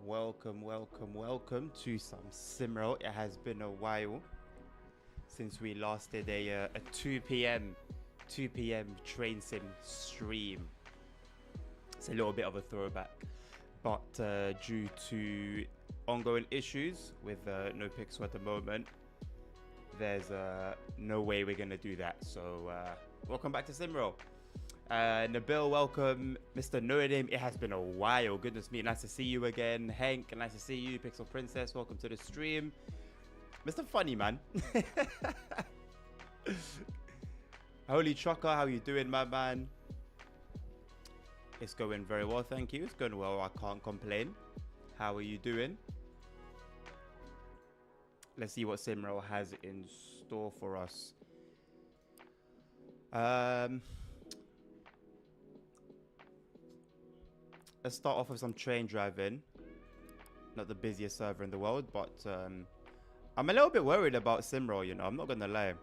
Welcome to some SimRail. It has been a while since we last did a 2 p.m. train sim stream. It's a little bit of a throwback, but due to ongoing issues with no pixel at the moment, there's no way we're gonna do that. So welcome back to SimRail. Nabil, welcome. Mr. No Name, it has been a while. Goodness me, nice to see you again. Hank, nice to see you. Pixel Princess, welcome to the stream. Mr. Funny Man. Holy Trucker, how you doing, my man? It's going very well, thank you. It's going well, I can't complain. How are you doing? Let's see what SimRail has in store for us. Let's start off with some train driving. Not the busiest server in the world, but I'm a little bit worried about SimRail, you know, I'm not gonna lie.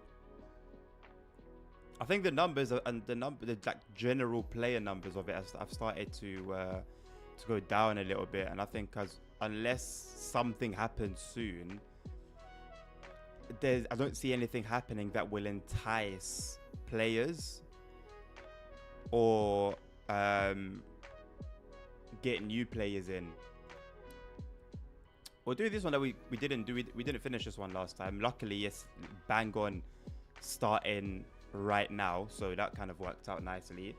I think the numbers and the like general player numbers of it have started to go down a little bit, and I think unless something happens soon, I don't see anything happening that will entice players or get new players in. We'll do this one that we didn't do. We didn't finish this one last time. Luckily, it's bang on starting right now, so that kind of worked out nicely.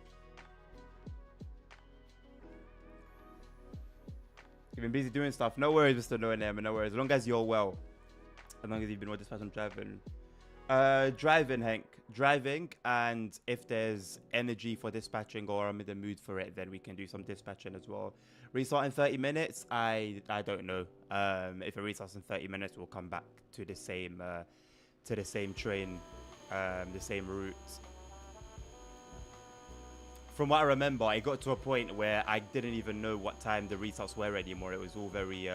You've been busy doing stuff. No worries, Mr. No Name. No worries. As long as you're well. As long as you've been with this person driving. Driving, Hank. Driving, and if there's energy for dispatching or I'm in the mood for it, then we can do some dispatching as well. Restart in 30 minutes? I don't know. If it restarts in 30 minutes, we'll come back to the same train, the same route. From what I remember, I got to a point where I didn't even know what time the restarts were anymore. It was all very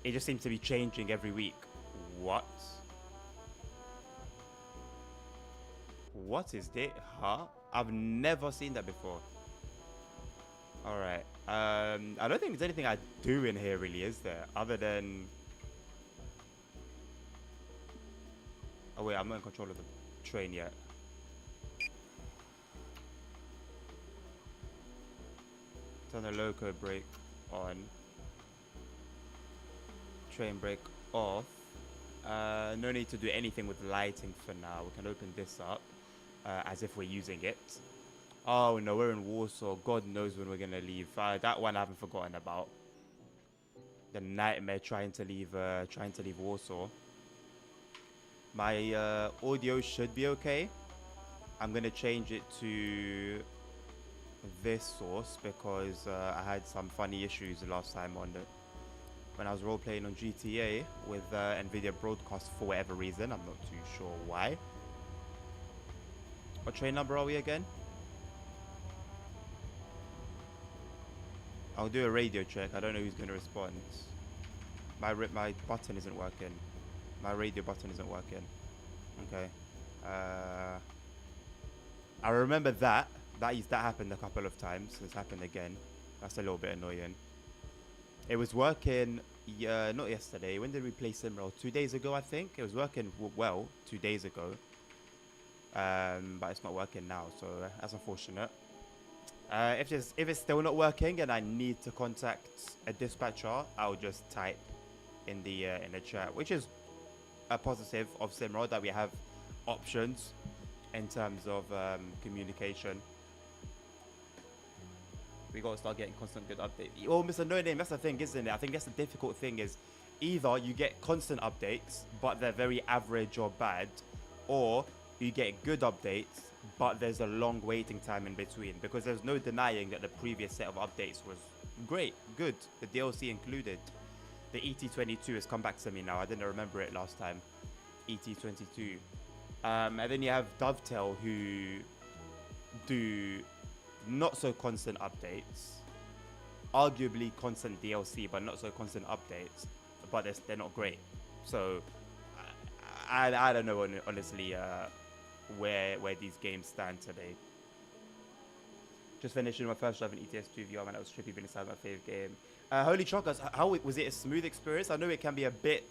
it just seems to be changing every week. What is this? Huh? I've never seen that before. Alright. I don't think there's anything I do in here really, is there? Other than... Oh wait, I'm not in control of the train yet. Turn the loco brake on. Train brake off. No need to do anything with lighting for now. We can open this up as if we're using it. Oh no, we're in Warsaw. God knows when we're gonna leave. That one I haven't forgotten about. The nightmare trying to leave Warsaw. My audio should be okay. I'm gonna change it to this source because I had some funny issues the last time when I was role playing on GTA with Nvidia Broadcast for whatever reason. I'm not too sure why. What train number are we again? I'll do a radio check. I don't know who's going to respond. My button isn't working. My radio button isn't working. Okay. I remember that happened a couple of times. It's happened again. That's a little bit annoying. It was working, not yesterday. When did we play SimRail? 2 days ago, I think. It was working well 2 days ago. But it's not working now, so that's unfortunate. If it's still not working and I need to contact a dispatcher, I'll just type in the chat, which is a positive of SimRail that we have options in terms of communication. We gotta start getting constant good updates. Oh, Mr. No Name, that's the thing, isn't it? I think that's the difficult thing is either you get constant updates, but they're very average or bad, or you get good updates, but there's a long waiting time in between, because there's no denying that the previous set of updates was great, good, the DLC included. The ET22 has come back to me now. I didn't remember it last time. ET22. And then you have Dovetail, who do not so constant updates, arguably constant DLC, but not so constant updates, but they're not great. So I don't know honestly where these games stand today. Just finished my first drive in ETS2 VR, man. That was trippy, been inside my favorite game. Holy Chocos, how was it a smooth experience? I know it can be a bit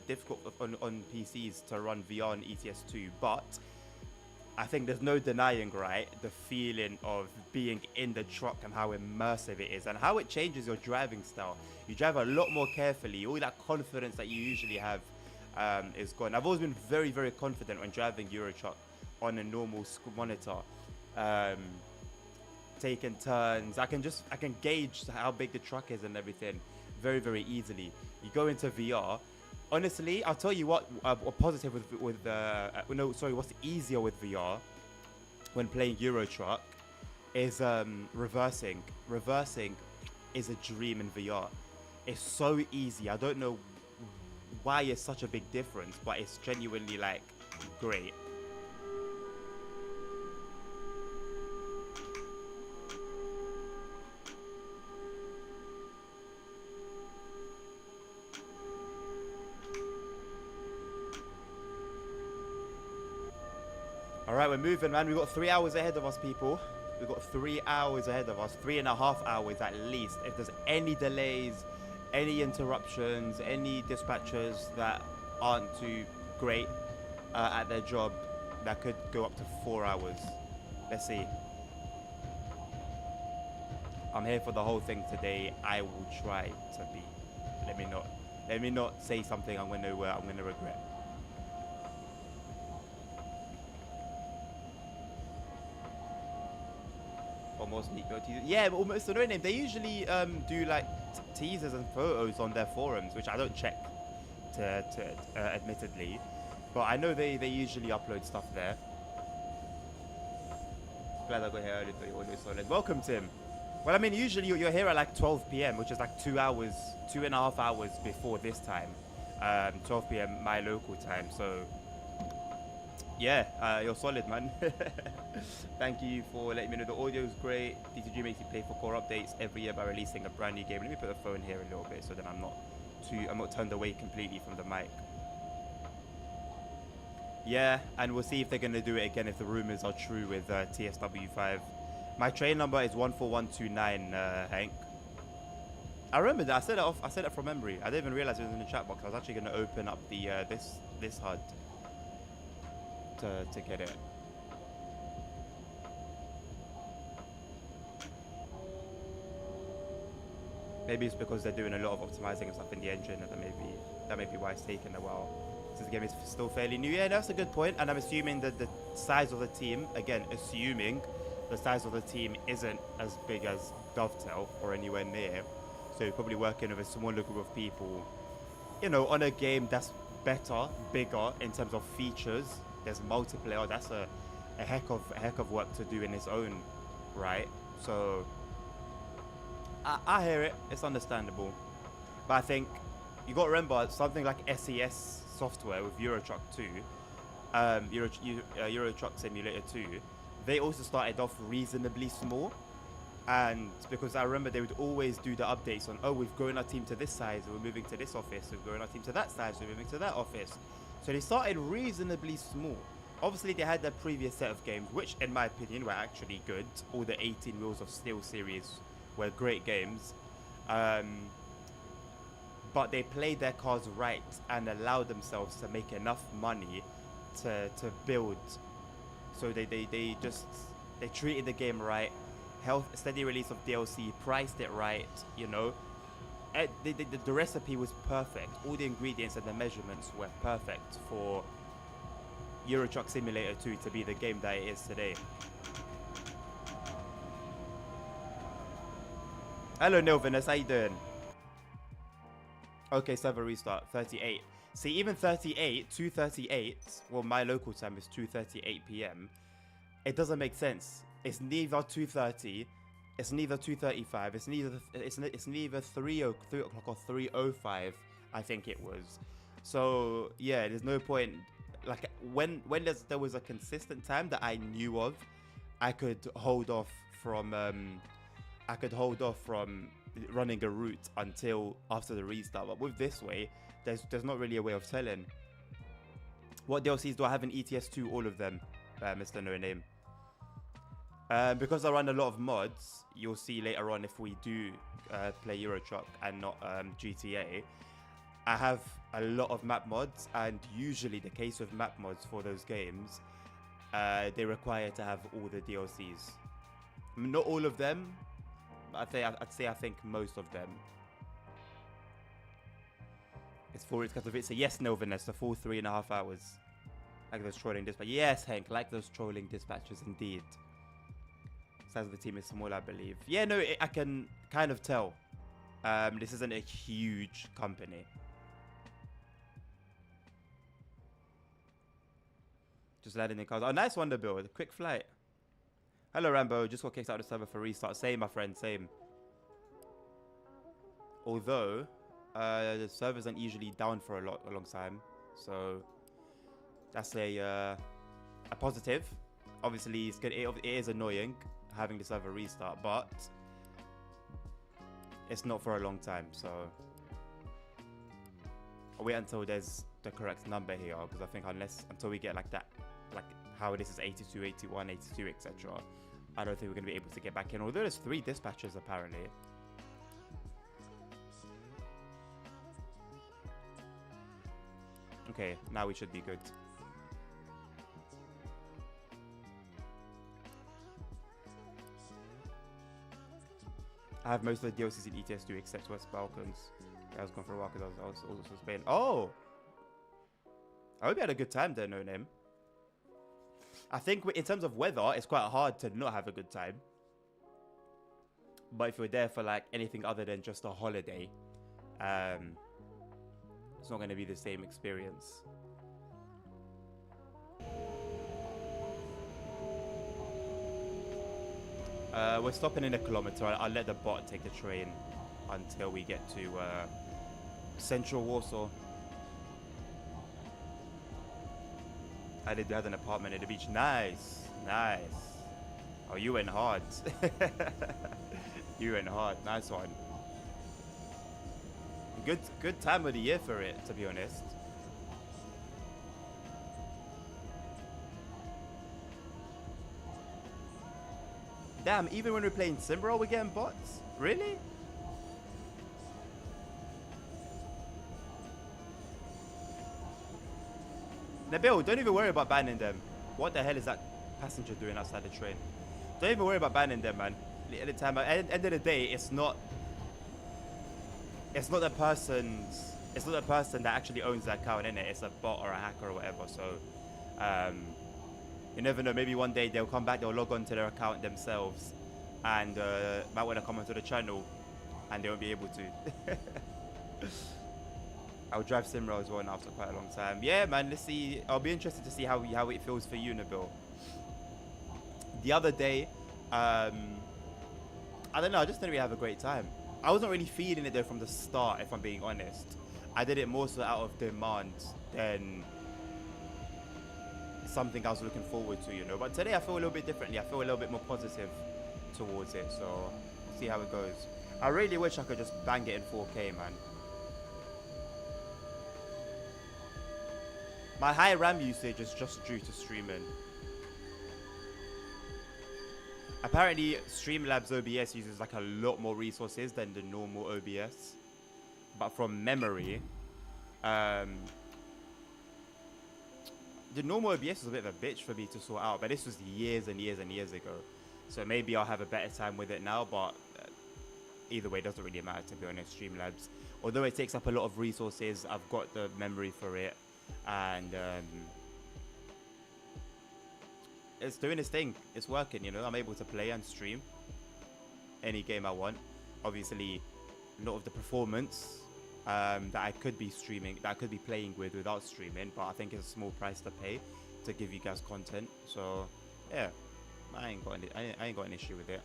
difficult on PCs to run VR in ETS2, but I think there's no denying, right, the feeling of being in the truck and how immersive it is and how it changes your driving style. You drive a lot more carefully. All that confidence that you usually have is gone. I've always been very, very confident when driving Euro Truck on a normal monitor. Taking turns, I can gauge how big the truck is and everything very, very easily. You go into VR. Honestly, I'll tell you what. A positive what's easier with VR when playing Euro Truck is reversing. Reversing is a dream in VR. It's so easy. I don't know why it's such a big difference, but it's genuinely like great. Alright, we're moving, man. We've got 3 hours ahead of us, people. We've got 3 hours ahead of us. 3.5 hours at least. If there's any delays, any interruptions, any dispatchers that aren't too great at their job, that could go up to 4 hours. Let's see. I'm here for the whole thing today. I will try to be. Let me not say something I'm gonna regret. Almost neat teasers. Yeah, but almost annoying name. They usually do like teasers and photos on their forums, which I don't check admittedly, but I know they usually upload stuff there. Glad I got here early, thought you always solid. Welcome, Tim. Well, I mean, usually you're here at like 12 p.m, which is like 2.5 hours before this time. 12 p.m. my local time, so yeah, you're solid, man. Thank you for letting me know the audio is great. DTG makes you pay for core updates every year by releasing a brand new game. Let me put the phone here a little bit so that I'm not turned away completely from the mic. Yeah, and we'll see if they're gonna do it again if the rumors are true with TSW5. My train number is 14129, Hank. I remember that. I said it from memory. I didn't even realize it was in the chat box. I was actually gonna open up the this HUD to get it. Maybe it's because they're doing a lot of optimizing and stuff in the engine, and that may be why it's taken a while. Since the game is still fairly new. Yeah, that's a good point. And I'm assuming that the size of the team, again, assuming the size of the team isn't as big as Dovetail or anywhere near. So you're probably working with a smaller group of people, you know, on a game that's better, bigger in terms of features. There's multiplayer. That's a heck of work to do in its own right. So I hear it. It's understandable. But I think you got to remember something like SES software with Euro Truck 2, Euro Truck Simulator 2. They also started off reasonably small, and because I remember they would always do the updates on, oh, we've grown our team to this size, we're moving to this office, we've grown our team to that size, we're moving to that office. So they started reasonably small. Obviously, they had their previous set of games, which, in my opinion, were actually good. All the 18 Wheels of Steel series were great games. But they played their cards right and allowed themselves to make enough money to build. So they treated the game right, steady release of DLC, priced it right, you know. The recipe was perfect. All the ingredients and the measurements were perfect for Euro Truck Simulator 2 to be the game that it is today. Hello, Nilvinus, how you doing? Okay, server restart, 38. See, even 2:38, well, my local time is 2:38 p.m. It doesn't make sense. It's neither 2:30, it's neither 2:35, it's neither 3 o'clock or 3:05, I think it was. So yeah, there's no point. Like when there was a consistent time that I knew of, I could hold off from running a route until after the restart. But with this way, there's not really a way of telling. What DLCs do I have in ETS2? All of them, Mr. No Name. Because I run a lot of mods, you'll see later on if we do play Euro Truck and not GTA, I have a lot of map mods, and usually the case with map mods for those games, they require to have all the DLCs. Not all of them, but I think most of them. It's for its Katowice. Yes, no, Vanessa, full 3.5 hours. Like those trolling dispatches. Yes, Hank, like those trolling dispatches, indeed. Size of the team is small, I believe. Yeah, no, I can kind of tell. This isn't a huge company. Just landing in cars. Oh, nice Wonder Build. Quick flight. Hello, Rambo. Just got kicked out of the server for restart. Same, my friend. Same. Although, the servers aren't usually down for a long time. So, that's a positive. Obviously, it's good. It is annoying having the server restart, but it's not for a long time. So, I'll wait until there's the correct number here, because I think until we get like that, like how this is 82, 81, 82, etc. I don't think we're going to be able to get back in. Although there's 3 dispatchers apparently. Okay, now we should be good. I have most of the DLCs in ETS2 except West Balkans. Yeah, I was gone for a while because I was also Spain. Oh! I hope you had a good time there, No Name. I think in terms of weather, it's quite hard to not have a good time. But if you're there for like anything other than just a holiday, it's not going to be the same experience. We're stopping in a kilometer. I'll let the bot take the train until we get to Central Warsaw. I did have an apartment at the beach. Nice, nice. Oh, you went hard. You went hard. Nice one. Good time of the year for it, to be honest. Damn, even when we're playing SimRail, we're getting bots? Really? Nabil, don't even worry about banning them. What the hell is that passenger doing outside the train? Don't even worry about banning them, man. At the end of the day, it's not the person that actually owns the account, innit? It's a bot or a hacker or whatever. So you never know. Maybe one day they'll come back, they'll log on to their account themselves, and might want to come onto the channel, and they won't be able to. I'll drive SimRail as well now after quite a long time. Yeah, man. Let's see. I'll be interested to see how it feels for you, Nabil. The other day, I don't know. I just didn't really have a great time. I wasn't really feeling it though from the start, if I'm being honest. I did it more so out of demand than something I was looking forward to, you know. But today I feel a little bit differently. I feel a little bit more positive towards it. So we'll see how it goes. I really wish I could just bang it in 4K, man. My high RAM usage is just due to streaming. Apparently, Streamlabs OBS uses like a lot more resources than the normal OBS. But from memory, the normal OBS was a bit of a bitch for me to sort out. But this was years and years and years ago. So maybe I'll have a better time with it now. But either way, it doesn't really matter, to be honest, Streamlabs. Although it takes up a lot of resources, I've got the memory for it. And it's doing its thing. It's working, you know. I'm able to play and stream any game I want. Obviously, a lot of the performance that I could be streaming, that I could be playing without streaming, but I think it's a small price to pay to give you guys content. So yeah, I ain't got an issue with it.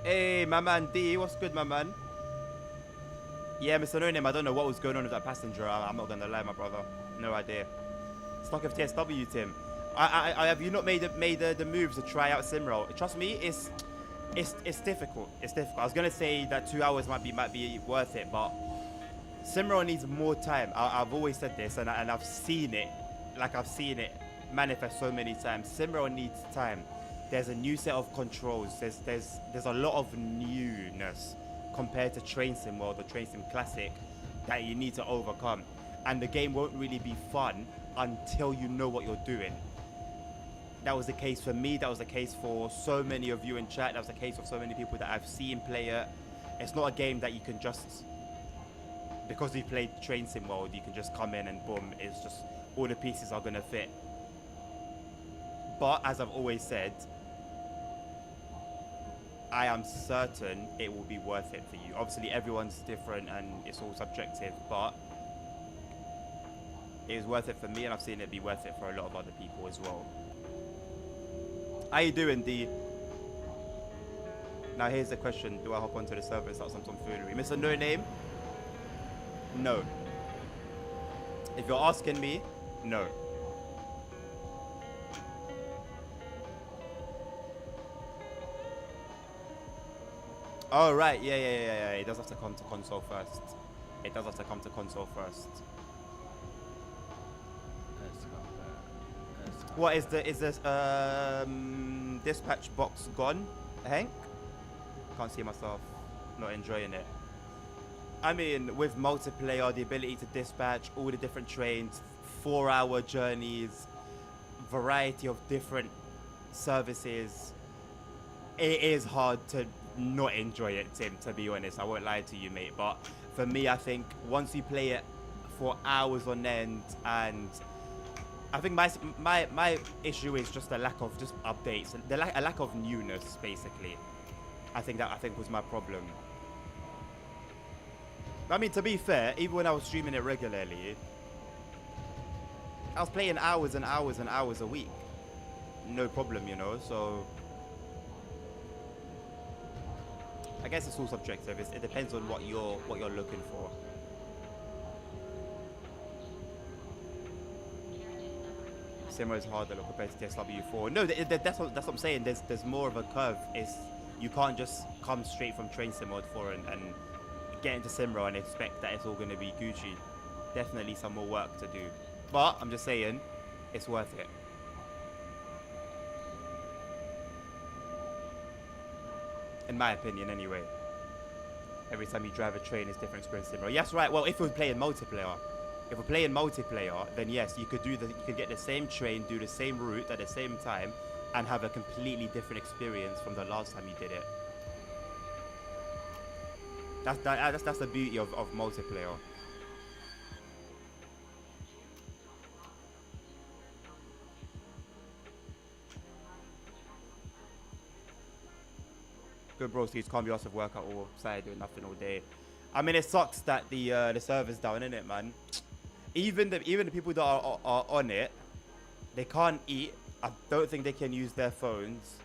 Hey, my man D, what's good, my man? Yeah, Mr. No Name, I don't know what was going on with that passenger. I'm not gonna lie, my brother. No idea. Stock of TSW, Tim. I have you not made the moves to try out SimRail? Trust me, it's difficult. It's difficult. I was gonna say that 2 hours might be worth it, but SimRail needs more time. I've always said this, and I've seen it. Like, I've seen it manifest so many times. SimRail needs time. There's a new set of controls. There's a lot of newness compared to Train Sim World or Train Sim Classic that you need to overcome. And the game won't really be fun until you know what you're doing. That was the case for me. That was the case for so many of you in chat. That was the case for so many people that I've seen play it. It's not a game that you can just, because you played Train Sim World, you can just come in and boom, it's just all the pieces are gonna fit. But as I've always said, I am certain it will be worth it for you. Obviously, everyone's different and it's all subjective, but it is worth it for me, and I've seen it be worth it for a lot of other people as well. How you doing, D? Now here's the question: do I hop onto the server and start some tomfoolery? Mr. No Name? No. If you're asking me, no. Oh, right. Yeah. It does have to come to console first. It does have to come to console first. What is this dispatch box gone, Hank? Can't see myself. Not enjoying it. I mean, with multiplayer, the ability to dispatch all the different trains, 4-hour journeys, variety of different services, it is hard to not enjoy it, Tim, to be honest. I won't lie to you, mate. But for me, I think once you play it for hours on end, and I think my issue is just a lack of just updates, a lack of newness, basically. I think was my problem. I mean, to be fair, even when I was streaming it regularly, I was playing hours and hours and hours a week. No problem, you know, so I guess it's all subjective. It depends on what you're looking for. SimRail is harder compared to TSW4. No, that's what I'm saying. There's more of a curve. You can't just come straight from Train Sim Mode 4 and get into SimRail and expect that it's all going to be Gucci. Definitely some more work to do. But I'm just saying, it's worth it. In my opinion, anyway. Every time you drive a train, it's different experience SimRail. Yes, right. Well, if we're playing multiplayer, then yes, you could get the same train, do the same route at the same time, and have a completely different experience from the last time you did it. That's the beauty of multiplayer. Good bro, Steve, can't be asked to work out all Saturday doing nothing all day. I mean, it sucks that the server's down, innit, man? Even the people that are on it, they can't eat. I don't think they can use their phones.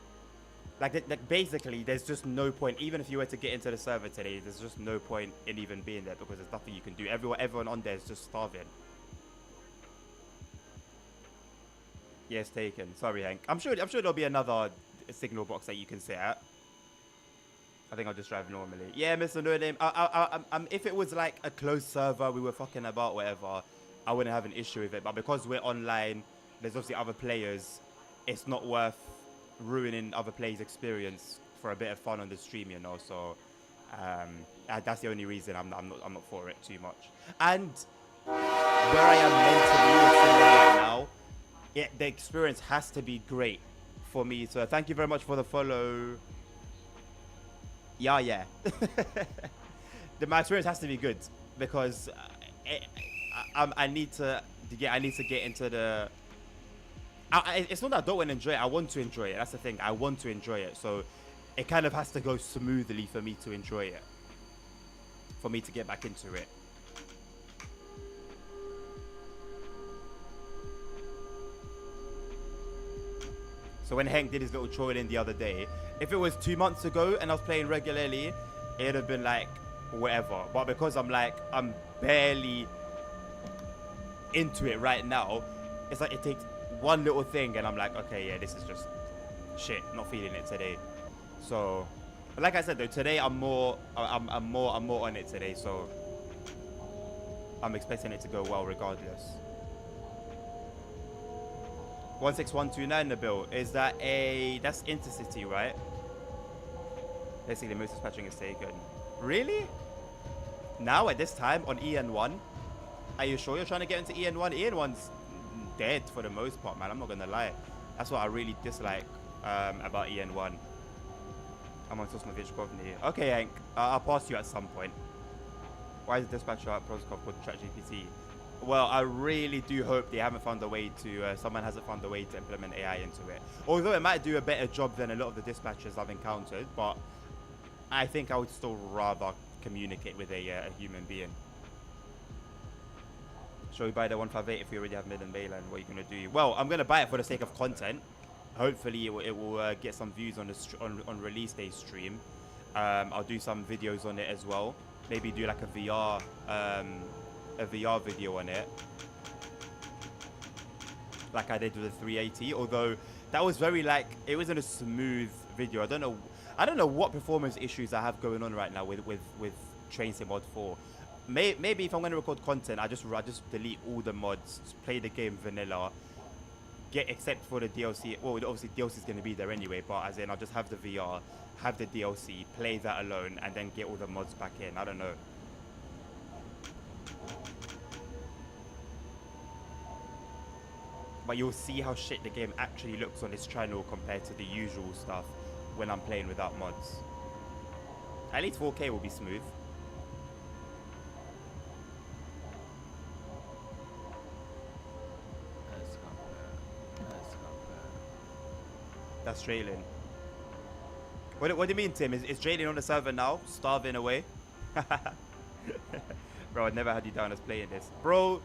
Like basically, there's just no point. Even if you were to get into the server today, there's just no point in even being there because there's nothing you can do. Everyone on there is just starving. Yes, taken. Sorry, Hank. I'm sure there'll be another signal box that you can sit at. I think I'll just drive normally. Yeah, Mr. No Name. If it was like a closed server, we were fucking about, whatever, I wouldn't have an issue with it. But because we're online, there's obviously other players. It's not worth ruining other players' experience for a bit of fun on the stream, you know. So that's the only reason I'm not for it too much. And where I am mentally right now, the experience has to be great for me. So thank you very much for the follow. Yeah. My experience has to be good because I need to get into the. It's not that I don't want to enjoy it. I want to enjoy it. That's the thing. I want to enjoy it. So it kind of has to go smoothly for me to enjoy it. For me to get back into it. So when Hank did his little trolling the other day, if it was 2 months ago and I was playing regularly, it'd have been like whatever. But because I'm barely into it right now, it's like it takes one little thing and I'm like, okay, yeah, this is just shit, not feeling it today. So like I said though, today I'm more on it today, so I'm expecting it to go well regardless. 16129 Nabil, is that that's intercity, right? Basically most dispatching is taken. Really? Now at this time on EN1? Are you sure you're trying to get into EN1? EN1's dead for the most part, man. I'm not gonna lie. That's what I really dislike about EN1. I'm on Sosnovich Governor. Okay, Hank. I'll pass you at some point. Why is the dispatcher protocol called ChatGPT? Well, I really do hope they haven't found a way to, someone hasn't found a way to implement AI into it. Although it might do a better job than a lot of the dispatchers I've encountered, but I think I would still rather communicate with a human being. Shall we buy the 158 if we already have mid and mainland? What are you going to do? Well, I'm going to buy it for the sake of content. Hopefully it will get some views on on release day stream. I'll do some videos on it as well. Maybe do like a VR video on it, like I did with the 380. Although that was very it wasn't a smooth video. I don't know what performance issues I have going on right now with Train Sim Mod 4. Maybe if I'm going to record content, I just delete all the mods, play the game vanilla, except for the DLC. Well, obviously DLC is going to be there anyway, but as in I'll just have the VR, have the DLC, play that alone, and then get all the mods back in. I don't know. But you'll see how shit the game actually looks on this channel compared to the usual stuff when I'm playing without mods. At least 4K will be smooth. That's Draylen. What do you mean, Tim? Is Draylen on the server now? Starving away? Bro, I'd never had you down as playing this. Bro,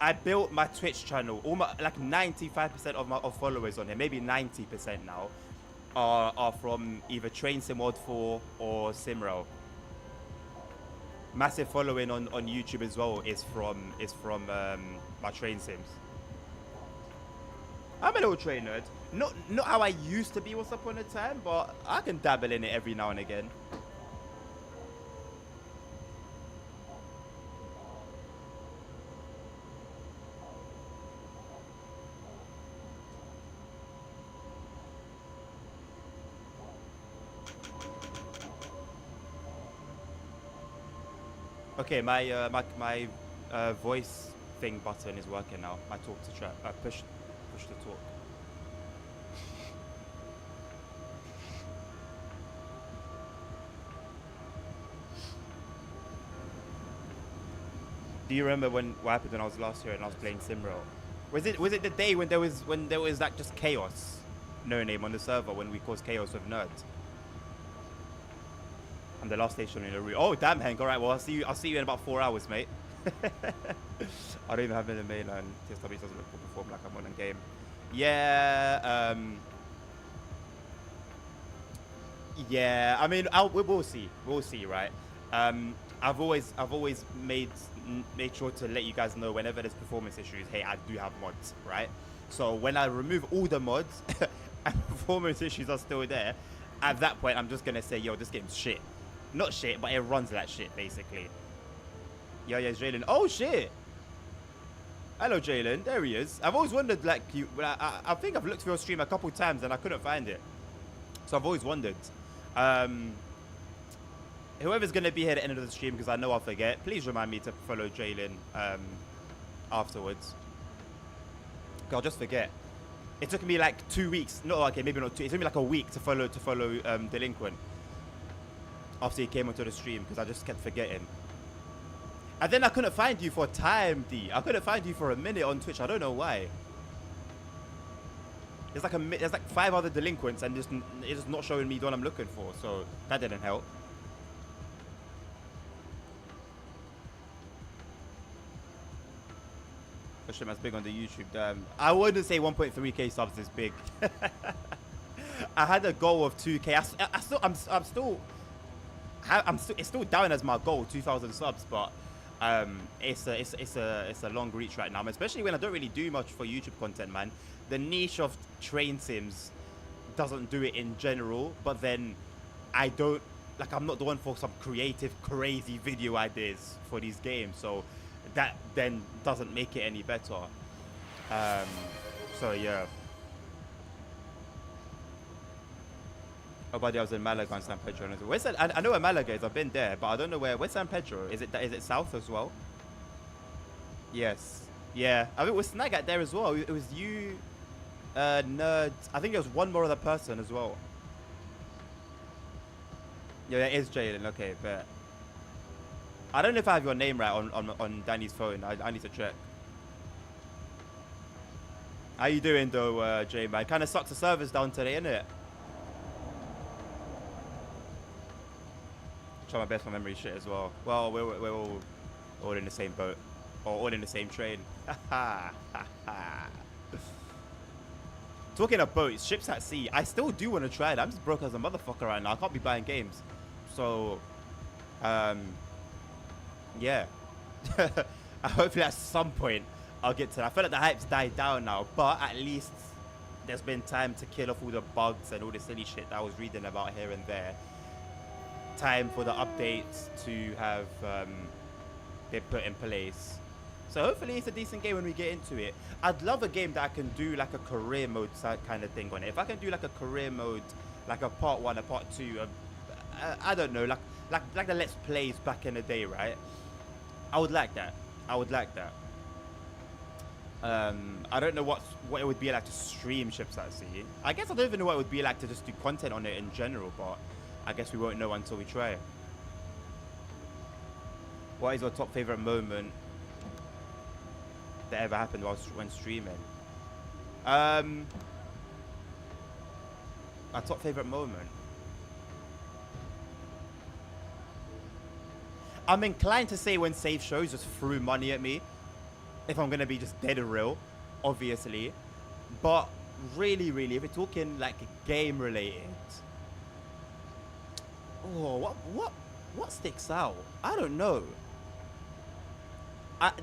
I built my Twitch channel. All my 95% of followers on here, maybe 90% now, are from either Train Sim Mod 4 or SimRail. Massive following on YouTube as well is from my Train Sims. I'm a little train nerd. Not how I used to be once upon a time, but I can dabble in it every now and again. Okay, my voice thing button is working now. My talk to chat. Push to talk. Do you remember what happened when I was last here and I was playing SimRail? Was it the day when there was like just chaos, no name on the server, when we caused chaos with nerds? I'm the last station in the room. Oh damn, Hank. All right, well I'll see you in about 4 hours, mate. I don't even have it in the mainland. TSW doesn't look to perform like I'm on a game. Yeah, yeah. I mean, we'll see. We'll see, right? I've always made sure to let you guys know whenever there's performance issues. Hey, I do have mods, right? So when I remove all the mods and performance issues are still there, at that point I'm just gonna say, yo, this game's shit. Not shit, but it runs like shit, basically. Yeah, it's Draylen. Oh shit! Hello, Draylen. There he is. I've always wondered, like, I think I've looked for your stream a couple times and I couldn't find it. So I've always wondered. Whoever's going to be here at the end of the stream, because I know I'll forget, please remind me to follow Draylen afterwards. I'll just forget. It took me like 2 weeks. No, okay, maybe not 2. It took me like a week to follow Delinquent after he came onto the stream, because I just kept forgetting. And then I couldn't find you for time, D. I couldn't find you for a minute on Twitch. I don't know why. There's like 5 other delinquents, and it's just not showing me the one I'm looking for. So that didn't help. Push him as big on the YouTube. Damn. I wouldn't say 1.3k subs is big. I had a goal of 2k. I'm still. it's still down as my goal, 2,000 subs, but it's a long reach right now, especially when I don't really do much for YouTube content, man. The niche of train sims doesn't do it in general, but then I don't, like, I'm not the one for some creative, crazy video ideas for these games, so that then doesn't make it any better. So yeah. Oh, buddy, I was in Malaga and San Pedro. Where's that? I know where Malaga is. I've been there, but I don't know where. Where's San Pedro? Is it south as well? Yes. Yeah. I mean, it was Snag at there as well. It was you, Nerds. I think there was one more other person as well. Yeah, it is Jalen. Okay, but I don't know if I have your name right on Danny's phone. I need to check. How you doing though, Jay, man? Kind of sucks the servers down today, innit? Try my best for memory shit as well. Well, we're all in the same boat. Or all in the same train. Talking of boats, ships at sea. I still do want to try it. I'm just broke as a motherfucker right now. I can't be buying games. So, yeah. Hopefully at some point I'll get to that. I feel like the hype's died down now. But at least there's been time to kill off all the bugs and all the silly shit that I was reading about here and there. Time for the updates to have been put in place. So hopefully it's a decent game when we get into it. I'd love a game that I can do like a career mode kind of thing on it. If I can do like a career mode, like a part 1, a part 2, I don't know, like the Let's Plays back in the day, right? I would like that. I would like that. I don't know what it would be like to stream ships at sea. I guess I don't even know what it would be like to just do content on it in general, but I guess we won't know until we try it. What is your top favorite moment that ever happened when streaming? A top favorite moment. I'm inclined to say when Save Shows just threw money at me. If I'm gonna be just dead and real, obviously. But really, if we're talking like game related. Oh, what sticks out? I don't know. I'd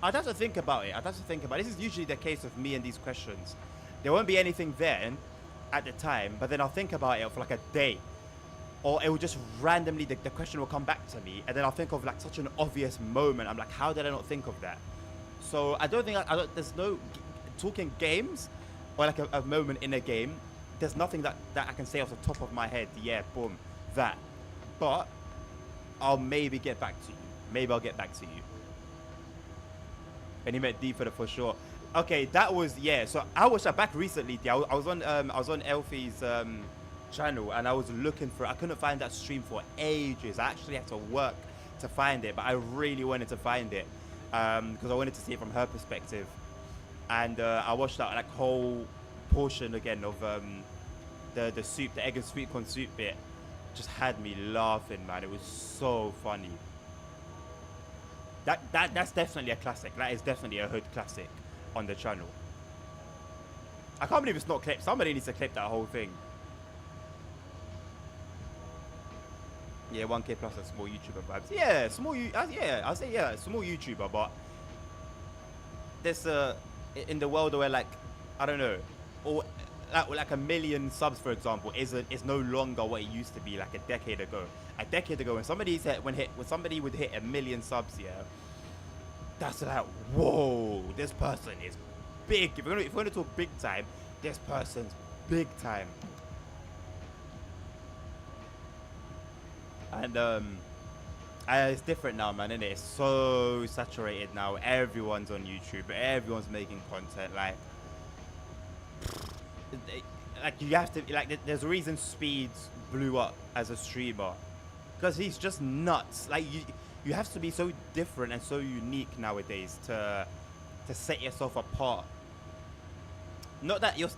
have to think about it. This is usually the case with me and these questions. There won't be anything then at the time, but then I'll think about it for like a day. Or it will just randomly, the question will come back to me, and then I'll think of like such an obvious moment. I'm like, how did I not think of that? So I don't think, there's no, talking games, or like a moment in a game, there's nothing that I can say off the top of my head. Yeah, boom, that. But I'll maybe get back to you. Maybe I'll get back to you. And he meant D for sure. Okay, that was, yeah. So I watched that back recently. I was on Elfie's channel, and I was looking for it. I couldn't find that stream for ages. I actually had to work to find it, but I really wanted to find it because I wanted to see it from her perspective. And I watched that like whole portion again of the soup, the egg and sweet corn soup bit. Just had me laughing, man. It was so funny. That's definitely a classic. That is definitely a hood classic on the channel. I can't believe it's not clipped. Somebody needs to clip that whole thing. Yeah, 1K plus a small YouTuber vibes. Yeah, I'll say yeah, small YouTuber, but there's in the world where like, I don't know, or like a million subs, for example, is no longer what it used to be like a decade ago. A decade ago, when somebody would hit 1 million subs, yeah, that's like, whoa, this person is big. If we're gonna talk big time, this person's big time. And it's different now, man, isn't it? It's so saturated now. Everyone's on YouTube. Everyone's making content. Like you have to, like, there's a reason Speeds blew up as a streamer, because he's just nuts. Like you have to be so different and so unique nowadays to set yourself apart. Not that you're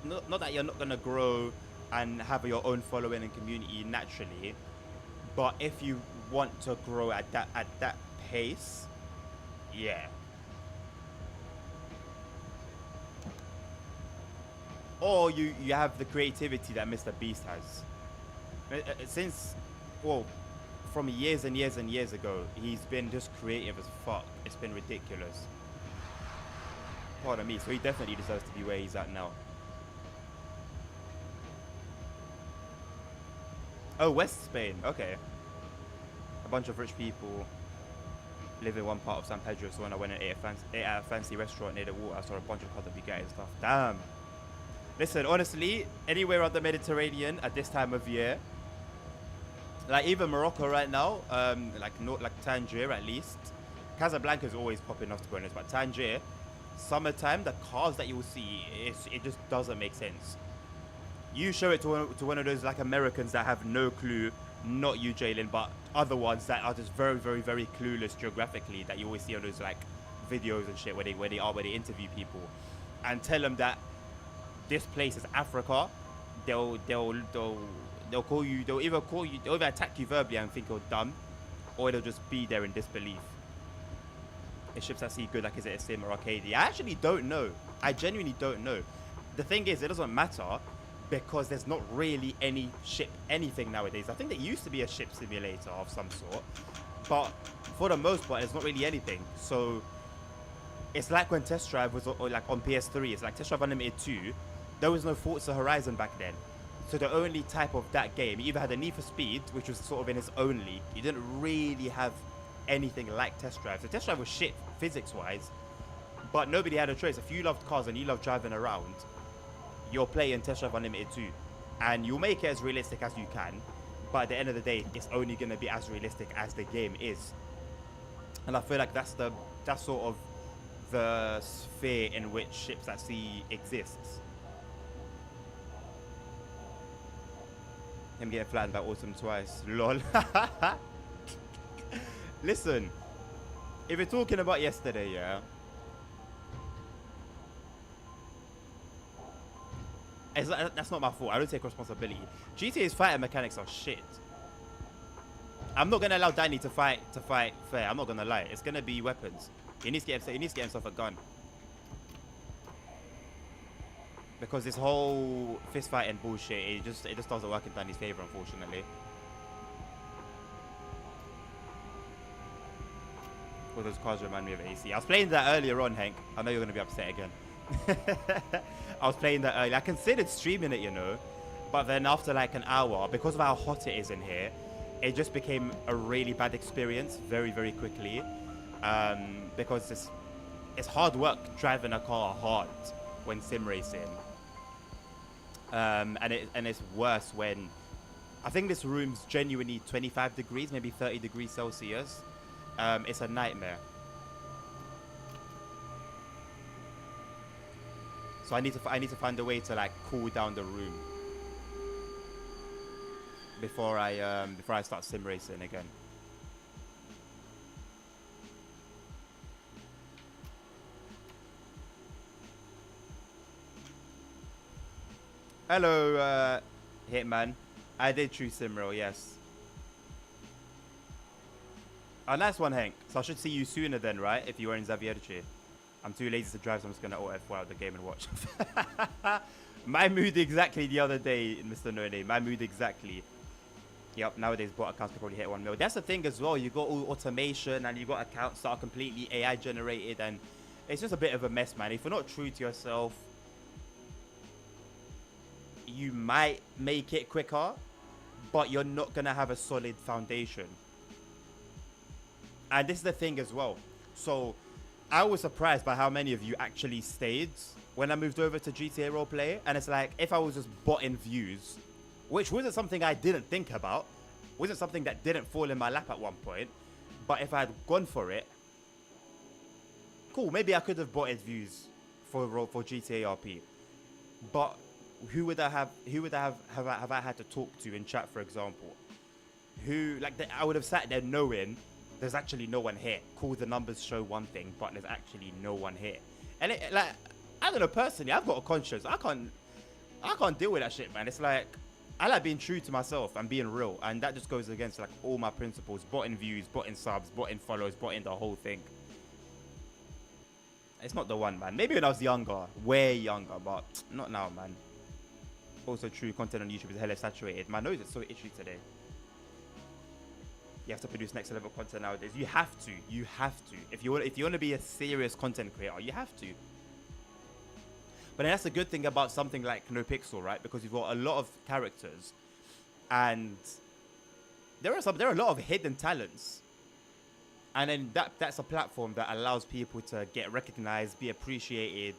not gonna grow and have your own following and community naturally, but if you want to grow at that pace, yeah. Or you have the creativity that Mr. Beast has. Since, well, from years and years and years ago. He's been just creative as fuck. It's been ridiculous. Pardon me. So he definitely deserves to be where he's at now. Oh, West Spain. Okay. A bunch of rich people live in one part of San Pedro. So when I went and ate at a fancy restaurant near the water, I saw a bunch of cars that be getting stuff. Damn. Listen, honestly, anywhere around the Mediterranean at this time of year, like even Morocco right now, like Tangier at least. Casablanca is always popping off, to be honest, but Tangier, summertime, the cars that you will see, it just doesn't make sense. You show it to one of those like Americans that have no clue, not you, Jalen, but other ones that are just very, very, very clueless geographically, that you always see on those like videos and shit where they interview people, and tell them that this place is Africa. They'll call you. They'll either attack you verbally and think you're dumb, or they'll just be there in disbelief. Is ships at sea good? Like, is it a sim or arcade? I actually don't know. I genuinely don't know. The thing is, it doesn't matter because there's not really any ship anything nowadays. I think there used to be a ship simulator of some sort, but for the most part, there's not really anything. So it's like when Test Drive was like on PS3. It's like Test Drive Unlimited 2. There was no Forza Horizon back then. So the only type of that game, you either had a Need for Speed, which was sort of in its own league. You didn't really have anything like Test Drive. So Test Drive was shit physics-wise, but nobody had a choice. If you loved cars and you love driving around, you're playing Test Drive Unlimited 2. And you'll make it as realistic as you can, but at the end of the day, it's only going to be as realistic as the game is. And I feel like that's sort of the sphere in which ships at sea exists. Him getting flattened by Autumn twice. Lol. Listen, if we're talking about yesterday, yeah, that's not my fault. I don't take responsibility. GTA's fighting mechanics are shit. I'm not gonna allow Danny to fight fair. I'm not gonna lie. It's gonna be weapons. He needs to get himself a gun. Because this whole fist fighting bullshit, it just doesn't work in Danny's favor, unfortunately. Well, those cars remind me of AC. I was playing that earlier on, Hank. I know you're gonna be upset again. I was playing that earlier. I considered streaming it, you know, but then after like an hour, because of how hot it is in here, it just became a really bad experience very, very quickly. Because it's hard work driving a car hard when sim racing. And it's worse when I think this room's genuinely 25 degrees, maybe 30 degrees Celsius. It's a nightmare. So I need to find a way to like cool down the room before I start sim racing again. Hello, Hitman. I did choose SimRail, yes. Oh, nice one, Hank. So I should see you sooner then, right? If you were in Zavierche. I'm too lazy to drive, so I'm just going to Alt F4 out the game and watch. My mood exactly the other day, Mr. No Name. My mood exactly. Yep, nowadays bot accounts can probably hit 1 mil. That's the thing as well. You got all automation and you got accounts that are completely AI generated, and it's just a bit of a mess, man. If you're not true to yourself, you might make it quicker, but you're not going to have a solid foundation. And this is the thing as well. So I was surprised by how many of you actually stayed when I moved over to GTA Roleplay. And it's like, if I was just botting views, which wasn't something I didn't think about, wasn't something that didn't fall in my lap at one point, but if I had gone for it, cool, maybe I could have botted views for GTA RP. But who would I have I had to talk to in chat, for example? I would have sat there knowing there's actually no one here. Cool, the numbers show one thing, but there's actually no one here. And I don't know, personally, I've got a conscience. I can't deal with that shit, man. It's like, I like being true to myself and being real, and that just goes against like all my principles. Botting views, botting subs, botting follows, botting the whole thing. It's not the one, man. Maybe when I was younger, way younger, but not now, man. Also true, content on YouTube is hella saturated. My nose is so itchy today. You have to produce next level content nowadays. You have to. You have to. If you want to be a serious content creator, you have to. But then that's the good thing about something like NoPixel, right? Because you've got a lot of characters, and there are a lot of hidden talents. And then that's a platform that allows people to get recognized, be appreciated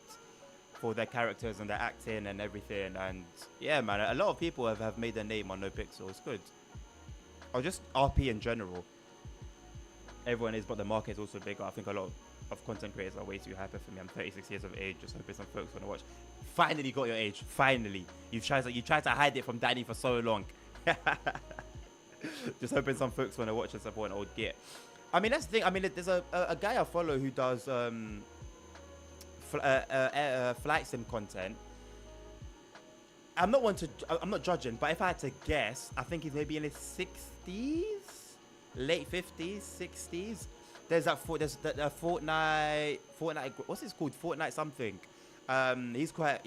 for their characters and their acting and everything. And yeah, man, a lot of people have made their name on NoPixel. It's good. Or just RP in general. Everyone is, but the market is also bigger. I think a lot of content creators are way too hyper for me. I'm 36 years of age, just hoping some folks want to watch. Finally got your age. Finally. You tried to hide it from Danny for so long. Just hoping some folks want to watch and support an old git. I mean, that's the thing. I mean, there's a guy I follow who does flight sim content. I'm not judging, but if I had to guess, I think he's maybe in his 60s, late 50s, 60s. There's that Fortnite. What's it called? Fortnite something. He's quite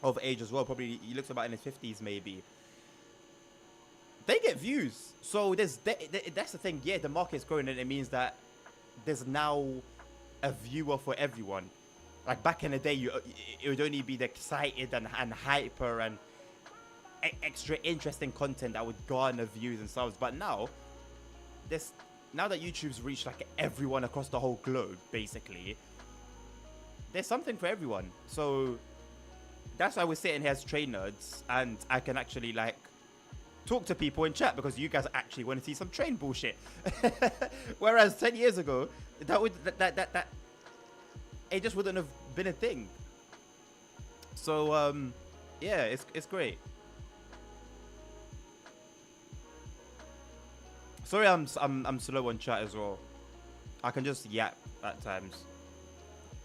of age as well. Probably he looks about in his 50s maybe. They get views, so that's the thing. Yeah, the market's growing, and it means that there's now a viewer for everyone. Like back in the day, it would only be the excited and hyper and extra interesting content that would garner views and subs. But now that YouTube's reached like everyone across the whole globe, basically, there's something for everyone. So that's why we're sitting here as train nerds, and I can actually like talk to people in chat because you guys actually want to see some train bullshit. Whereas 10 years ago, that it just wouldn't have been a thing. So yeah, it's great. Sorry, I'm slow on chat as well. I can just yap at times.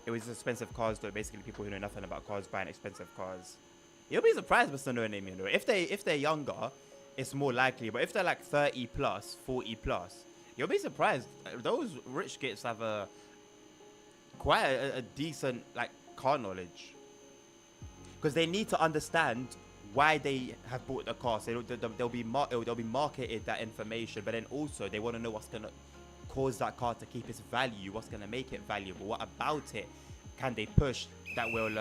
It was expensive cars though. Basically, people who know nothing about cars buying expensive cars. You'll be surprised, Mr. No Name, you know. If they're younger, it's more likely. But if they're like 30 plus, 40 plus, you'll be surprised. Those rich kids have quite a decent like car knowledge, because they need to understand why they have bought the car. So they'll be marketed that information, but then also they want to know what's gonna cause that car to keep its value, what's gonna make it valuable, what about it can they push that will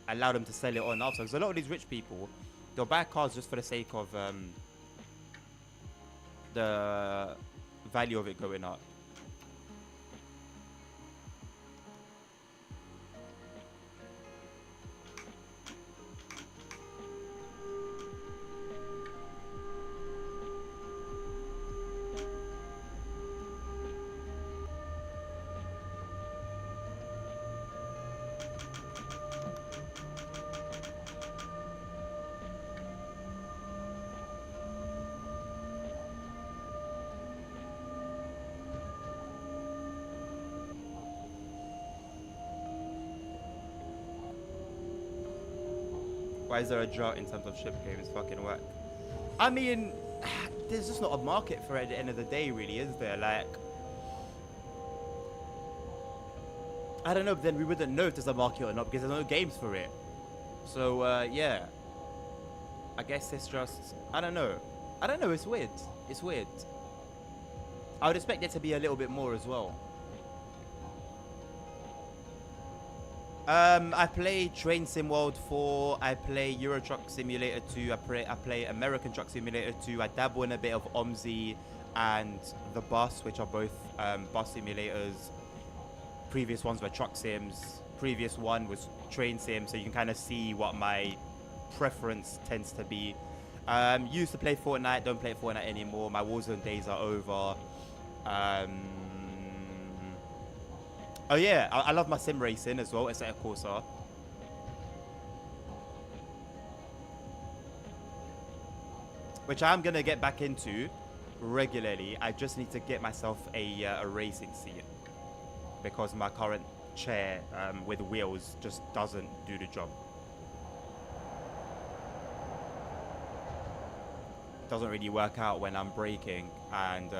allow them to sell it on after. Because a lot of these rich people, they'll buy cars just for the sake of the value of it going up. Why is there a drought in terms of ship games? Fucking whack. I mean, there's just not a market for it at the end of the day, really, is there? Like, I don't know, but then we wouldn't know if there's a market or not because there's no games for it. So, yeah. I guess it's just, I don't know. It's weird. It's weird. I would expect there to be a little bit more as well. I play Train Sim World 4, I play Euro Truck Simulator 2, I play American Truck Simulator 2, I dabble in a bit of OMSI and The Bus, which are both bus simulators. Previous ones were truck sims, previous one was train sim, so you can kind of see what my preference tends to be. Used to play Fortnite, don't play Fortnite anymore, my Warzone days are over. Oh yeah, I love my sim racing as well, Assetto Corsa. Which I'm gonna get back into regularly. I just need to get myself a racing seat, because my current chair with wheels just doesn't do the job. Doesn't really work out when I'm braking, and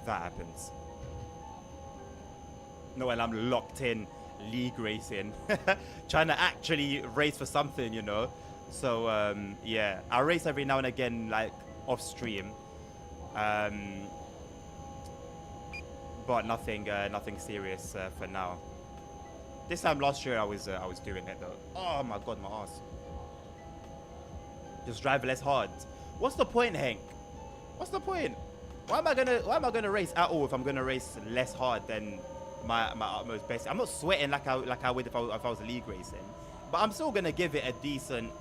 that happens. No, when I'm locked in league racing, trying to actually race for something, you know. So yeah, I race every now and again, like off stream, but nothing serious for now. This time last year I was doing it though. Oh my god, my ass. Just drive less hard. What's the point, Hank? What's the point? Why am I gonna race at all if I'm gonna race less hard than my utmost best? I'm not sweating like I would if I was league racing, but I'm still gonna give it a decent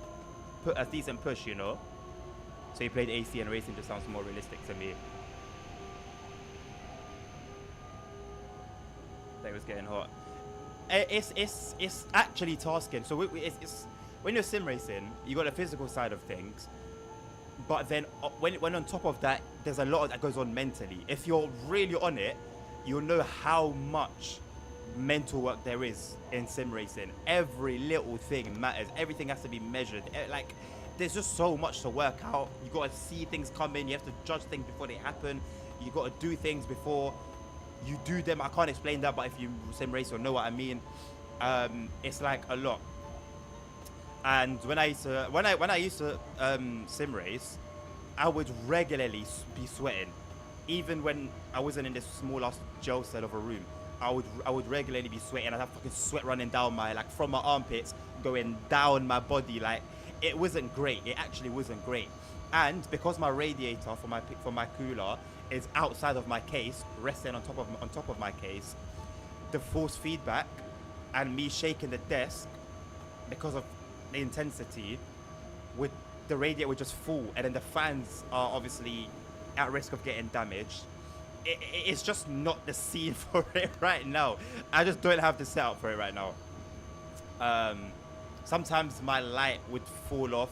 push, you know. So you played AC and racing just sounds more realistic to me. That was getting hot. It's actually tasking. So it's when you're sim racing, you got the physical side of things, but then when on top of that, there's a lot that goes on mentally. If you're really on it, you'll know how much mental work there is in sim racing. Every little thing matters. Everything has to be measured. Like, there's just so much to work out. You got to see things come in. You have to judge things before they happen. You got to do things before you do them. I can't explain that, but if you sim race, you'll know what I mean. It's like a lot. And when I used to sim race, I would regularly be sweating. Even when I wasn't in this small ass jail cell of a room, I would regularly be sweating. I'd have fucking sweat running down from my armpits, going down my body. Like, it wasn't great. It actually wasn't great. And because my radiator for my cooler is outside of my case, resting on top of my case, the force feedback and me shaking the desk because of the intensity, the radiator would just fall, and then the fans are obviously at risk of getting damaged. It's just not the scene for it right now. I just don't have the setup for it right now. Sometimes my light would fall off.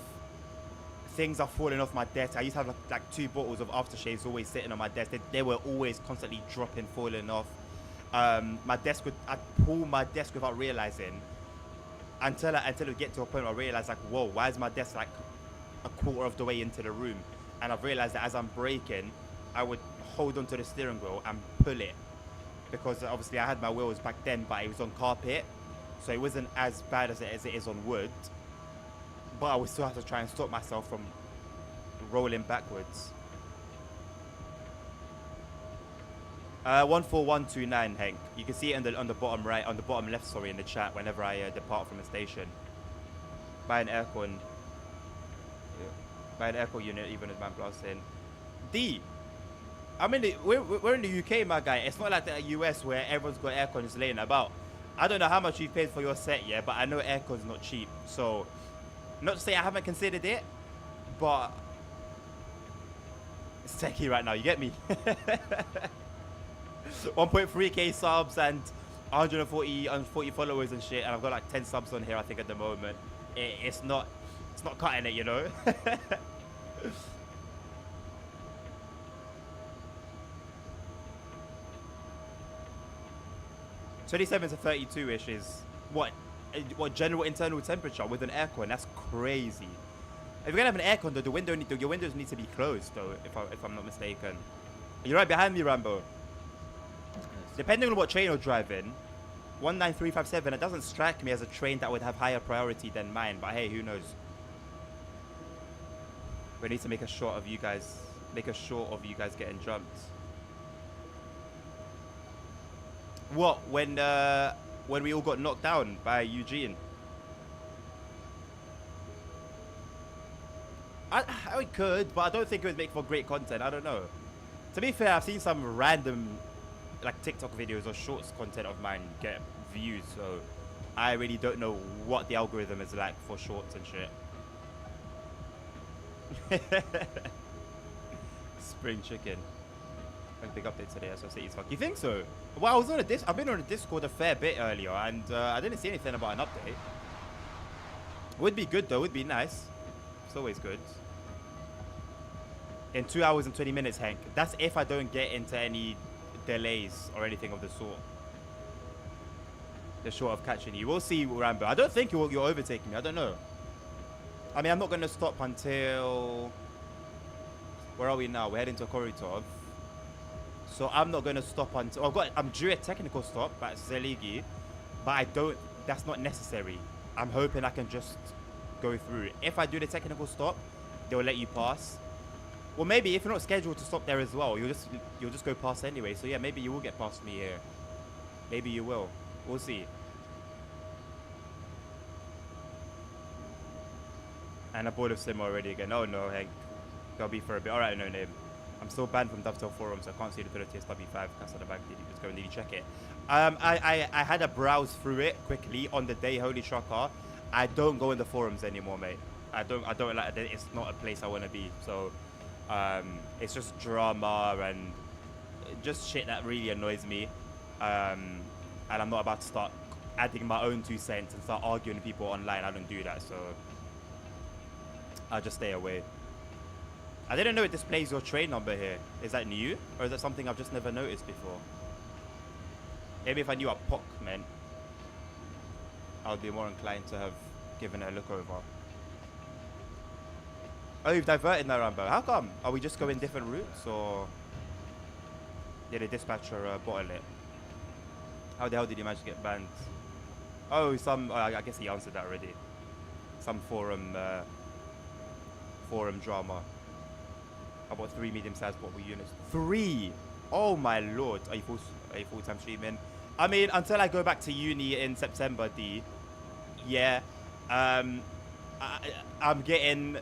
Things are falling off my desk. I used to have like 2 bottles of aftershaves always sitting on my desk. They were always constantly dropping, falling off. I'd pull my desk without realizing until it would get to a point where I realized, like, whoa, why is my desk like a quarter of the way into the room? And I've realized that as I'm braking, I would hold onto the steering wheel and pull it, because obviously I had my wheels back then, but it was on carpet, so it wasn't as bad as it is on wood, but I would still have to try and stop myself from rolling backwards. 14129, Hank. You can see it on the bottom right, on the bottom left, sorry, in the chat whenever I depart from a station. Buy an aircon. Buy an aircon unit, even as man blasting. We're in the UK, my guy. It's not like the US where everyone's got aircons laying about. I don't know how much you've paid for your set yet, but I know aircon's not cheap. So, not to say I haven't considered it, but it's techie right now. You get me? 1.3k subs and 140 followers and shit, and I've got like 10 subs on here, I think, at the moment. It's not cutting it, you know. 27 to 32-ish is what general internal temperature with an aircon. That's crazy. If you're gonna have an aircon, though, your windows need to be closed, though, if I'm not mistaken. You're right behind me, Rambo. Depending on what train you're driving, 19357, it doesn't strike me as a train that would have higher priority than mine, but hey, who knows? We need to make a shot of you guys getting jumped. What, when we all got knocked down by Eugene? I could, but I don't think it would make for great content. I don't know. To be fair, I've seen some random like TikTok videos or shorts content of mine get views, so I really don't know what the algorithm is like for shorts and shit. Spring chicken. Big update today, so say fuck. You think so? Well, I've been on a Discord a fair bit earlier, and I didn't see anything about an update. Would be good though. Would be nice. It's always good. In 2 hours and 20 minutes, Hank. That's if I don't get into any delays or anything of the sort. They're short of catching you. We'll see, Rambo. I don't think you're overtaking me. I don't know. I mean, I'm not going to stop until... Where are we now? We're heading to Koritov. So I'm not going to stop until... I'm due a technical stop at Zeligi. But that's not necessary. I'm hoping I can just go through. If I do the technical stop, they'll let you pass. Well, maybe if you're not scheduled to stop there as well, you'll just go past anyway. So yeah, maybe you will get past me here. Maybe you will. We'll see. And I bored of Sim already again. Oh no, Hank. Gotta be for a bit. Alright, no name. I'm still banned from Dovetail Forum, so I can't see the TSW5. Cancel the back. Did you just go and need to check it? I had a browse through it quickly on the day, Holy Shocker. I don't go in the forums anymore, mate. I don't like it. It's not a place I want to be. So it's just drama and just shit that really annoys me. And I'm not about to start adding my own 2 cents and start arguing with people online. I don't do that, so I'll just stay away. I didn't know it displays your train number here. Is that new? Or is that something I've just never noticed before? Maybe if I knew what POC meant, I would be more inclined to have given it a look over. Oh, you've diverted now, Rambo. How come? Are we just going different routes, or did the dispatcher bottle it? How the hell did you manage to get banned? Oh, I guess he answered that already. Some forum drama. I bought 3 medium-sized portable units. 3! Oh my lord. Are you full-time streaming? I mean, until I go back to uni in September, D. Yeah. I'm getting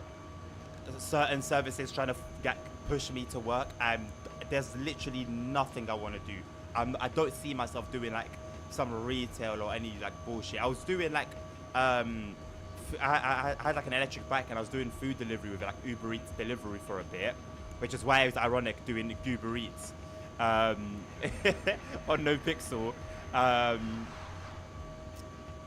certain services trying to push me to work, and there's literally nothing I want to do. I don't see myself doing like some retail or any like bullshit. I was doing like I had like an electric bike, and I was doing food delivery with like Uber Eats delivery for a bit, which is why it was ironic doing Uber Eats on NoPixel.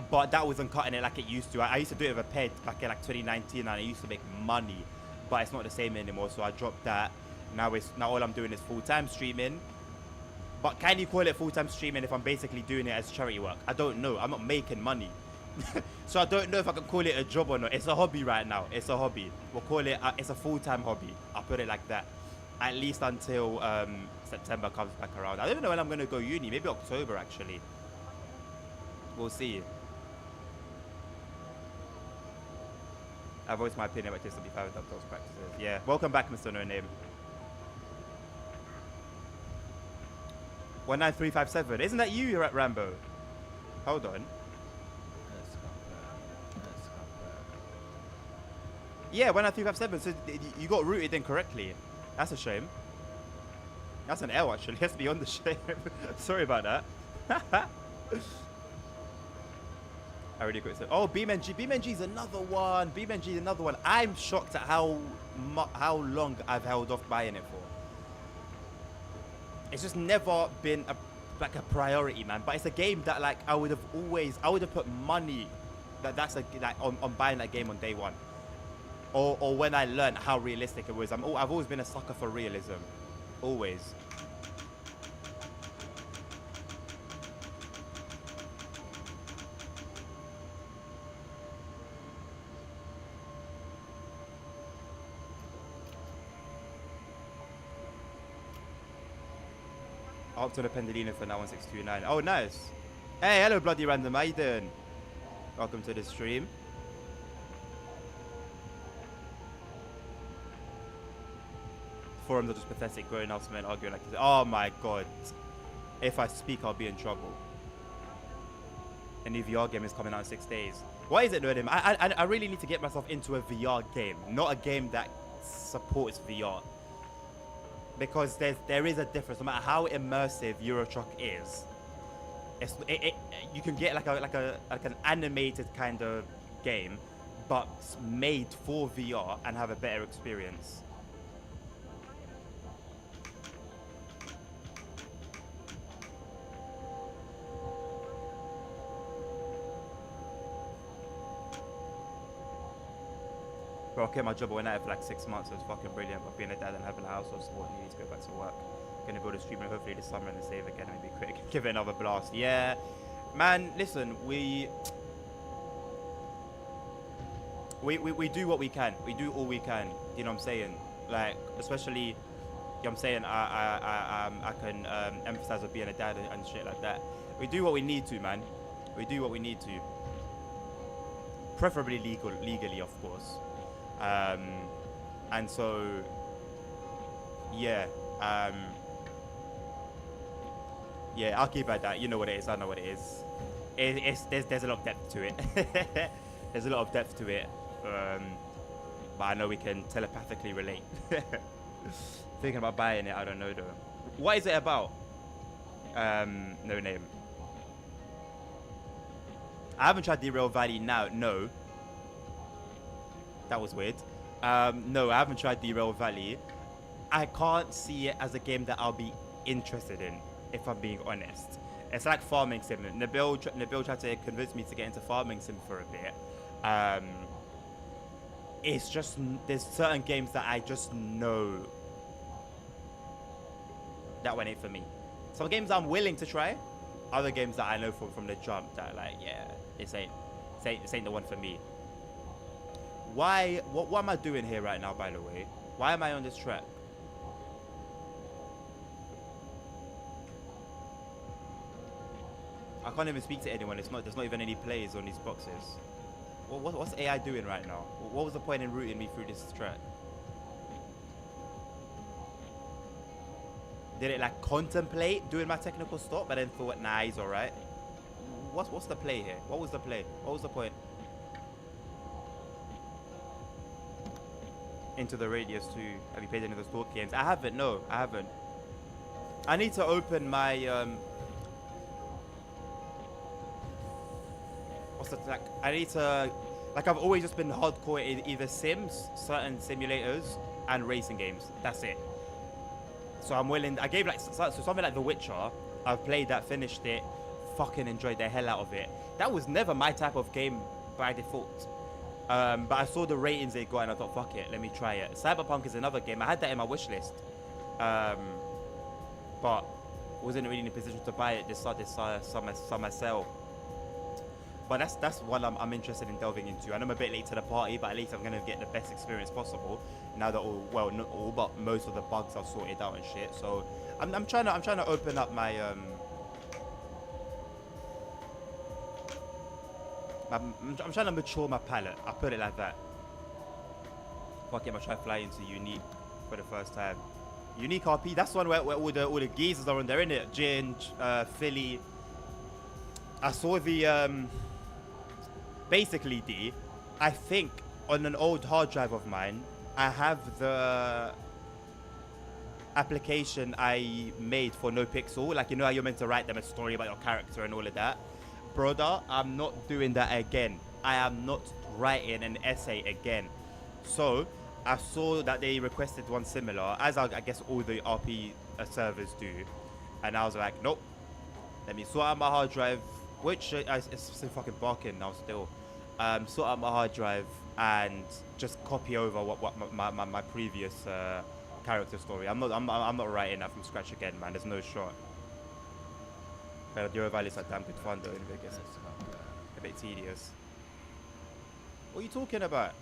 But that wasn't cutting it like it used to. I used to do it with a ped back in like 2019, and I used to make money, but it's not the same anymore. So I dropped that. Now all I'm doing is full-time streaming. But can you call it full-time streaming if I'm basically doing it as charity work? I don't know. I'm not making money. So I don't know if I can call it a job or not. It's a hobby right now. It's a hobby. We'll call it, it's a full-time hobby. I'll put it like that. At least until September comes back around. I don't know when I'm going to go uni. Maybe October, actually. We'll see. I've voiced my opinion about TSW5 and those practices. Yeah. Welcome back, Mr. No Name. 19357. Isn't that you? You're at Rambo. Hold on. Yeah, 19357. So you got routed incorrectly. That's a shame. That's an L, actually. Let's be on the shame. Sorry about that. I already got it. Oh, BeamNG. BeamNG is another one. BeamNG is another one. I'm shocked at how long I've held off buying it for. It's just never been a priority, man. But it's a game that like I would have put money on buying that game on day one, or when I learned how realistic it was. I've always been a sucker for realism, always. Up to the Pendolino for now 1629. Oh, nice. Hey, hello, bloody random. How you doing? Welcome to the stream. Forums are just pathetic. Growing up, men arguing like this. Oh my god. If I speak, I'll be in trouble. A new VR game is coming out in 6 days. What is it, Nerdim? I really need to get myself into a VR game, not a game that supports VR. Because there is a difference. No matter how immersive Euro Truck is, you can get like an animated kind of game, but made for VR and have a better experience. Bro, I kept my job away for like 6 months. It was fucking brilliant. But being a dad and having a house or support, you need to go back to work. Gonna build a streamer hopefully this summer and save again. Maybe quick. Give it another blast. Yeah, man. Listen, we do what we can. We do all we can. You know what I'm saying? Like, especially, you know what I'm saying? I can emphasize on being a dad and shit like that. We do what we need to, man. We do what we need to. preferably legally, of course. And so, yeah, yeah, I'll keep it at that. You know what it is. I know what it is. There's a lot of depth to it. There's a lot of depth to it. But I know we can telepathically relate. Thinking about buying it, I don't know though. What is it about? No name. I haven't tried Derail Valley now. No. That was weird. No, I haven't tried Derail Valley. I can't see it as a game that I'll be interested in, if I'm being honest. It's like farming sim. Nabil tried to convince me to get into farming sim for a bit. It's just, there's certain games that I just know that one ain't for me. Some games I'm willing to try. Other games that I know from the jump that like, yeah, this ain't the one for me. Why? What am I doing here right now, by the way? Why am I on this track? I can't even speak to anyone. There's not even any players on these boxes. What's AI doing right now? What was the point in routing me through this track? Did it like contemplate doing my technical stop, but then thought, nah, he's alright? What's the play here? What was the play? What was the point? Into the Radius 2. Have you played any of those talk games? I haven't. No, I haven't. I need to open my what's the like? I need to like. I've always just been hardcore in either Sims, certain simulators, and racing games. That's it. So I'm willing. I gave like so something like The Witcher. I've played that, finished it, fucking enjoyed the hell out of it. That was never my type of game by default. But I saw the ratings they got and I thought, fuck it, let me try it. Cyberpunk is another game. I had that in my wish list, but wasn't really in a position to buy it this summer sale. But that's one I'm interested in delving into. And I'm a bit late to the party, but at least I'm gonna get the best experience possible now that not all, but most of the bugs are sorted out and shit. So I'm trying to open up my I'm trying to mature my palette. I'll put it like that. Fuck it, I'm trying to fly into Unique for the first time. Unique RP, that's one where all the geezers are on there, innit? Ginge, Philly. I saw the basically I think on an old hard drive of mine, I have the application I made for NoPixel. Like, you know how you're meant to write them a story about your character and all of that? Brother, I'm not doing that again. I am not writing an essay again. So I saw that they requested one similar, as I guess all the RP servers do, and I was like, nope, let me sort out my hard drive, which it's still fucking barking now still. Sort out my hard drive and just copy over what my previous character story. I'm not writing that from scratch again, man. There's no shot. Derail Valley is like damn good fun though in Vegas. A bit tedious. What are you talking about?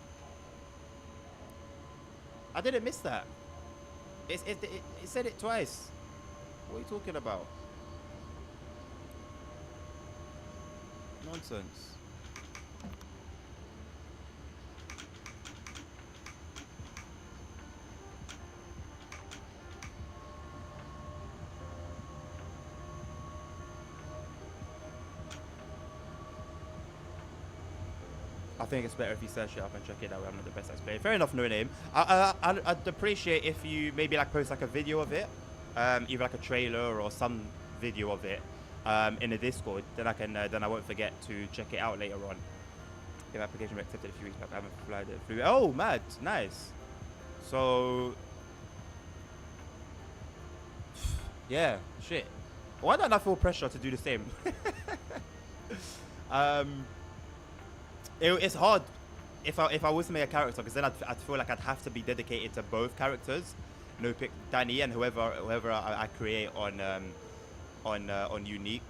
I didn't miss that. It said it twice. What are you talking about? Nonsense. I think it's better if you search it up and check it out. I'm not the best at playing. Fair enough, no name. I'd appreciate if you maybe like post like a video of it, either like a trailer or some video of it, in the Discord. Then I won't forget to check it out later on. If application was accepted a few weeks back, I haven't applied it through. Oh, mad, nice. So, yeah, shit. Why don't I feel pressure to do the same? It's hard if I was to make a character, because then I'd feel like I'd have to be dedicated to both characters, pick Danny and whoever I create on Unique.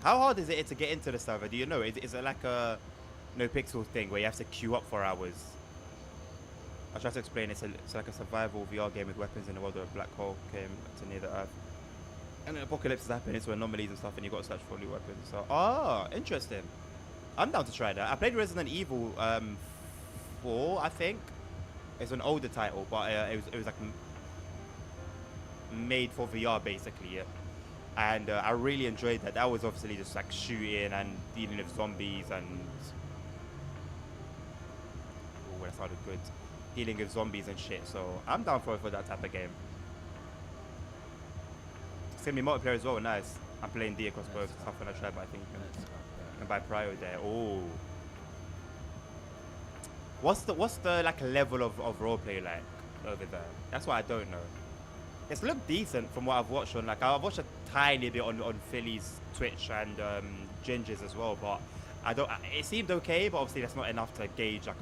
How hard is it to get into the server? Do you know? Is it like a NoPixel thing where you have to queue up for hours? I'll try to explain. It's like a survival VR game with weapons in the world where a black hole came to near the Earth. And an apocalypse is happening, so anomalies and stuff, and you got to search for new weapons. So, oh, interesting. I'm down to try that. I played Resident Evil 4, I think. It's an older title, but it was like made for VR basically. Yeah. And I really enjoyed that. That was obviously just like shooting and dealing with zombies and oh, that sounded good. Dealing with zombies and shit. So I'm down for that type of game. It's gonna be multiplayer as well. Nice. I'm playing D across both stuff when I try, but I think you can buy Prio there. Oh. What's the like level of roleplay like over there? That's what I don't know. It's looked decent from what I've watched on, like I've watched a tiny bit on Philly's Twitch and Ginger's as well, but it seemed okay, but obviously that's not enough to gauge like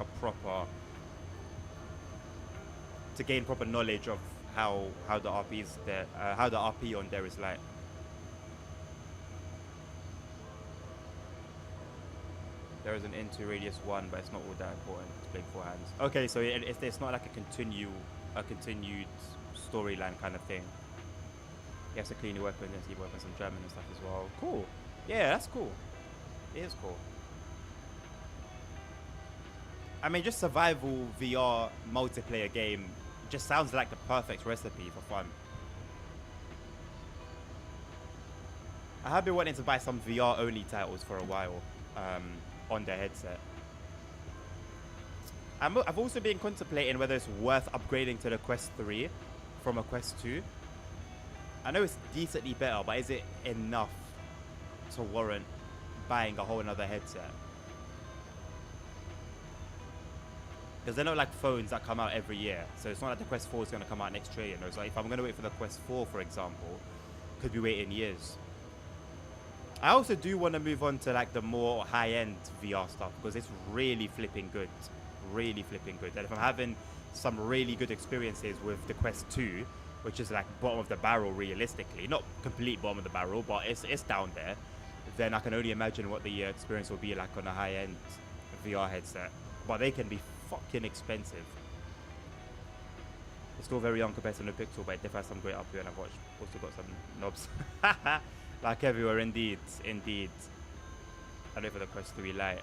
to gain proper knowledge of how the RP's there, how the RP on there is like. There is an into radius 1, but it's not all that important to play beforehand. Okay, so it's not like a continued storyline kind of thing. You have to clean your weapon and see weapons in German and stuff as well. Cool. Yeah, that's cool. It is cool. I mean, just survival VR multiplayer game just sounds like the perfect recipe for fun. I have been wanting to buy some VR only titles for a while on the headset. I've also been contemplating whether it's worth upgrading to the Quest 3 from a Quest 2. I know it's decently better, but is it enough to warrant buying a whole another headset? Because they're not like phones that come out every year. So it's not like the Quest 4 is going to come out next year. You know? So if I'm going to wait for the Quest 4, for example, could be waiting years. I also do want to move on to like the more high-end VR stuff because it's really flipping good. Really flipping good. And if I'm having some really good experiences with the Quest 2, which is like bottom of the barrel realistically, not complete bottom of the barrel, but it's down there, then I can only imagine what the experience will be like on a high-end VR headset. But they can be fucking expensive. It's still very young compared to the Pixel, but it definitely has some great up here, and I've also got some knobs. Like everywhere, indeed. I live for the Quest 3 Lite.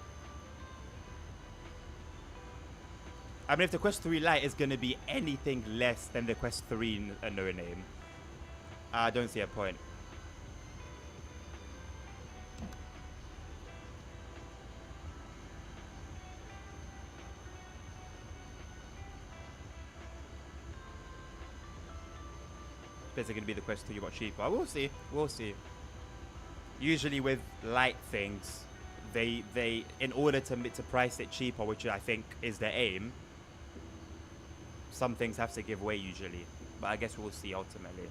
I mean, if the Quest 3 Lite is going to be anything less than the Quest 3 no name, I don't see a point. Is it going to be the Quest 2 but cheaper? We'll see. We'll see. Usually with light things, they in order to price it cheaper, which I think is the aim, some things have to give way usually. But I guess we'll see ultimately.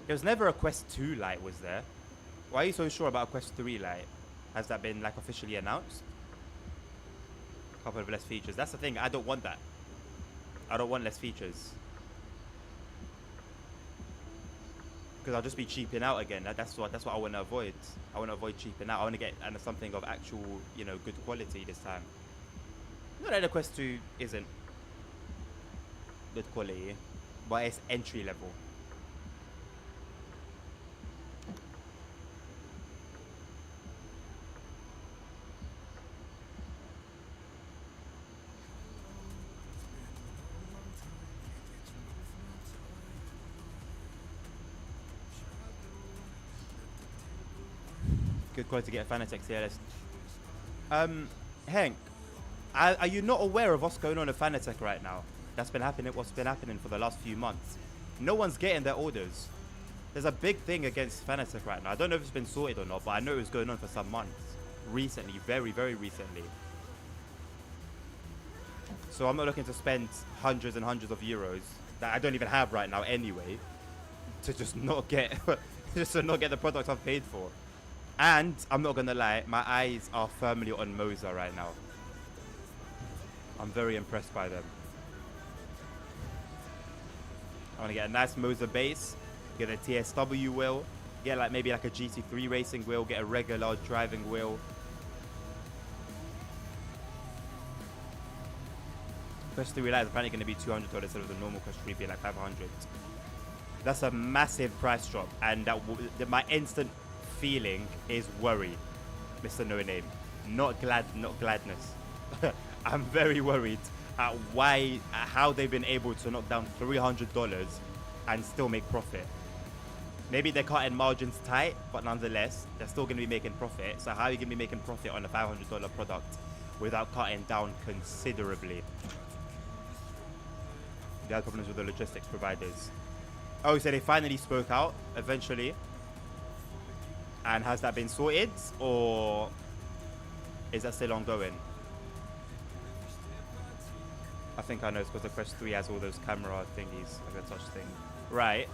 There was never a Quest 2 Lite, was there? Why are you so sure about a Quest 3 Lite? Has that been like officially announced? A couple of less features. That's the thing. I don't want that. I don't want less features. Because I'll just be cheaping out again. That's what I want to avoid. I want to avoid cheaping out. I want to get something of actual, good quality this time. Not that the Quest 2 isn't good quality, but it's entry level. Good quality to get a Fanatec CLS. Hank, are you not aware of what's going on with Fanatec right now? That's been happening. What's been happening for the last few months? No one's getting their orders. There's a big thing against Fanatec right now. I don't know if it's been sorted or not, but I know it was going on for some months. Recently, very, very recently. So I'm not looking to spend hundreds and hundreds of euros that I don't even have right now anyway, to just not get, to not get the product I've paid for. And I'm not gonna lie, my eyes are firmly on Moza right now. I'm very impressed by them. I want to get a nice Moza base, get a TSW wheel, get maybe a GT3 racing wheel, get a regular driving wheel. Quest 3 Lite is apparently going to be $200 instead of the normal Quest 3 being like $500. That's a massive price drop, and my instant feeling is worry, Mr. No Name. Not gladness. I'm very worried at how they've been able to knock down $300 and still make profit. Maybe they're cutting margins tight, but nonetheless, they're still going to be making profit. So how are you going to be making profit on a $500 product without cutting down considerably? They had problems with the logistics providers. Oh, so they finally spoke out eventually. And has that been sorted, or is that still ongoing? I think I know, it's because the Quest 3 has all those camera thingies, like a touch thing. Right.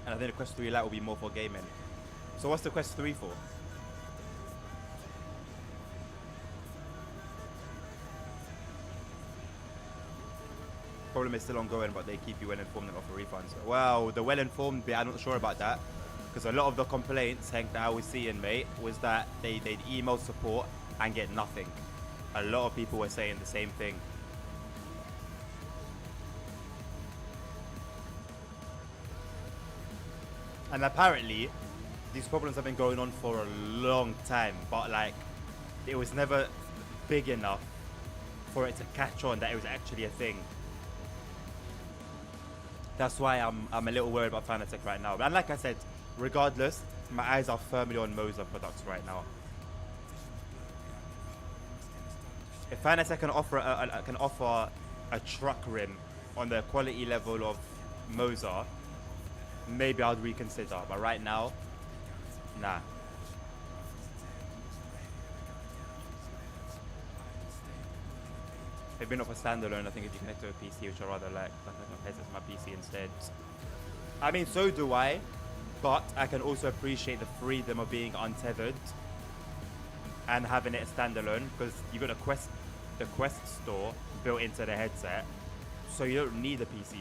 And I think the Quest 3 Lite will be more for gaming. So what's the Quest 3 for? Problem is still ongoing, but they keep you well informed and offer refunds. Well, the well informed bit, I'm not sure about that, because a lot of the complaints, Hank, that I was seeing, mate, was that they'd email support and get nothing. A lot of people were saying the same thing. And apparently, these problems have been going on for a long time, but like, it was never big enough for it to catch on that it was actually a thing. That's why I'm a little worried about Fanatec right now. And like I said, regardless, my eyes are firmly on Moser products right now. If Fanatec can offer a truck rim on the quality level of Moser, maybe I'd reconsider. But right now, nah. They've been off a standalone. I think if you connect to a PC, which I rather like I can compare it to my PC instead. I mean, so do I, but I can also appreciate the freedom of being untethered and having it standalone, because you got the Quest store built into the headset, so you don't need a PC.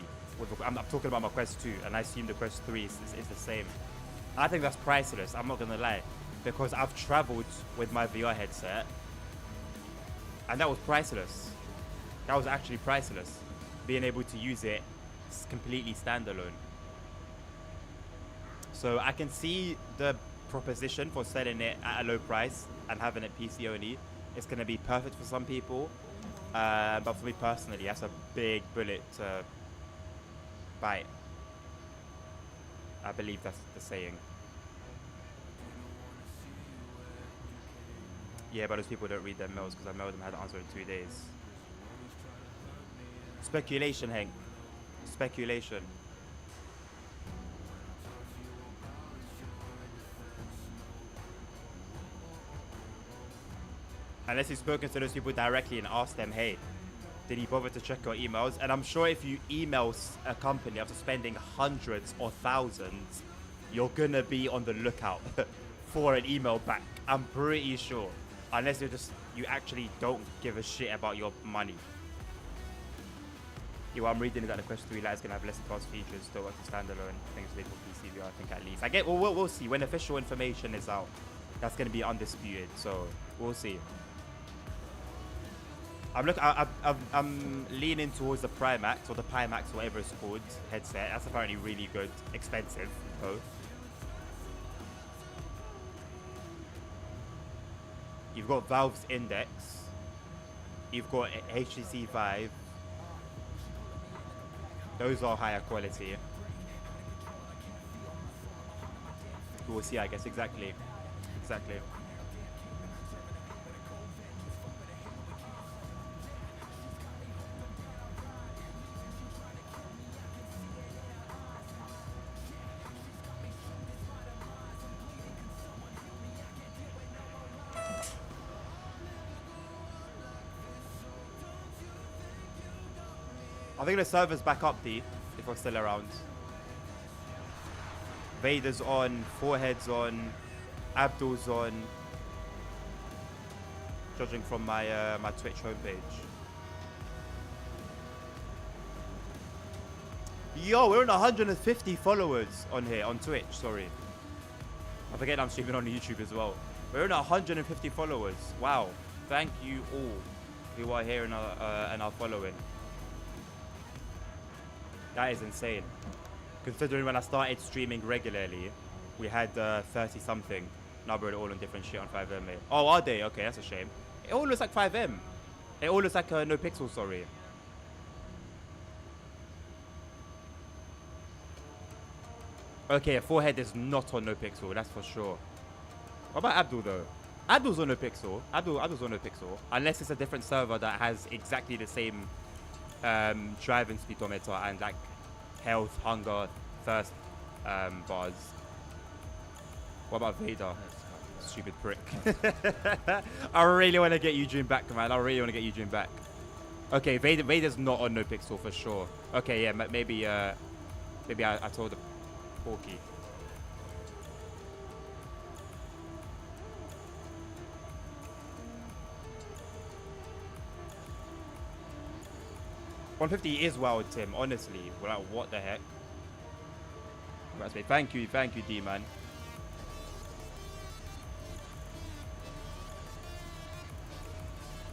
I'm talking about my Quest 2, and I assume the Quest 3 is the same. I think that's priceless. I'm not gonna lie, because I've traveled with my VR headset, and that was priceless. That was actually priceless, being able to use it completely standalone. So I can see the proposition for selling it at a low price and having it PC only. It's going to be perfect for some people, but for me personally, that's a big bullet to bite. I believe that's the saying. Yeah, but those people don't read their mails, because I mailed them, I had to answer in 2 days. Speculation, Hank. Speculation. Unless you've spoken to those people directly and asked them, hey, did he bother to check your emails? And I'm sure if you email a company after spending hundreds or thousands, you're gonna be on the lookout for an email back. I'm pretty sure. Unless you actually don't give a shit about your money. Yeah, what I'm reading is that the Quest 3 Lite is going to have less advanced features, still works as standalone things related to PC VR, I think, at least. We'll see. When official information is out, that's going to be undisputed, so we'll see. I'm leaning towards the Primax, or the Pimax, whatever it's called, headset. That's apparently really good. Expensive, though. You've got Valve's Index. You've got HTC Vive. Those are higher quality. We'll see, I guess. Exactly. Exactly. I think the server's back up, D, if we're still around. Vader's on, Forehead's on, Abdul's on. Judging from my my Twitch homepage. Yo, we're on 150 followers on here, on Twitch, sorry. I forget I'm streaming on YouTube as well. We're in 150 followers. Wow. Thank you all who are here and are following. That is insane. Considering when I started streaming regularly, we had 30 something. Now we're all on different shit on 5M. Mate. Oh, are they? Okay, that's a shame. It all looks like 5M. It all looks like no pixel, sorry. Okay, Forehead is not on no pixel, that's for sure. What about Abdul though? Abdul's on no pixel. Abdul's on no pixel. Unless it's a different server that has exactly the same driving speedometer and like health, hunger, thirst bars. What about Vader? Stupid prick. I really want to get Eugene back, man. I really want to get Eugene back. Okay, Vader's not on no pixel for sure. Okay, yeah, maybe I told the Porky. $150 is wild, Tim. Honestly, like, what the heck? Thank you, D man.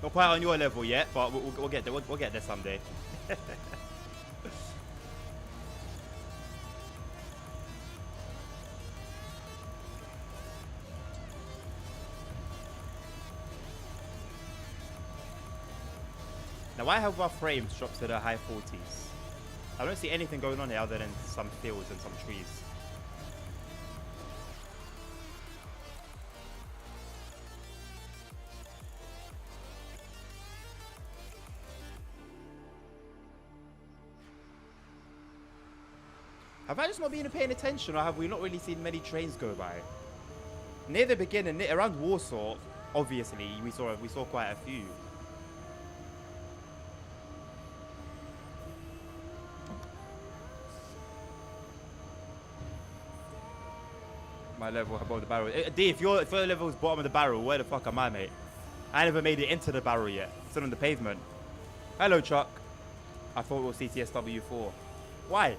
Not quite on your level yet, but we'll get there. We'll get there someday. Now, why have our frames dropped to the high 40s? I don't see anything going on here other than some fields and some trees. Have I just not been paying attention, or have we not really seen many trains go by? Near the beginning, around Warsaw, obviously, we saw quite a few. My level above the barrel. D, if your level is bottom of the barrel, where the fuck am I, mate? I never made it into the barrel yet. Still on the pavement. Hello, Chuck. I thought it was CTSW4. Why?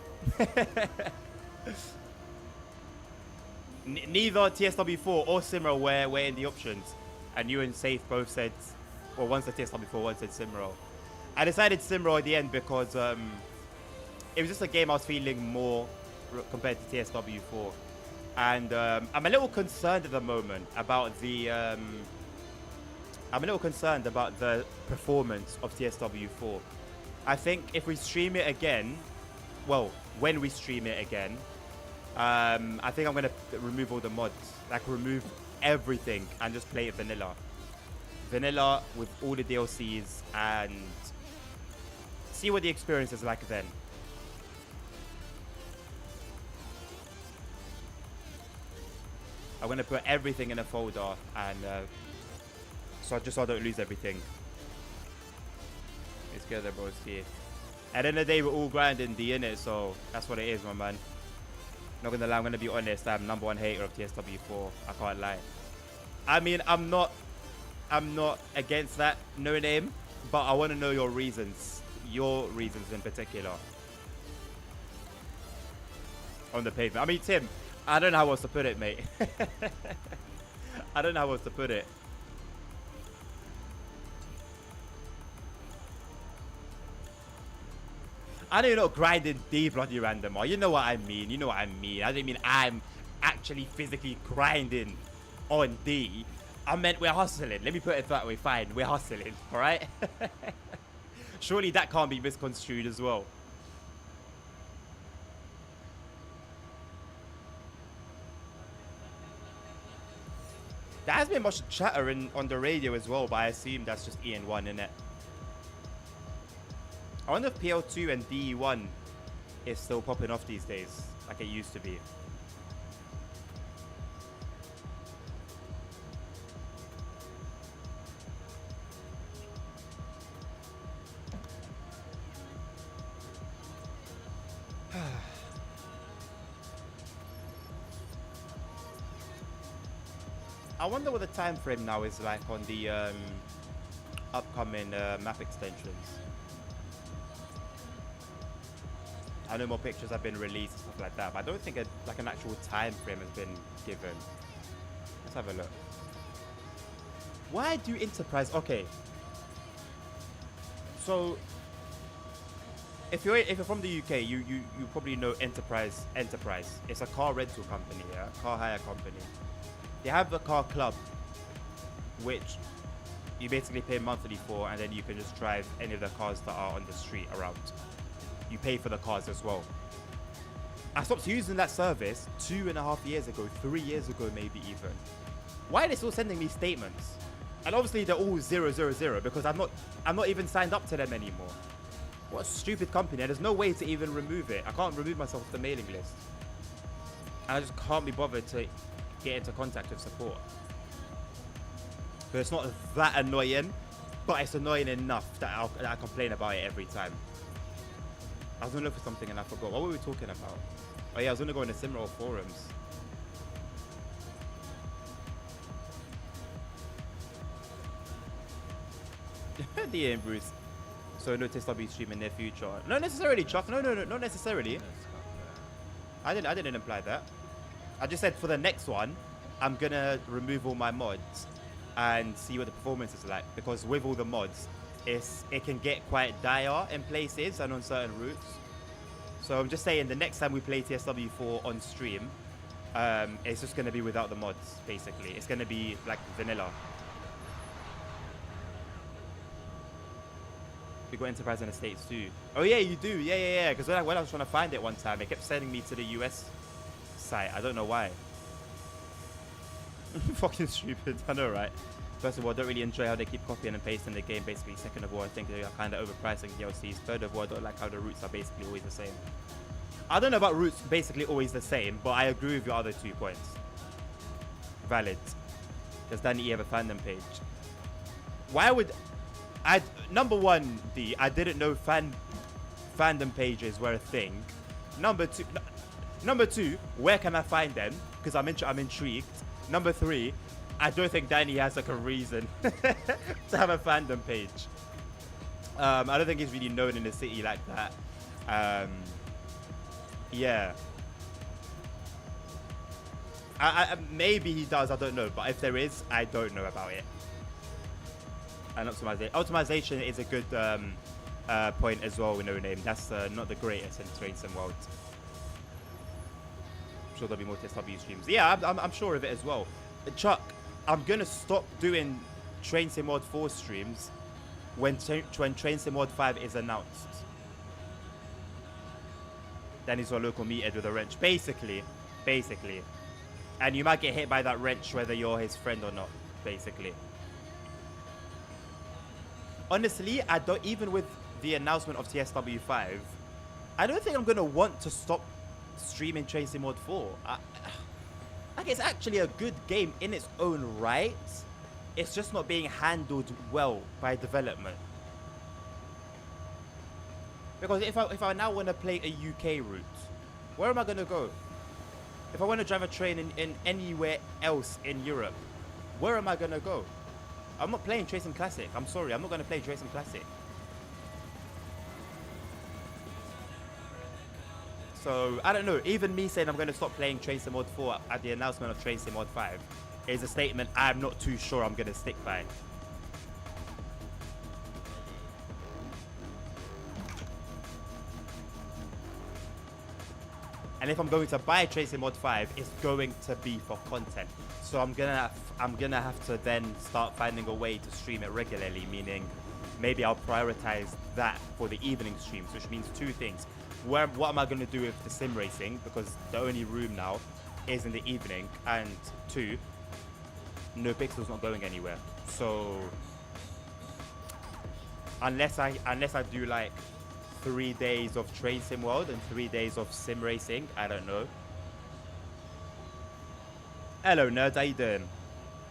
Neither TSW4 or SimRail were in the options. And you and Safe both said, well, one said TSW4, one said SimRail. I decided SimRail at the end because it was just a game I was feeling more compared to TSW4. And I'm a little concerned at the moment about the performance of TSW4. I think if we stream it again, well, when we stream it again, I think I'm gonna remove all the mods, like remove everything and just play it vanilla with all the DLCs and see what the experience is like then. I'm gonna put everything in a folder and so I don't lose everything. It's good, they're both here. At the end of the day, we're all grinding D in it, so that's what it is, my man. Not gonna lie, I'm gonna be honest. I'm #1 hater of TSW4. I can't lie. I mean, I'm not against that, no name, but I want to know your reasons in particular. On the pavement. I mean, Tim, I don't know how else to put it, mate. I don't know how else to put it. I know you're not grinding D bloody random, or you know what I mean. You know what I mean. I didn't mean I'm actually physically grinding on D. I meant we're hustling. Let me put it that way. Fine, we're hustling. All right. Surely that can't be misconstrued as well. There has been much chatter on the radio as well, but I assume that's just EN1, innit? I wonder if PL2 and DE1 is still popping off these days, like it used to be. I wonder what the time frame now is like on the upcoming map extensions. I know more pictures have been released and stuff like that, but I don't think like an actual time frame has been given. Let's have a look. Why do Enterprise? Okay. So if you're from the UK, you probably know Enterprise. It's a car rental company, yeah, car hire company. They have a car club, which you basically pay monthly for, and then you can just drive any of the cars that are on the street around. You pay for the cars as well. I stopped using that service 2.5 years ago, 3 years ago, maybe even. Why are they still sending me statements? And obviously they're all 000 because I'm not even signed up to them anymore. What a stupid company. And there's no way to even remove it. I can't remove myself off the mailing list. And I just can't be bothered to get into contact with support. But it's not that annoying, but it's annoying enough that I complain about it every time. I was going to look for something and I forgot. What were we talking about? Oh yeah, I was going to go in the SimRail forums. DM Bruce. So no TSW stream in their future. Not necessarily, Chuck. No, not necessarily. I didn't imply that. I just said for the next one, I'm gonna remove all my mods and see what the performance is like, because with all the mods, it can get quite dire in places and on certain routes. So I'm just saying the next time we play TSW4 on stream, it's just gonna be without the mods. Basically, it's gonna be like vanilla. We got Enterprise in the States too. Oh yeah, you do. Yeah. Because when I was trying to find it one time, it kept sending me to the US site. I don't know why. Fucking stupid. I know, right? First of all, I don't really enjoy how they keep copying and pasting the game. Basically, second of all, I think they are kind of overpricing DLCs. Third of all, I don't like how the routes are basically always the same. I don't know about routes basically always the same, but I agree with your other 2 points. Valid. Does Danny have a fandom page? Why would... Number one, I didn't know fandom pages were a thing. Number two, where can I find them? Because I'm intrigued. Number 3, I don't think Danny has like a reason to have a fandom page. I don't think he's really known in the city like that. Yeah. Maybe he does, I don't know. But if there is, I don't know about it. And optimization is a good point as well with No Name. That's not the greatest in Train Sim World. I'm sure there'll be more TSW streams. Yeah, I'm sure of it as well. Chuck, I'm going to stop doing Train Sim World 4 streams when Train Sim World 5 is announced. Then he's a local meathead with a wrench. Basically. And you might get hit by that wrench whether you're his friend or not. Basically. Honestly, I don't, even with the announcement of TSW5, I don't think I'm going to want to stop streaming Train Sim World 4. Like, it's actually a good game in its own right. It's just not being handled well by development. Because if I now want to play a UK route, where am I going to go? If I want to drive a train in anywhere else in Europe, where am I going to go? I'm not playing Train Sim Classic. I'm sorry, I'm not going to play Train Sim Classic. So, I don't know. Even me saying I'm going to stop playing Train Sim Mod 4 at the announcement of Train Sim Mod 5 is a statement I'm not too sure I'm going to stick by. And if I'm going to buy Train Sim Mod 5, it's going to be for content. So I'm gonna have to then start finding a way to stream it regularly, meaning maybe I'll prioritize that for the evening streams, which means 2 things. What am I going to do with the sim racing, because the only room now is in the evening, and 2, No Pixel's not going anywhere. So unless I do like 3 days of Train Sim World and 3 days of sim racing, I don't know. Hello nerds, how you doing?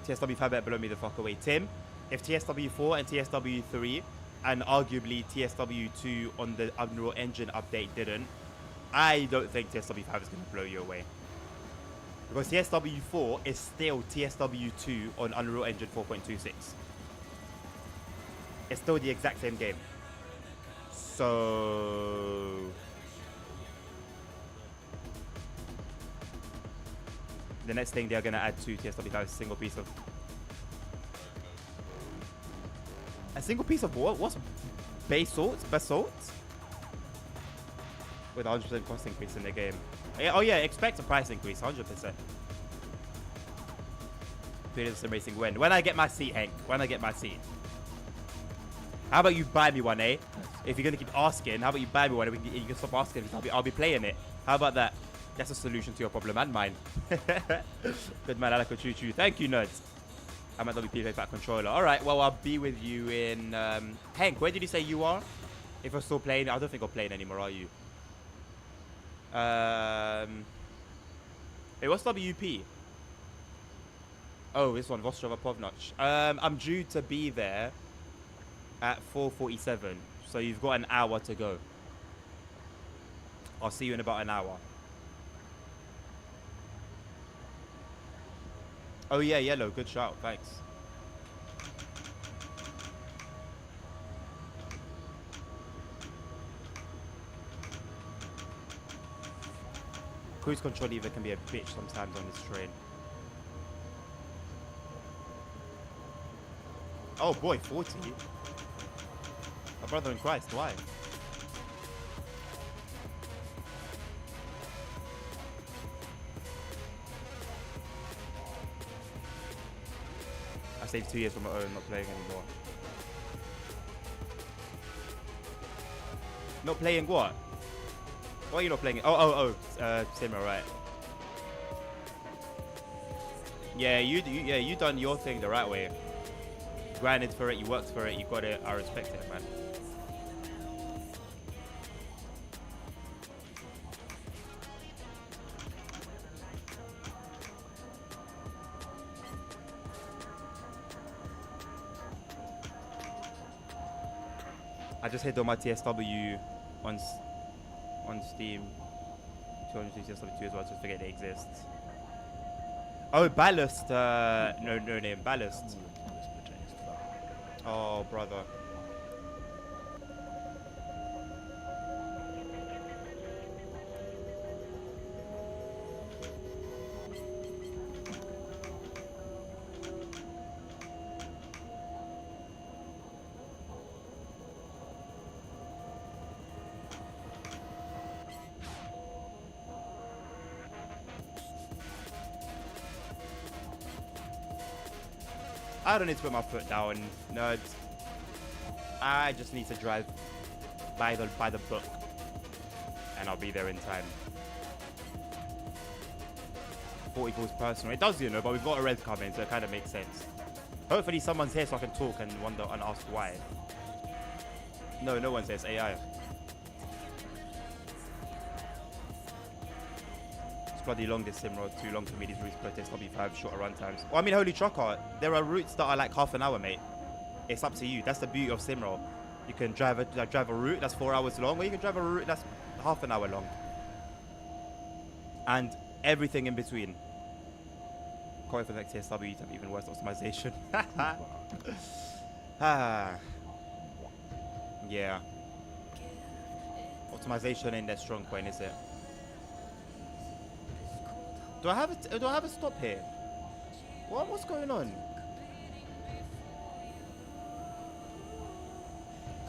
TSW5 better blow me the fuck away. Tim, if TSW4 and TSW3 and arguably TSW2 on the Unreal Engine update didn't, I don't think TSW5 is going to blow you away. Because TSW4 is still TSW2 on Unreal Engine 4.26. It's still the exact same game. So The next thing they're gonna add to TSW5 is a single piece of... A single piece of what? What's basalt? Basalt? With 100% cost increase in the game. Oh yeah, expect a price increase, 100%. Creators Sim Racing when I get my seat, Hank. When I get my seat. How about you buy me one, eh? If you're gonna keep asking, how about you buy me one and you can stop asking because I'll be playing it. How about that? That's a solution to your problem and mine. Good man, I like a choo-choo. Thank you, nerds. I'm at WP back controller. Alright, well, I'll be with you in... Hank, where did you say you are? If you're still playing, I don't think you're playing anymore, are you? Hey, what's WP? Oh, this one, Vostrova Povnoch. I'm due to be there at 4:47, so you've got an hour to go. I'll see you in about an hour. Oh yeah, yellow, good shout, thanks. Cruise control either can be a bitch sometimes on this train. Oh boy, 40? My brother in Christ, why? I saved 2 years from my own, not playing anymore. Not playing what? Why are you not playing it? SimRail, right. Yeah, you done your thing the right way. Grinded for it, you worked for it, you got it, I respect it, man. I just hit on my TSW on Steam. 200 TSW2 as well, just forget it exists. Oh, Ballast, no name, Ballast. Oh, brother. I don't need to put my foot down, nerds. I just need to drive by the book, and I'll be there in time. 40 calls personal. It does, you know, but we've got a red coming, so it kind of makes sense. Hopefully someone's here so I can talk and wonder and ask why. No one's here. It's AI. It's bloody long, this sim road. Too long for me. These routes per TSW5 shorter run times. Well, I mean, holy trucker, there are routes that are like half an hour, mate. It's up to you. That's the beauty of SimRail. You can drive a route that's 4 hours long, or you can drive a route that's half an hour long. And everything in between. Can't wait for the next TSW to have even worse optimization. Yeah. Optimization ain't their strong point, is it? Do I have a stop here? What's going on?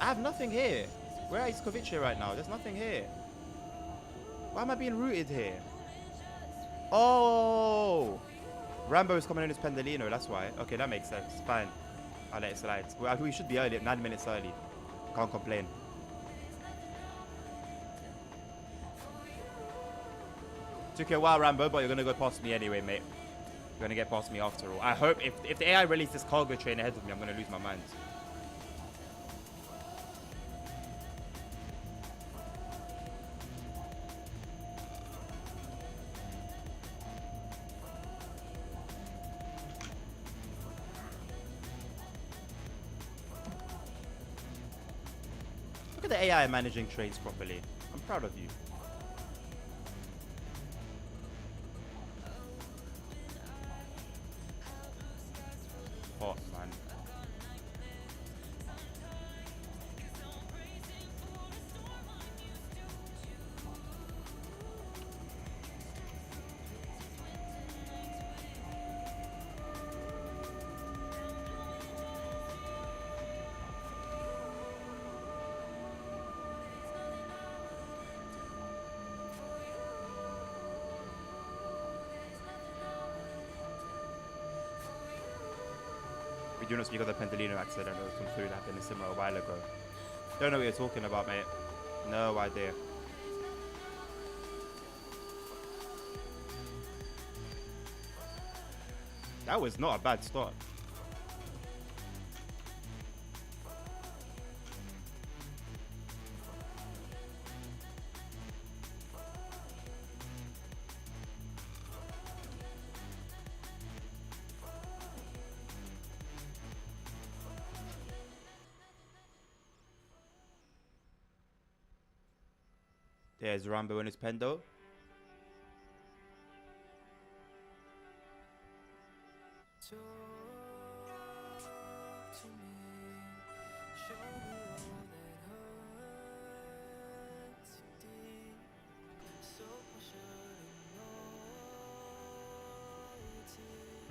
I have nothing here. Where is Kovice right now? There's nothing here. Why am I being routed here? Oh! Rambo is coming in as Pendolino, that's why. Okay, that makes sense. Fine. I'll let it slide. Well, we should be early, 9 minutes early. Can't complain. Took you a while, Rambo, but you're going to go past me anyway, mate. You're going to get past me after all. I hope if the AI releases this cargo train ahead of me, I'm going to lose my mind. Look at the AI managing trains properly. I'm proud of you. Hot, man. We do not speak of the Pendolino accident or some food happened in SimRail a while ago. Don't know what you're talking about, mate. No idea. That was not a bad start. There's Rambo and his Pendo.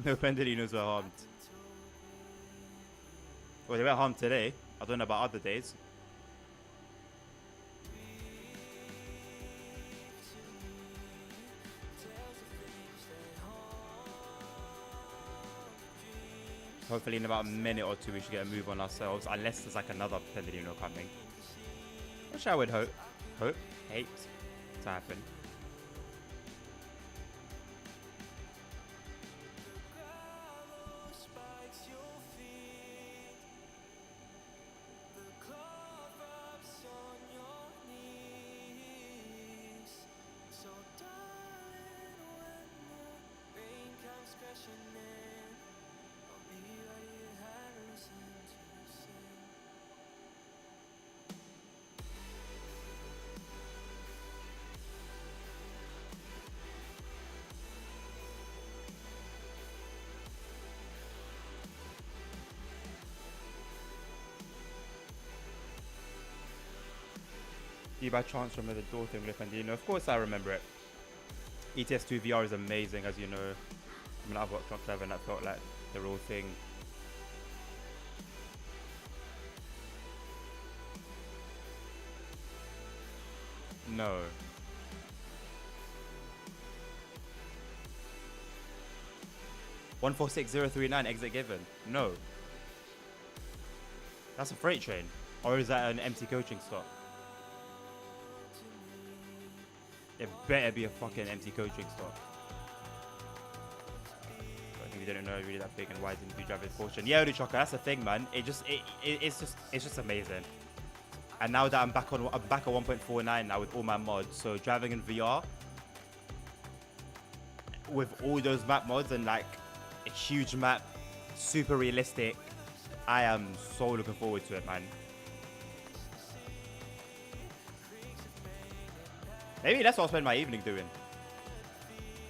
No Pendolinos were harmed. Well, they were harmed today. I don't know about other days. Hopefully in about a minute or two we should get a move on ourselves, unless there's like another Pendolino coming. Which I would hate to happen. Do you by chance remember the door thing with Pendolino? Of course I remember it. ETS2 VR is amazing, as you know. I mean, I've got Clock 7 that felt like the real thing. No. $146,039 exit given. No. That's a freight train. Or is that an empty coaching stop? It better be a fucking empty coaching stop. I think we didn't know really that big, and why didn't we drive with caution? Yeah, Oluchoka, that's the thing, man. It's just amazing. And now that I'm back at 1.49 now with all my mods, so driving in VR with all those map mods and like a huge map, super realistic, I am so looking forward to it, man. Maybe that's what I'll spend my evening doing.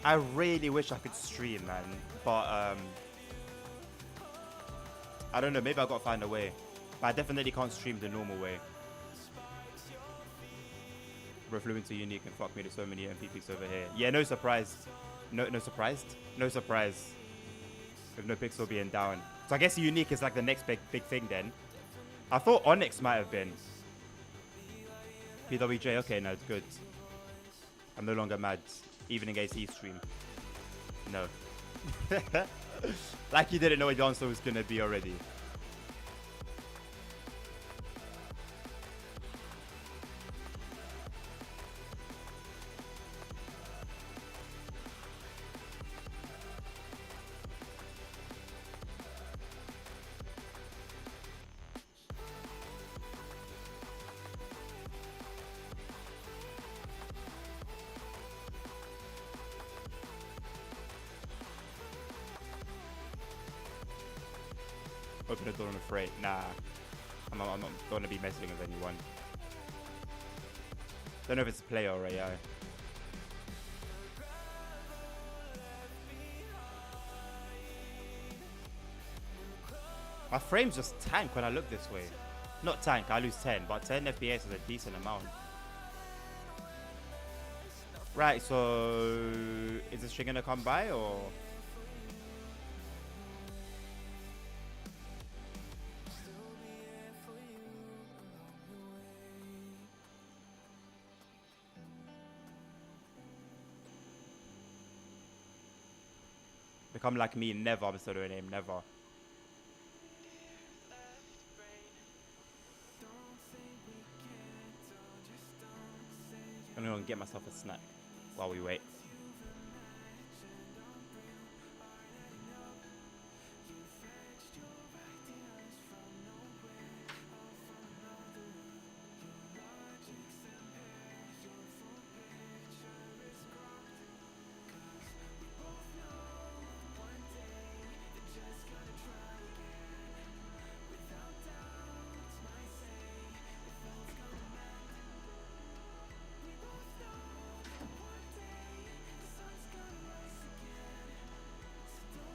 I really wish I could stream, man, but I don't know, maybe I've got to find a way. But I definitely can't stream the normal way. Bro flew into Unique and fuck me, there's so many MPPs over here. Yeah, no surprise. No surprise. No surprise. With no Pixel being down. So I guess Unique is like the next big thing then. I thought Onyx might have been. PWJ, okay, no, it's good. I'm no longer mad. Even in AC stream. No. Like you didn't know what the answer was gonna be already. Open the door on a freight. Nah. I'm not going to be messing with anyone. Don't know if it's a player or AI. My frames just tank when I look this way. Not tank, I lose 10, but 10 FPS is a decent amount. Right, so is this string gonna come by or? Become like me, never. I'm still doing name, never. I'm gonna get myself a snack while we wait.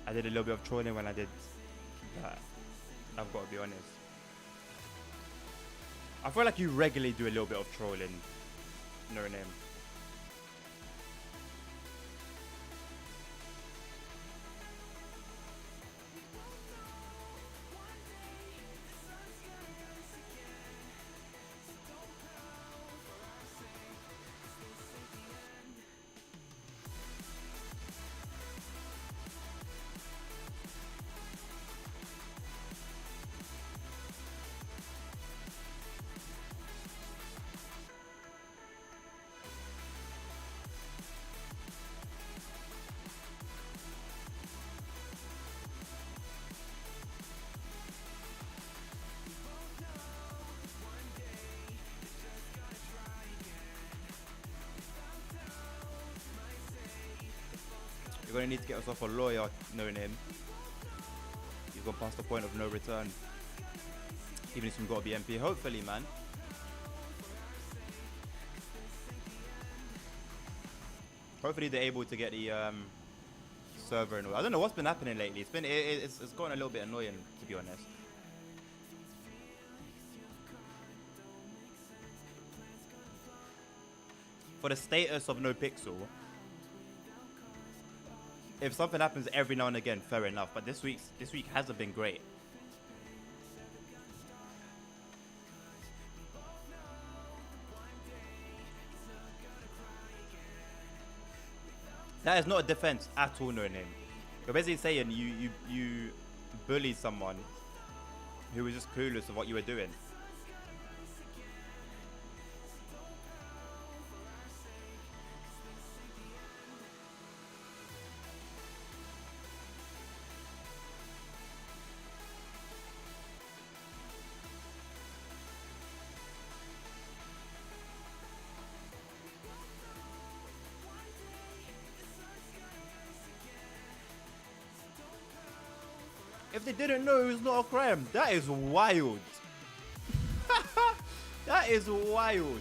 I did a little bit of trolling when I did that. I've got to be honest. I feel like you regularly do a little bit of trolling. No name. You're gonna need to get yourself a lawyer, knowing him. You've gone past the point of no return. Even if you've got to be MP, hopefully, man. Hopefully they're able to get the server and all. I don't know what's been happening lately. It's gotten a little bit annoying, to be honest. For the status of no pixel, if something happens every now and again, fair enough. But this week hasn't been great. That is not a defense at all, no name. You're basically saying you bullied someone who was just clueless of what you were doing. If they didn't know, it was not a crime. That is wild. That is wild.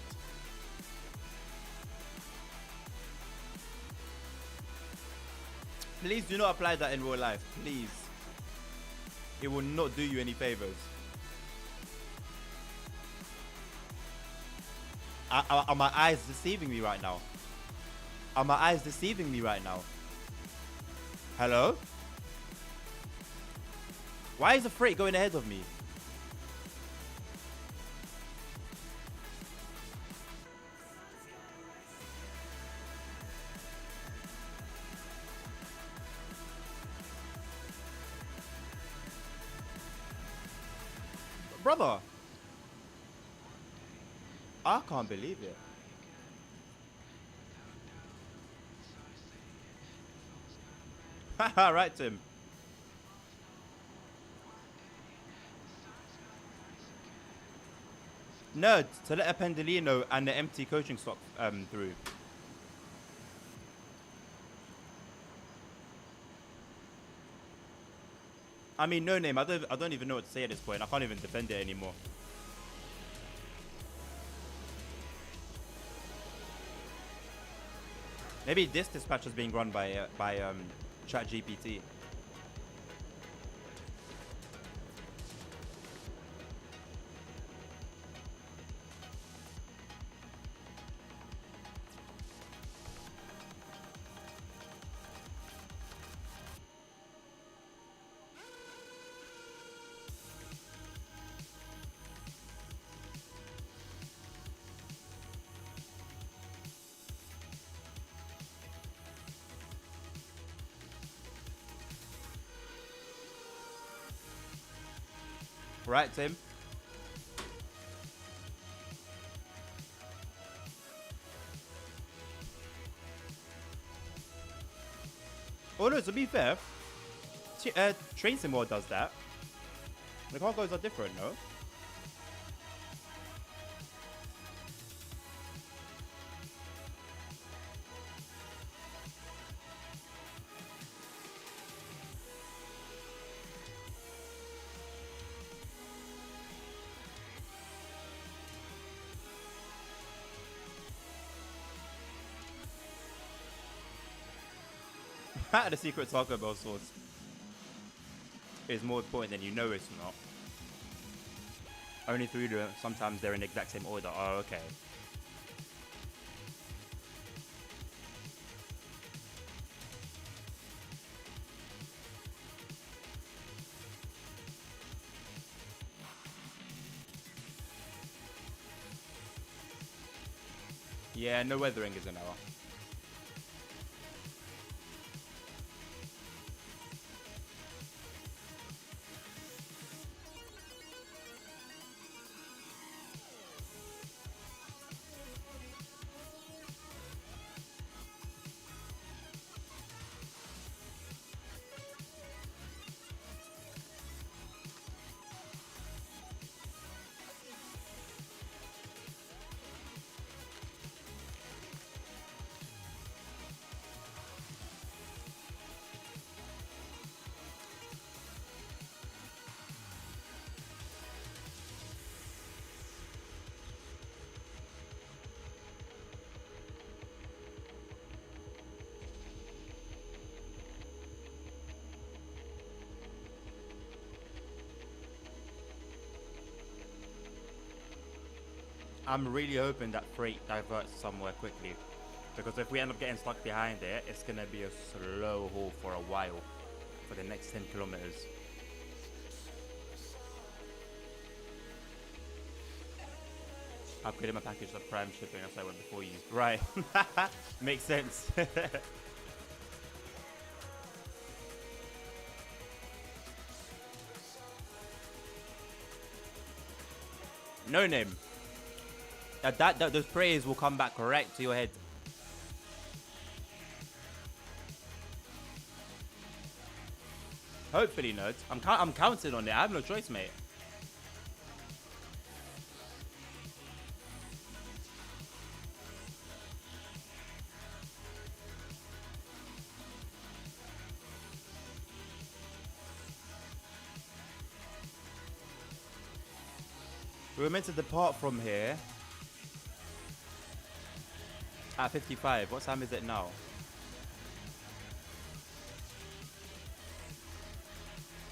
Please do not apply that in real life. Please. It will not do you any favors. Are my eyes deceiving me right now? Are my eyes deceiving me right now? Hello? Why is the freight going ahead of me? Brother, I can't believe it. Haha, right, Tim. Nerd, to let a Pendolino and the empty coaching stock through. I mean, no name. I don't even know what to say at this point. I can't even defend it anymore. Maybe this dispatch is being run by ChatGPT. Right, Tim? Oh no, to be fair, Train Sim World does that. The cargoes are different, no? The secret Taco Bell sauce is more important than you know it's not. Only through the sometimes they're in the exact same order. Oh, okay. Yeah, no weathering is an error. I'm really hoping that freight diverts somewhere quickly. Because if we end up getting stuck behind it, it's going to be a slow haul for a while. For the next 10 kilometers. Upgraded my package to prime shipping as I went before you. Right. Makes sense. No name. Those prayers will come back correct to your head. Hopefully, nerds. I'm counting on it. I have no choice, mate. We were meant to depart from here at 55. What time is it now?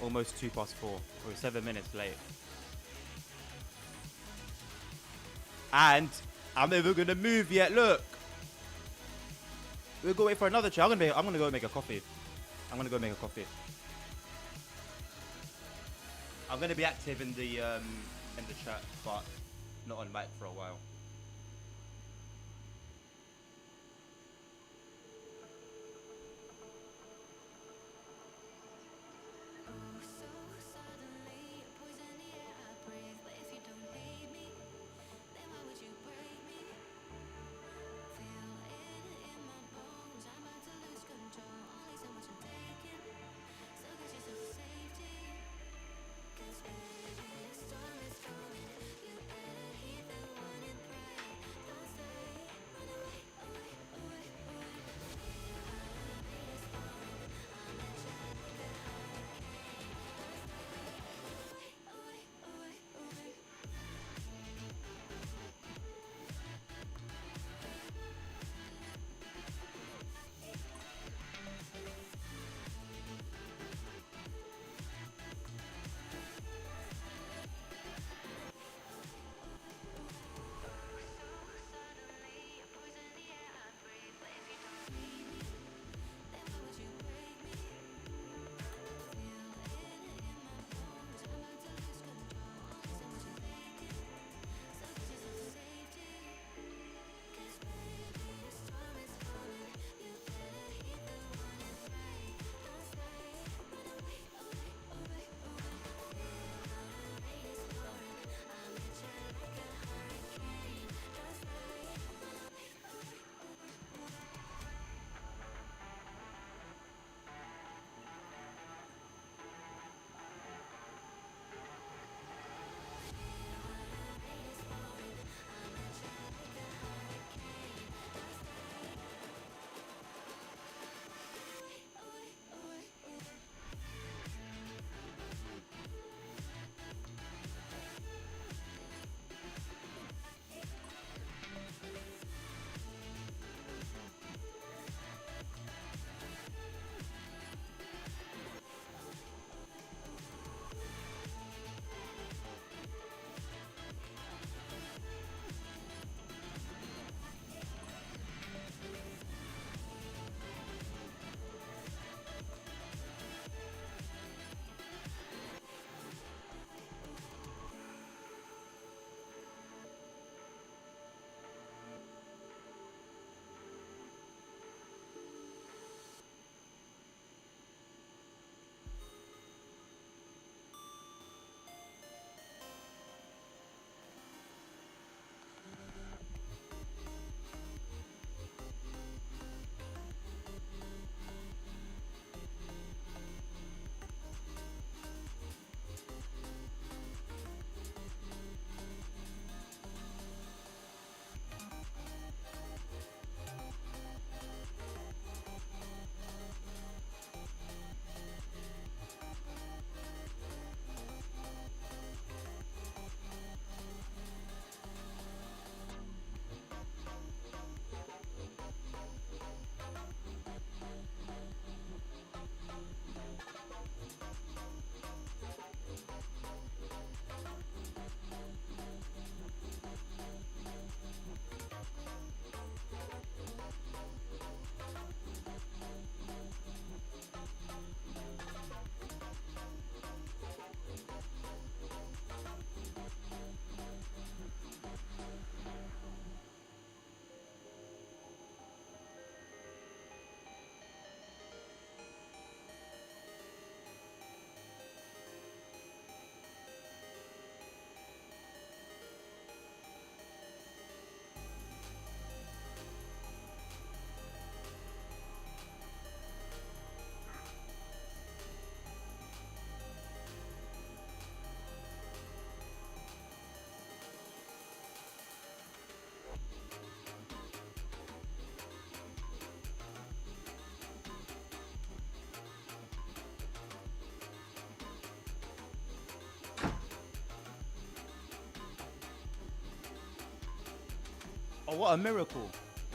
Almost 4:02. We're 7 minutes late. And I'm never gonna move yet. Look, we'll go wait for another chair. I'm gonna go make a coffee. I'm gonna go make a coffee. I'm gonna be active in the chat, but not on mic for a while. Oh, what a miracle.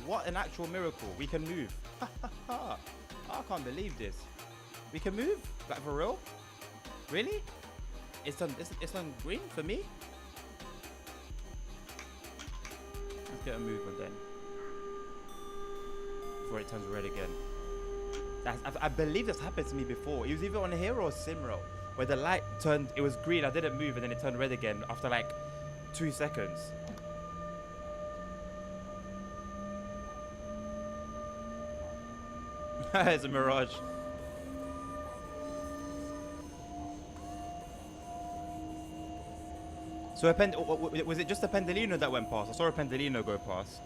What an actual miracle. We can move. I can't believe this. We can move? Like, for real? Really? It's on green for me? Let's get a movement then. Before it turns red again. I believe this happened to me before. It was either on Hero or SimRail, where the light turned, it was green, I didn't move, and then it turned red again after like 2 seconds. It's a mirage. So was it just a Pendolino that went past? I saw a Pendolino go past.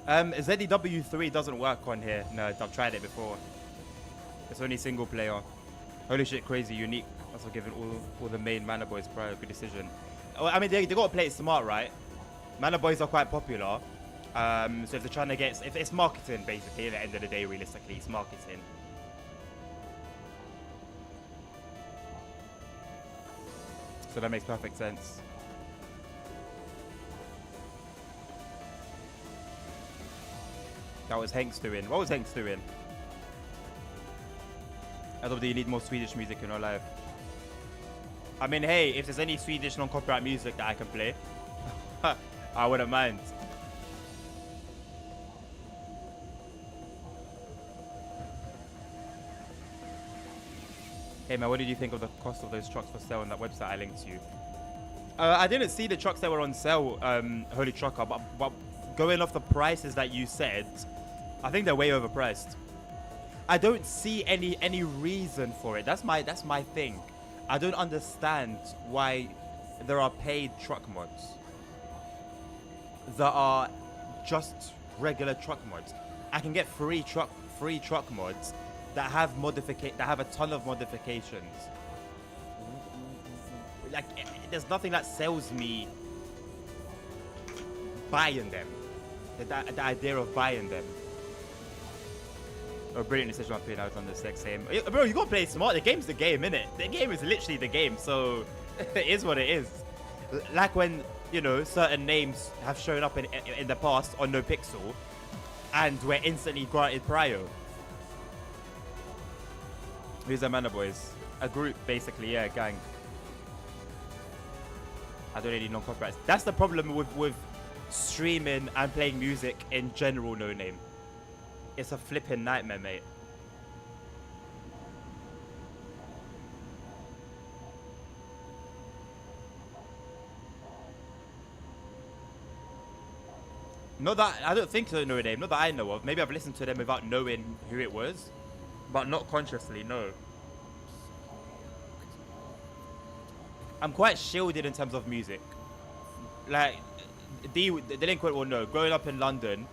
ZDW3 doesn't work on here. No, I've tried it before. It's only single player. Holy shit, crazy, unique. Also given all the main Mana Boys prior. Good decision. I mean, they got to play it smart, right? Mana Boys are quite popular. So if they're trying to get... If it's marketing, basically, at the end of the day, realistically, it's marketing. So that makes perfect sense. That was Hank's doing. What was Hank's doing? I thought, do you need more Swedish music in your life? I mean, hey, if there's any Swedish non-copyright music that I can play, I wouldn't mind. Hey man, what did you think of the cost of those trucks for sale on that website I linked to you? I didn't see the trucks that were on sale, Holy Trucker, but going off the prices that you said, I think they're way overpriced. I don't see any reason for it. That's my thing. I don't understand why there are paid truck mods that are just regular truck mods. I can get free truck mods that have a ton of modifications. Like, there's nothing that sells me buying them. The idea of buying them. Oh, brilliant decision on playing out on the sex same. Bro, you gotta play smart. The game's the game, innit? The game is literally the game, so it is what it is. Like when, you know, certain names have shown up in the past on No Pixel, and we're instantly granted prio. Who's the Mana Boys? A group, basically, yeah, a gang. I don't really know copyrights. That's the problem with streaming and playing music in general, No Name. It's a flipping nightmare, mate. Not that I don't think so, No Name. Not that I know of. Maybe I've listened to them without knowing who it was, but not consciously. No. I'm quite shielded in terms of music. Like, the delinquent will know. Growing up in London,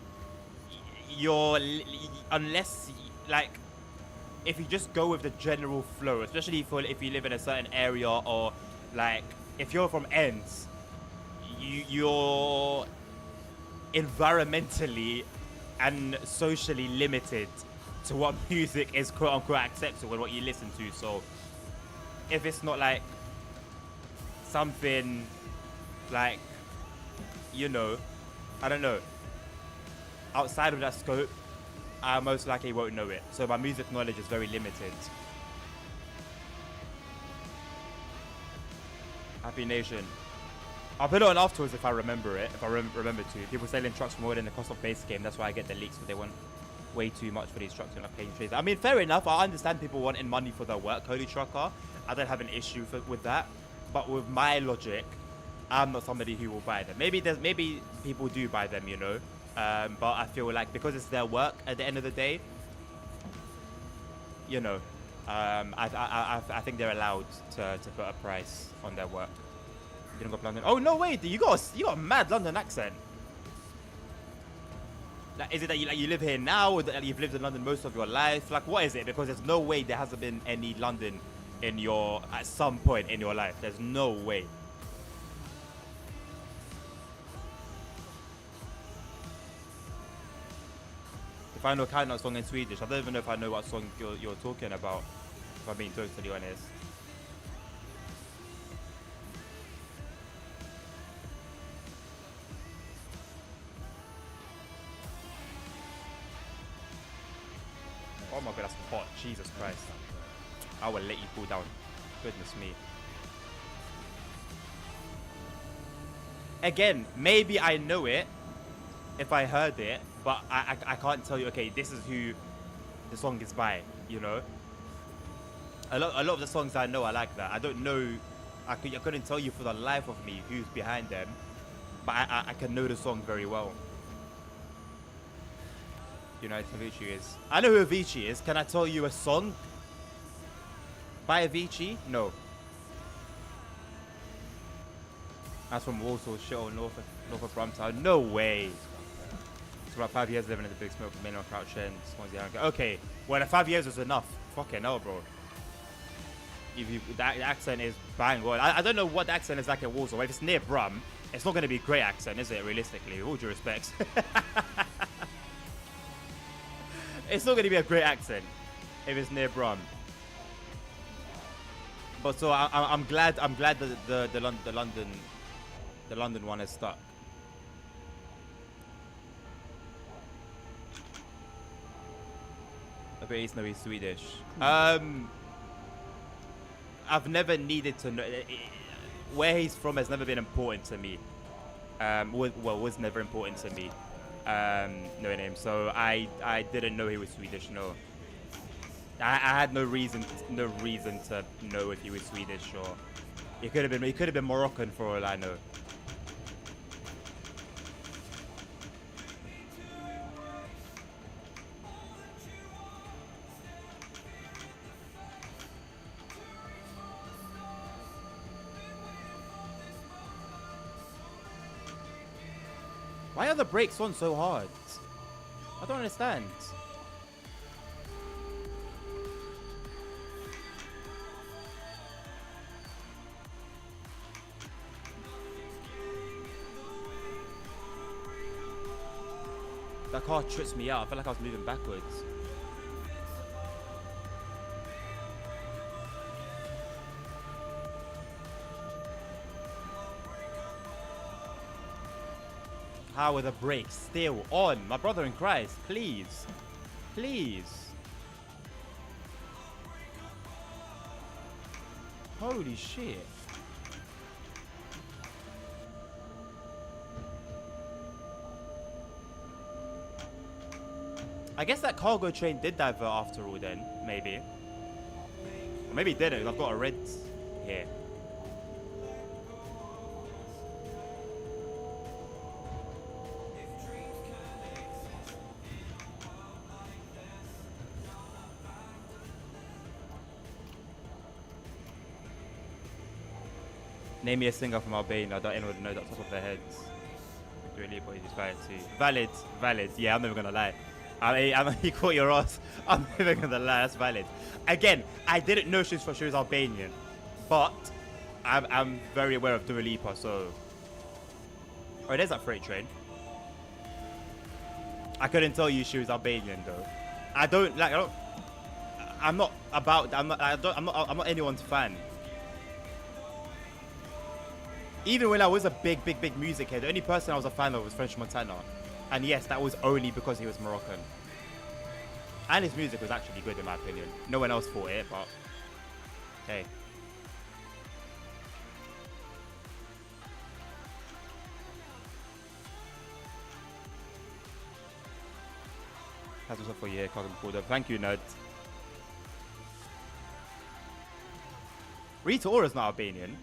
unless, like, if you just go with the general flow, especially if you live in a certain area, or like if you're from ends, you're environmentally and socially limited to what music is quote unquote acceptable and what you listen to. So if it's not like something like, you know, I don't know, outside of that scope, I most likely won't know it. So my music knowledge is very limited. Happy Nation. I'll put it on afterwards if I remember it, if I remember to. People selling trucks for more than the cost of base game. That's why I get the leaks, but they want way too much for these trucks and not paying trades. I mean, fair enough. I understand people wanting money for their work, Holy Trucker. I don't have an issue with that. But with my logic, I'm not somebody who will buy them. Maybe people do buy them, you know. But I feel like because it's their work at the end of the day, you know, I think they're allowed to put a price on their work. You didn't go to London. Oh no, wait, you got a mad London accent. Like, is it that you live here now, or that you've lived in London most of your life? Like, what is it? Because there's no way there hasn't been any London at some point in your life. There's no way. If I know Countdown song in Swedish, I don't even know if I know what song you're talking about, if I'm being totally honest. Oh my god, that's hot. Jesus Christ. I will let you cool down. Goodness me. Again, maybe I know it if I heard it, but I can't tell you, okay, this is who the song is by, you know? A lot of the songs I know are like that. I don't know, I couldn't tell you for the life of me who's behind them, but I can know the song very well. You know who Avicii is. I know who Avicii is. Can I tell you a song by Avicii? No. That's from Walsall, Shittle, north of Brampton. No way. It's about 5 years living in the Big Smoke, mainly on Crouch End. Okay, well, the 5 years was enough. Fucking hell, bro. The accent is bang on. I don't know what the accent is like in Walsall. If it's near Brum, it's not going to be a great accent, is it, realistically? With all due respect. It's not going to be a great accent if it's near Brum. But so I'm glad that the London one is stuck. I bet he's no, he's Swedish. I've never needed to know. Where he's from has never been important to me. Was never important to me. Knowing him, so I didn't know he was Swedish. No, I had no reason to know if he was Swedish, or he could have been Moroccan for all I know. Why are the brakes on so hard? I don't understand. That car trips me out. I felt like I was moving backwards. How are the brakes still on? My brother in Christ, please. Please. Holy shit. I guess that cargo train did divert after all then, maybe. Or maybe it didn't, I've got a red here. Name me a singer from Albania that anyone would know that top of their heads. Really, boys, it's valid too. Valid. Yeah, I'm never gonna lie. You caught your ass. I'm never gonna lie. That's valid. Again, I didn't know she was Albanian, but I'm very aware of Dua Lipa. So, oh, there's that freight train. I couldn't tell you she was Albanian though. I'm not anyone's fan. Even when I was a big music head, the only person I was a fan of was French Montana. And yes, that was only because he was Moroccan. And his music was actually good in my opinion. No one else thought it, but hey. That's what's up for you, Cogum. Thank you, nerd. Rita Ora is not Albanian.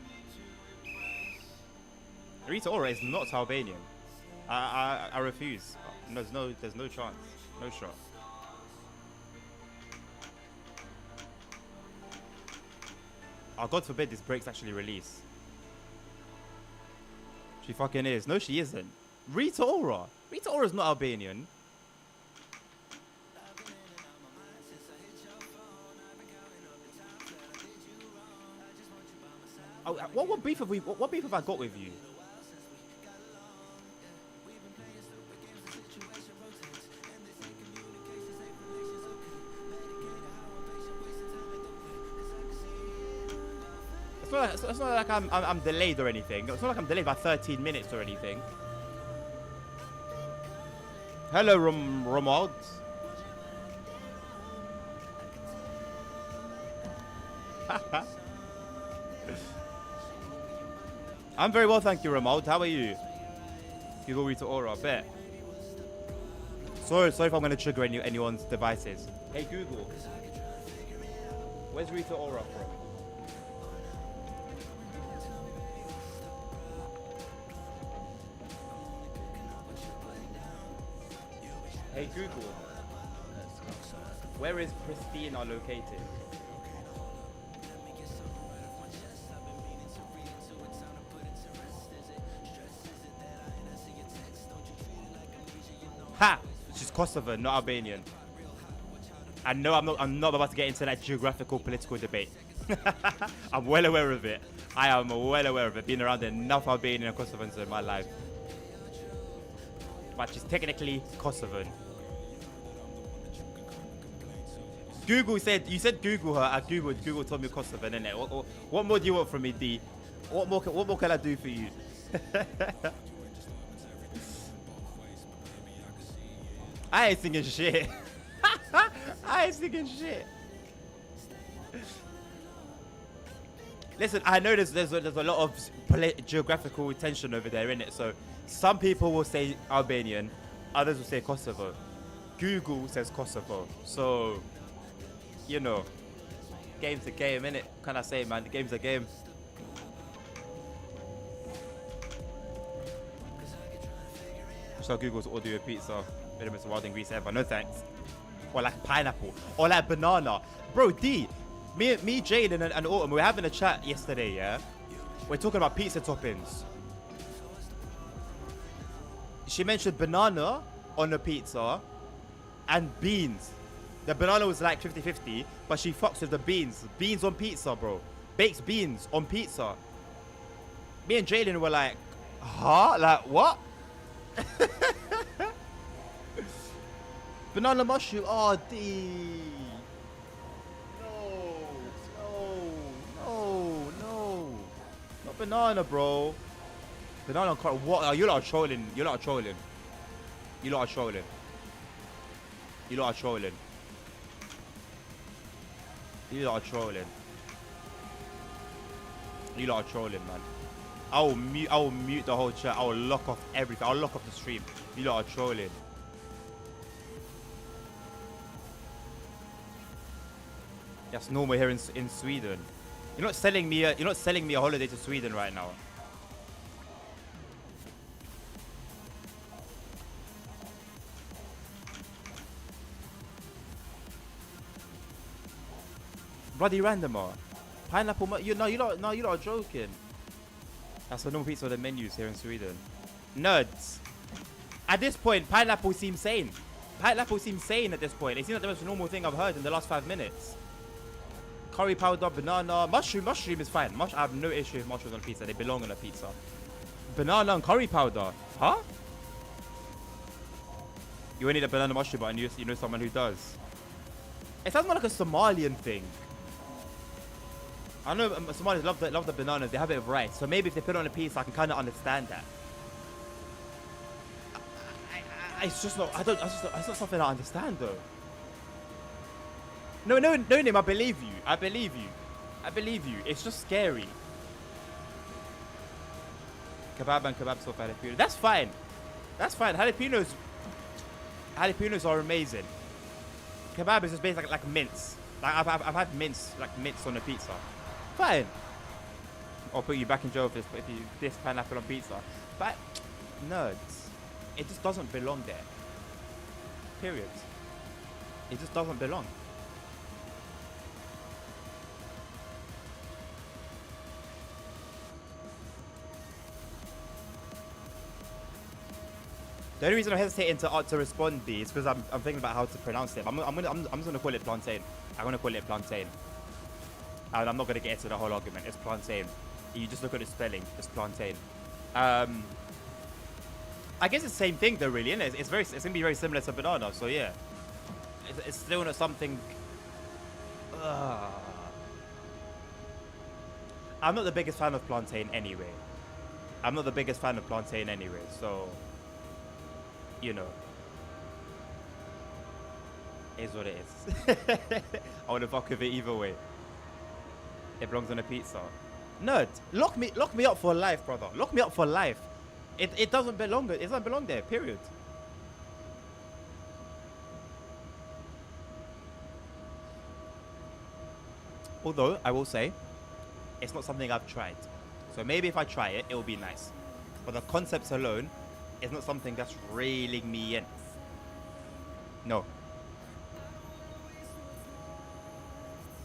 Rita Ora is not Albanian. I refuse. There's no chance. No shot. Oh, God forbid this brakes actually release. She fucking is. No, she isn't. Rita Ora. Rita Ora's not Albanian. Oh, what beef have I got with you? It's not like I'm delayed or anything. It's not like I'm delayed by 13 minutes or anything. Hello, Romuald. I'm very well, thank you, Ramald. How are you? Google Rita Aura, bet. Sorry if I'm going to trigger anyone's devices. Hey, Google. Where's Rita Aura from? Hey, Google. Where is Christina located? Ha! She's Kosovan, not Albanian. I know I'm not about to get into that geographical political debate. I'm well aware of it. I am well aware of it. Been around enough Albanian and Kosovans in my life. But she's technically Kosovan. Google said, you said Google her. I Googled, Google told me Kosovan, innit? What more do you want from me, D? What more can I do for you? I ain't singing shit. I ain't singing shit. Listen, I know there's a lot of geographical tension over there, innit? So some people will say Albanian, others will say Kosovo. Google says Kosovo. So, you know, game's a game, innit? What can I say, man? The game's a game. So Google's audio pizza. Bit of wild and grease ever. No thanks. Or like pineapple. Or like banana. Bro, D. Me Jade, and Autumn, we were having a chat yesterday, yeah? We're talking about pizza toppings. She mentioned banana on the pizza and beans. The banana was like 50-50, but she fucks with the beans. Beans on pizza, bro. Baked beans on pizza. Me and Jaden were like, huh? Like, what? Banana mushroom. Oh, D. No. Not banana, bro. Banana. What? Oh, you lot are trolling. You lot are trolling. You lot are trolling. You lot are trolling. You lot are trolling. You lot are trolling, man. I will mute the whole chat. I will lock off everything. I'll lock off the stream. You lot are trolling. That's normal here in Sweden. You're not selling me a holiday to Sweden right now. Bloody randomer. Pineapple. You lot are joking. That's the normal pizza of the menus here in Sweden. Nerds. At this point, pineapple seems sane. Pineapple seems sane at this point. It seems like the most normal thing I've heard in the last 5 minutes. Curry powder, banana, mushroom is fine. I have no issue with mushrooms on pizza. They belong on a pizza. Banana and curry powder. Huh? You only need a banana mushroom, but you know someone who does. It sounds more like a Somalian thing. I know Somalis love the bananas. They have it with rice. So maybe if they put it on a pizza, I can kind of understand that. It's just not. It's not something I understand though. No, Nim, I believe you. I believe you. It's just scary. Kebab and kebab sauce jalapeno. That's fine. Jalapenos are amazing. Kebab is just basically like mince. Like I've had mince on a pizza. Fine. I'll put you back in jail if you diss pineapple on pizza. But nerds, it just doesn't belong there. Period. It just doesn't belong. The only reason I'm hesitating to respond D is because I'm thinking about how to pronounce it. I'm just gonna call it plantain. I'm gonna call it plantain. And I'm not gonna get into the whole argument. It's plantain. You just look at the spelling. It's plantain. I guess it's the same thing though, really, isn't it? It's gonna be very similar to banana. So yeah, it's still not something. I'm not the biggest fan of plantain anyway. So. You know, is what it is. I want to fuck with it either way. It belongs on a pizza. Nerd, lock me up for life, brother. Lock me up for life. It doesn't belong. It doesn't belong there. Period. Although I will say, it's not something I've tried. So maybe if I try it, it will be nice. But the concepts alone is not something that's reeling me in. No.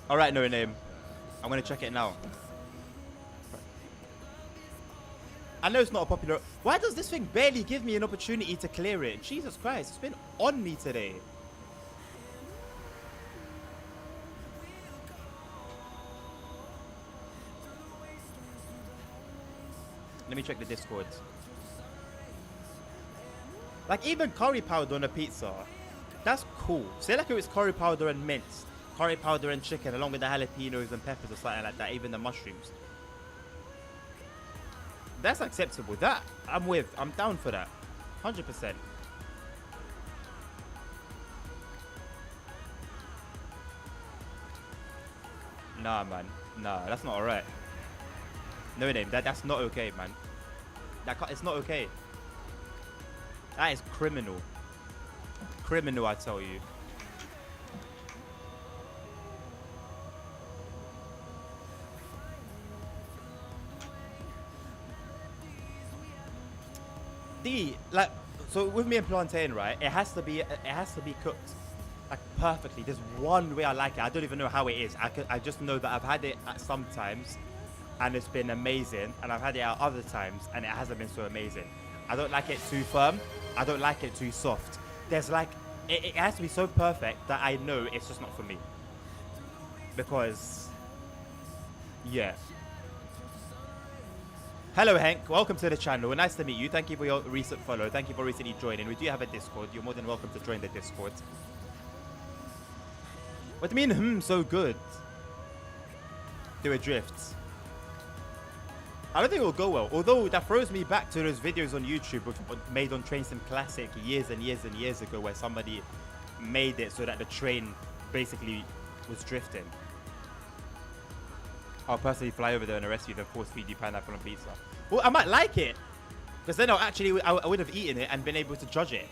All right, no name. I'm gonna check it now. I know it's not a popular. Why does this thing barely give me an opportunity to clear it? Jesus Christ, it's been on me today. Let me check the Discord. Like even curry powder on a pizza, that's cool. Say like it was curry powder and mince, curry powder and chicken, along with the jalapenos and peppers or something like that. Even the mushrooms. That's acceptable. That I'm with. I'm down for that. 100%. Nah, man. Nah, that's not alright. No name. That's not okay, man. It's not okay. That is criminal. Criminal, I tell you. Like, so with me and plantain, right? It has to be cooked like perfectly. There's one way I like it. I don't even know how it is. I just know that I've had it at some times and it's been amazing, and I've had it at other times and it hasn't been so amazing. I don't like it too firm. I don't like it too soft. There's like it has to be so perfect that I know it's just not for me. Because yeah. Hello Hank, welcome to the channel. Nice to meet you. Thank you for your recent follow. Thank you for recently joining. We do have a Discord. You're more than welcome to join the Discord. What do you mean, so good? Do it drifts. I don't think it will go well. Although that throws me back to those videos on YouTube made on Train Sim Classic years and years and years ago, where somebody made it so that the train basically was drifting. I'll personally fly over there and arrest you, then force feed you pineapple on pizza. Well, I might like it, because then I would have eaten it and been able to judge it.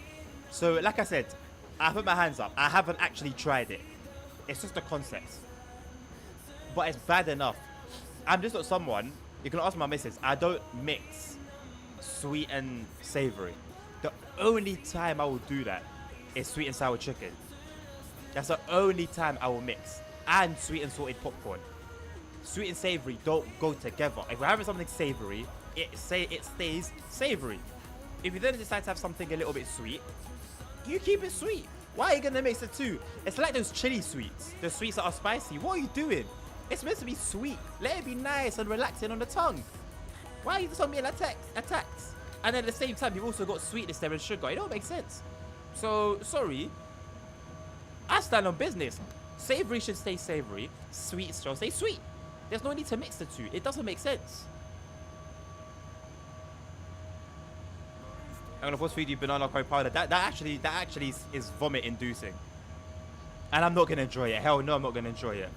So, like I said, I put my hands up. I haven't actually tried it. It's just a concept. But it's bad enough. I'm just not someone, you can ask my missus, I don't mix sweet and savory. The only time I will do that is sweet and sour chicken. That's the only time I will mix. And sweet and salted popcorn. Sweet and savory don't go together. If we're having something savory, it stays savory. If you then decide to have something a little bit sweet, you keep it sweet. Why are you gonna mix the two? It's like those chili sweets. Those sweets that are spicy. What are you doing? It's meant to be sweet. Let it be nice and relaxing on the tongue. Why are you just on being attacked? And at the same time, you've also got sweetness there and sugar. It don't make sense. So, sorry. I stand on business. Savory should stay savory. Sweet shall stay sweet. There's no need to mix the two. It doesn't make sense. I'm gonna force feed you banana curry powder. That actually is vomit inducing. And I'm not gonna enjoy it. Hell no, I'm not gonna enjoy it.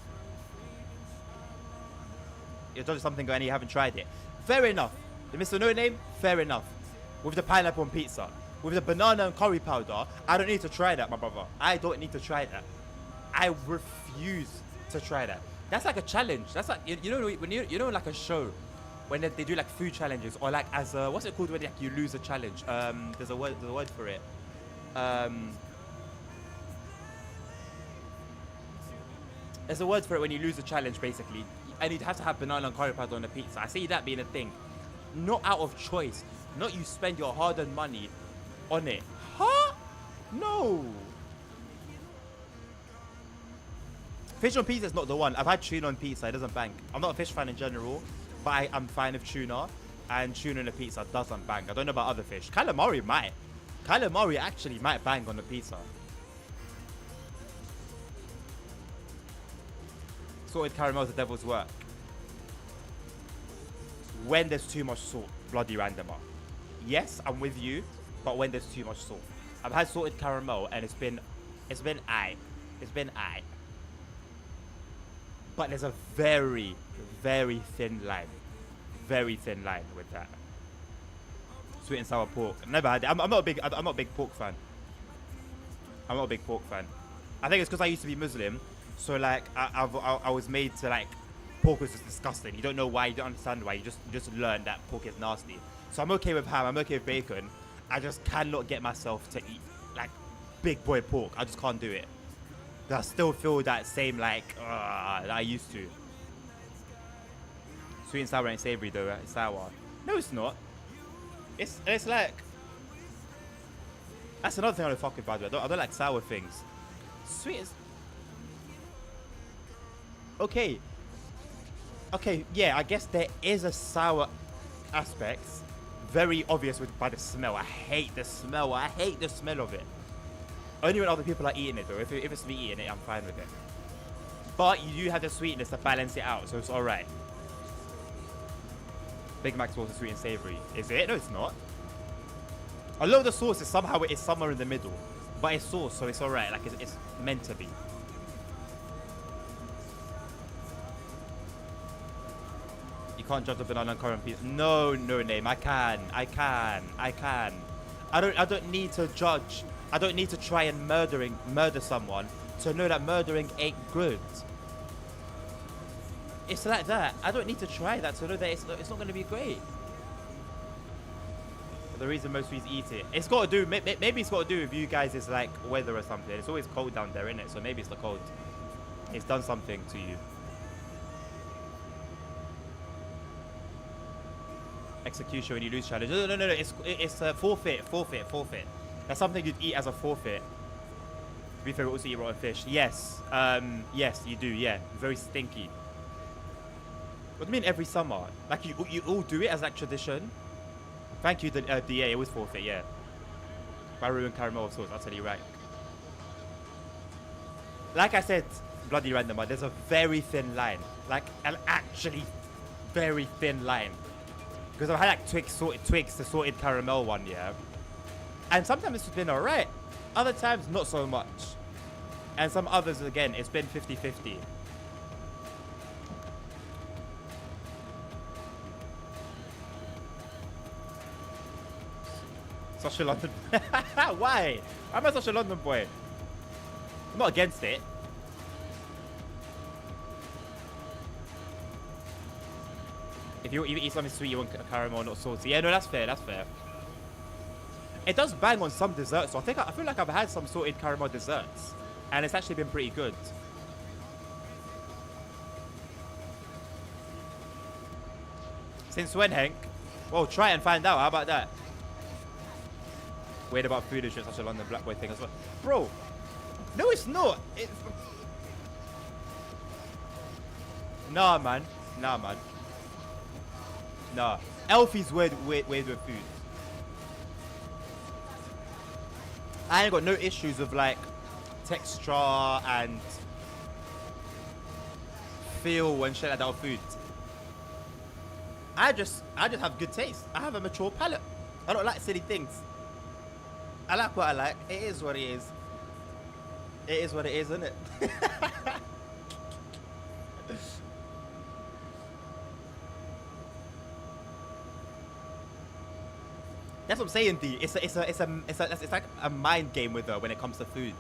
You're judging something and you haven't tried it. Fair enough. The Mr. No Name, fair enough. With the pineapple on pizza. With the banana and curry powder, I don't need to try that, my brother. I don't need to try that. I refuse to try that. That's like a challenge. That's like, you know when you know like a show when they do like food challenges, or like as a, what's it called when like you lose a challenge? There's a word for it. There's a word for it when you lose a challenge, basically, and you'd have to have banana and curry powder on a pizza. I see that being a thing, not out of choice. Not you spend your hard-earned money on it. Huh? No. Fish on pizza is not the one. I've had tuna on pizza. It doesn't bang. I'm not a fish fan in general, but I'm fine with tuna. And tuna on a pizza doesn't bang. I don't know about other fish. Calamari might. Calamari actually might bang on a pizza. Salted caramel is the devil's work. When there's too much salt, bloody randomer. Yes, I'm with you, but when there's too much salt. I've had salted caramel and it's been aight. It's been aight. But there's a very, very thin line very thin line with that. Sweet and sour pork. Never had it. I'm not a big pork fan. I'm not a big pork fan. I think it's because I used to be Muslim, so like I was made to like pork was just disgusting. You don't know why. You don't understand why. You just learn that pork is nasty. So I'm okay with ham. I'm okay with bacon. I just cannot get myself to eat like big boy pork. I just can't do it. I still feel that same like that I used to. Sweet and sour ain't savory though. It's sour. No, it's not. It's like, that's another thing I don't fuck with, by the way. I don't like sour things. Sweet is okay. Okay, yeah, I guess there is a sour aspect. Very obvious by the smell. I hate the smell. I hate the smell of it. Only when other people are eating it though. If it's me eating it, I'm fine with it. But you do have the sweetness to balance it out, so it's alright. Big Mac sauce is sweet and savory. Is it? No, it's not. A lot of the sauce is somehow it's somewhere in the middle. But it's sauce, so it's alright. Like it's meant to be. You can't judge a banana and current piece. No, name. I can. I don't need to judge. I don't need to try and murder someone to know that murdering ain't good. It's like that. I don't need to try that to know that it's not going to be great. But the reason most Swedes eat it, it's got to do. Maybe it's got to do with you guys' like weather or something. It's always cold down there, isn't it? So maybe it's the cold. It's done something to you. Execution when you lose challenge. No. It's a forfeit. That's something you'd eat as a forfeit. To be fair, we also eat rotten fish. Yes. Yes, you do. Yeah. Very stinky. What do you mean every summer? Like you all do it as like tradition? Thank you, DA. It was forfeit, yeah. Maroon and caramel sauce, utterly right. Like I said, bloody random, there's a very thin line. Like an actually very thin line. Because I've had like Twigs, the sorted caramel one, yeah. And sometimes it's been alright. Other times, not so much. And some others, again, it's been 50-50. Such a London... Why? Why am I such a London boy? I'm not against it. If you eat something sweet, you want caramel, not salty. Yeah, no, that's fair. That's fair. It does bang on some desserts. So I feel like I've had some sorted caramel desserts, and it's actually been pretty good. Since when, Hank? Well, try and find out. How about that? Weird about food is just such a London black boy thing as well, bro. No, it's not. It's... Nah, man. Nah. Elfie's weird with food. I ain't got no issues with like texture and feel and shit like that of food. I just have good taste. I have a mature palate. I don't like silly things. I like what I like. It is what it is. It is what it is, isn't it? That's what I'm saying, D. It's like a mind game with her when it comes to food.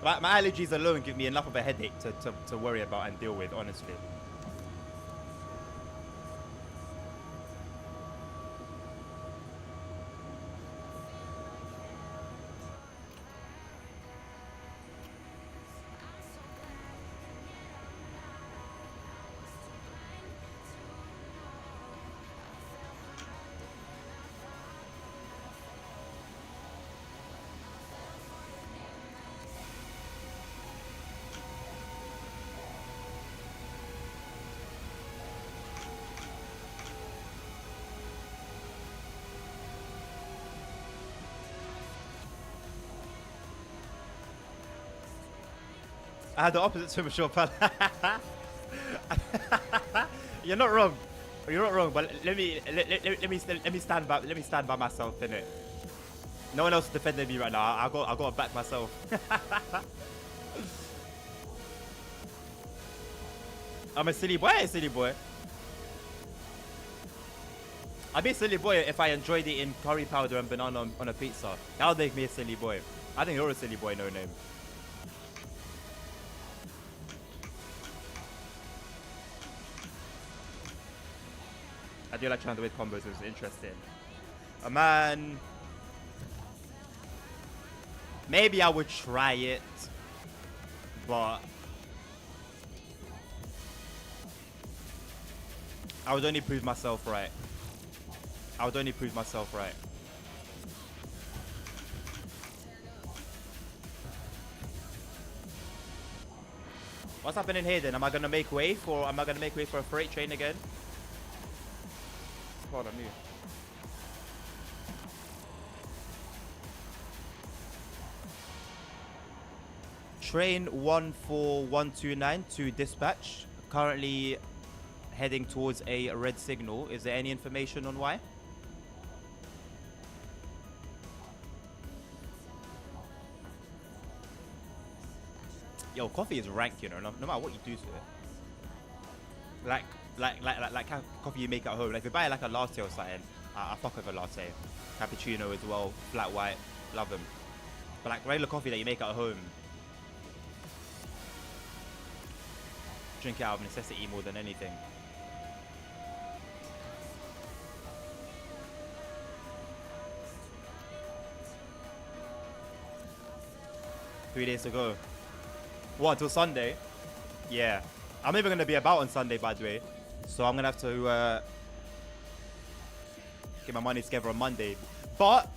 My allergies alone give me enough of a headache to worry about and deal with, honestly. I had the opposite to mature palate. You're not wrong. You're not wrong. But let me stand by myself, innit? No one else is defending me right now. I got to back myself. I'm a silly boy. I ain't a silly boy. I'd be a silly boy if I enjoyed eating curry powder and banana on a pizza. That would make me a silly boy. I think you're a silly boy, no name. I do like trying to win combos, it was interesting. Man. Maybe I would try it. But I would only prove myself right. I would only prove myself right. What's happening here then? Am I gonna make way for a freight train again? Hold on, mute. Train 14129 to dispatch. Currently heading towards a red signal. Is there any information on why? Yo, coffee is rank, you know, no matter what you do to it. Like coffee you make at home. Like if you buy like a latte or something, I fuck with a latte. Cappuccino as well, flat white, love them. But like regular coffee that you make at home, drink it out of necessity more than anything. Three days to go. What, until Sunday? Yeah. I'm even going to be about on Sunday, by the way. So I'm going to have to get my money together on Monday. But,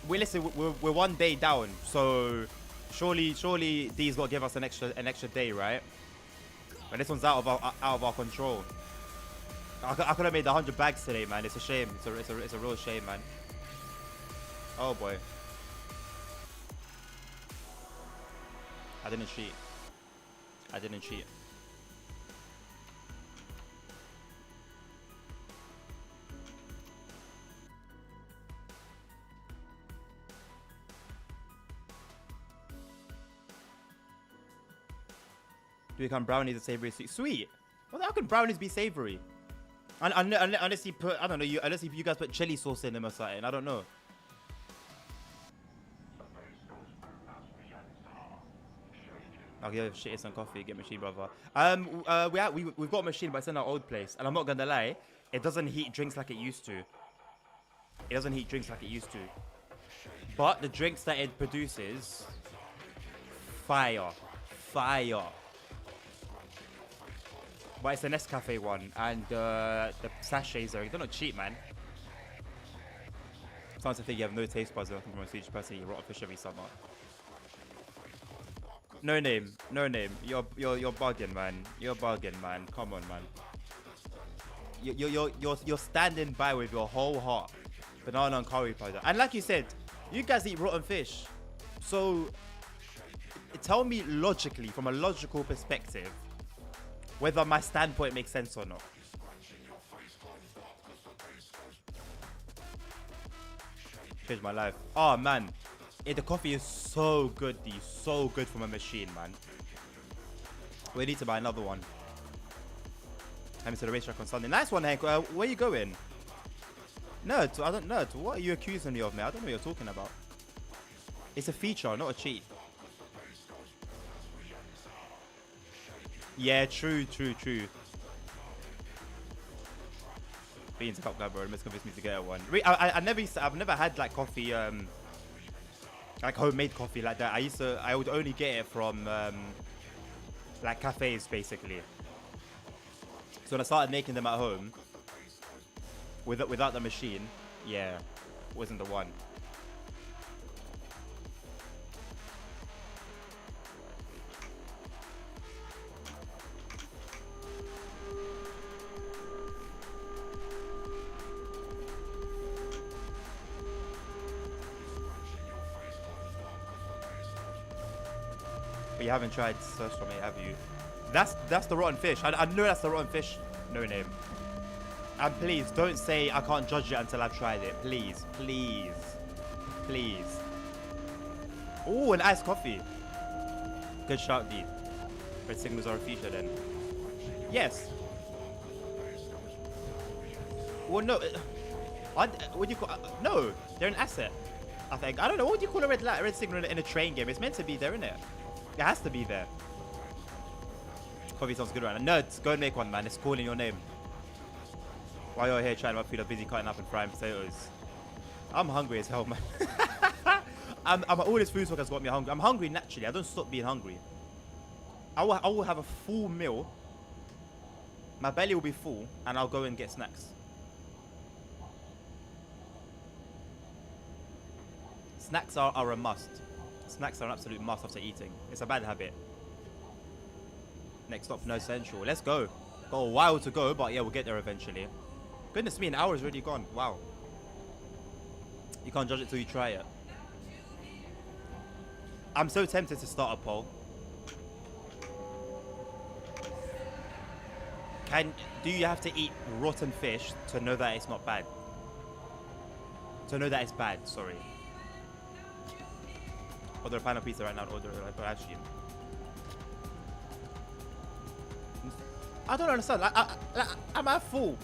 we're 1 day down. So, surely D's got to give us an extra day, right? And this one's out of our control. I could have made 100 bags today, man. It's a shame. It's a real shame, man. Oh, boy. I didn't cheat. I didn't cheat. Do we become brownies and savory sweet? Sweet? Well, how can brownies be savory? Unless you put, I don't know, unless if you guys put chili sauce in them or something. I don't know. I'll give shit some coffee, get machine, brother. We've got a machine, but it's in our old place. And I'm not gonna lie, it doesn't heat drinks like it used to. It doesn't heat drinks like it used to. But the drinks that it produces, fire. Fire. But it's a Nescafe one. And the sachets they're not cheap, man. Sounds to think you have no taste buds when from a huge person, you rot fish every summer. No name. You're bugging, man. You're bugging, man. Come on, man. You're standing by with your whole heart. Banana and curry powder. And like you said, you guys eat rotten fish. So tell me logically, from a logical perspective, whether my standpoint makes sense or not. Changed my life. Oh man. The coffee is so good, D. So good from a machine, man. We need to buy another one. I'm to the racetrack on Sunday. Nice one, Hank. Where you going? Nerd. I don't nerd. What are you accusing me of, man? I don't know what you're talking about. It's a feature, not a cheat. Yeah, true. Beans a cup guy, bro. Must convince me to get one. I've never had like coffee. Like homemade coffee like that. I would only get it from like cafes basically. So when I started making them at home without the machine, yeah, wasn't the one. But you haven't tried search for me, have you? That's the rotten fish. I know that's the rotten fish. No name. And please don't say I can't judge it until I've tried it. Please. Oh, an iced coffee. Good shout, D. Red signals are a feature then. Yes. Well, no. What do you call? No, they're an asset. I think. I don't know. What do you call a red signal in a train game? It's meant to be there, isn't it? It has to be there. Coffee sounds good right now. Nerds, go and make one, man. It's calling your name. While you're here trying to food, I'm busy cutting up and frying potatoes. I'm hungry as hell, man. All this food talk has got me hungry. I'm hungry naturally. I don't stop being hungry. I will have a full meal. My belly will be full, and I'll go and get snacks. Snacks are a must. Snacks are an absolute must after eating. It's a bad habit. Next stop, no essential. Let's go. Got a while to go, but yeah, we'll get there eventually. Goodness me, an hour is already gone. Wow. You can't judge it till you try it. I'm so tempted to start a poll. Do you have to eat rotten fish to know that it's not bad? To know that it's bad, sorry. Order a pineapple pizza right now. Order it, actually. I don't understand. Like, am I full?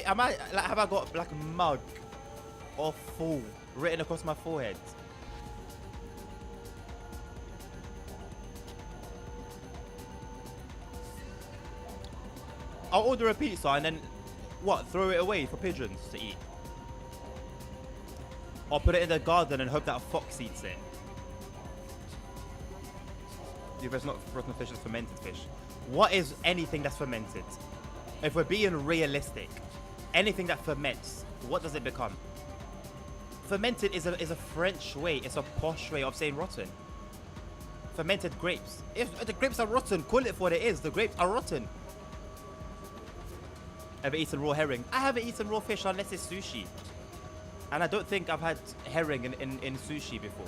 Have I got like a mug or full written across my forehead? I'll order a pizza and then what? Throw it away for pigeons to eat? Or put it in the garden and hope that a fox eats it? If it's not rotten fish, it's fermented fish. What is anything that's fermented? If we're being realistic, anything that ferments, what does it become? Fermented is a French way. It's a posh way of saying rotten. Fermented grapes. If the grapes are rotten, call it for what it is. The grapes are rotten. Ever eaten raw herring? I haven't eaten raw fish unless it's sushi. And I don't think I've had herring in sushi before.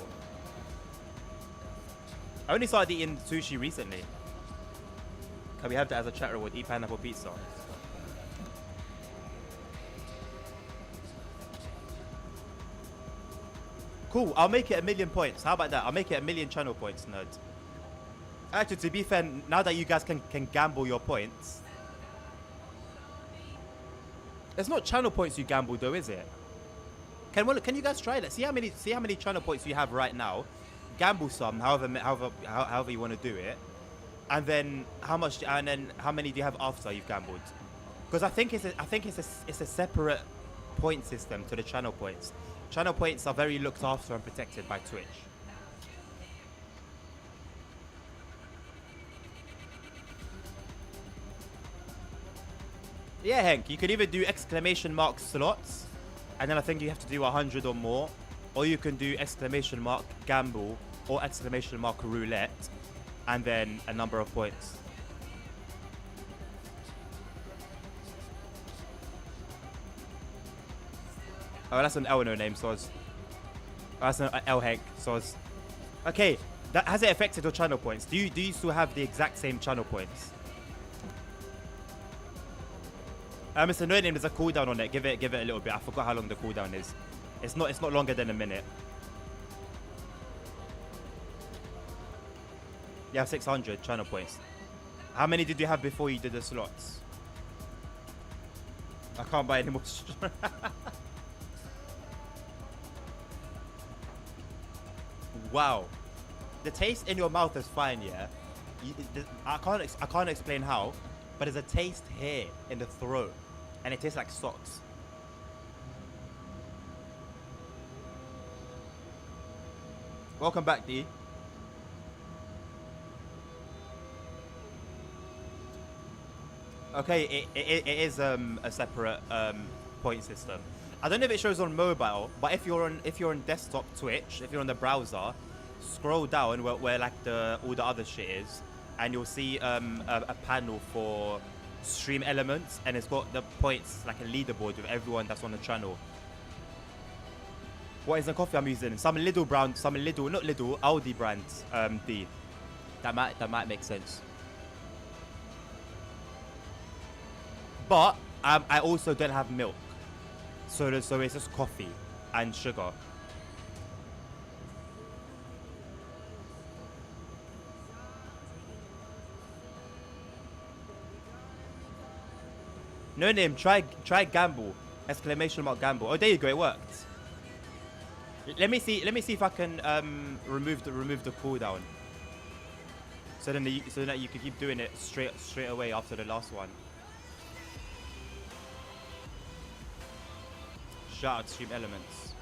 I only started eating sushi recently. Can we have that as a chat reward? Eat pineapple pizza. Cool, I'll make it 1,000,000 points. How about that? I'll make it 1,000,000 channel points, nerds. Actually, to be fair, now that you guys can gamble your points. It's not channel points you gamble though, is it? Can you guys try that? See how many channel points you have right now. Gamble some, however you want to do it. And then how many do you have after you've gambled? Because I think it's a separate point system to the channel points. Channel points are very looked after and protected by Twitch. Yeah, Hank, you could either do exclamation mark slots, and then I think you have to do 100 or more, or you can do exclamation mark gamble or exclamation mark roulette, and then a number of points. Oh, that's an L no name, Soz. Oh, that's an L Hank, Soz. Okay, has it affected your channel points? Do you still have the exact same channel points? Mr. No Name, there's a cooldown on it. Give it a little bit. I forgot how long the cooldown is. It's not longer than a minute. You have 600 channel points. How many did you have before you did the slots? I can't buy any more. Wow. The taste in your mouth is fine, yeah? I can't explain how, but there's a taste here in the throat, and it tastes like socks. Welcome back, D. Okay, it is a separate point system. I don't know if it shows on mobile, but if you're on desktop Twitch, if you're on the browser, scroll down where like all the other shit is, and you'll see a panel for stream elements, and it's got the points like a leaderboard with everyone that's on the channel. What is the coffee I'm using? Some Lidl brand, not Lidl, Aldi brand. D. That might make sense. But I also don't have milk, so it's just coffee and sugar. No name. Try gamble. Exclamation mark gamble. Oh, there you go. It worked. Let me see if I can remove the cooldown. So then you can keep doing it straight away after the last one. Shout out Stream Elements.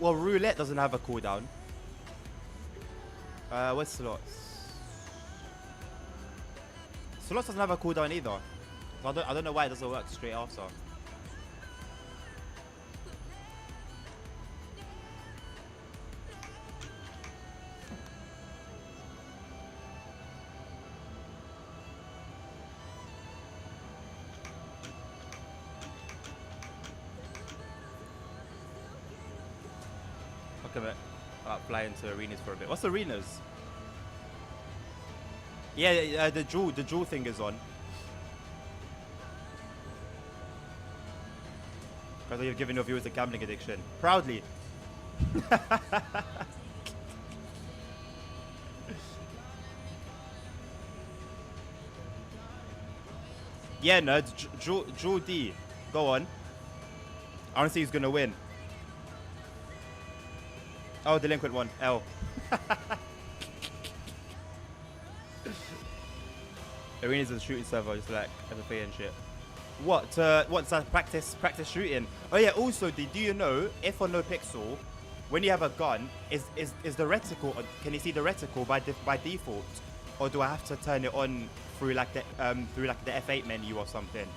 Well, roulette doesn't have a cooldown. Where's slots? Slots doesn't have a cooldown either. So I don't know why it doesn't work straight after. Okay, fly into arenas for a bit. What's arenas? Yeah, the jewel thing is on. Because you've given your viewers a gambling addiction. Proudly. Yeah, nerds. Jewel D. Go on. I want to see who's going to win. Oh, delinquent one. L. Arena's a shooting server, just like FFA and shit. What's that? Practice shooting. Oh yeah. Also, do you know if on No Pixel, when you have a gun, is the reticle? Can you see the reticle by default, or do I have to turn it on through like the F8 menu or something?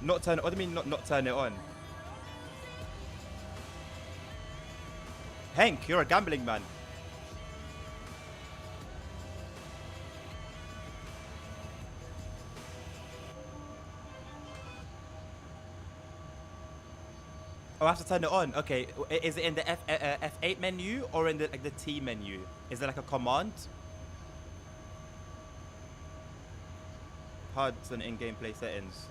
Not turn it. What do you mean not turn it on? Hank, you're a gambling man. Oh, I have to turn it on. Okay, is it in the F8 menu or in the T menu? Is there like a command? HUDs and in-game play settings.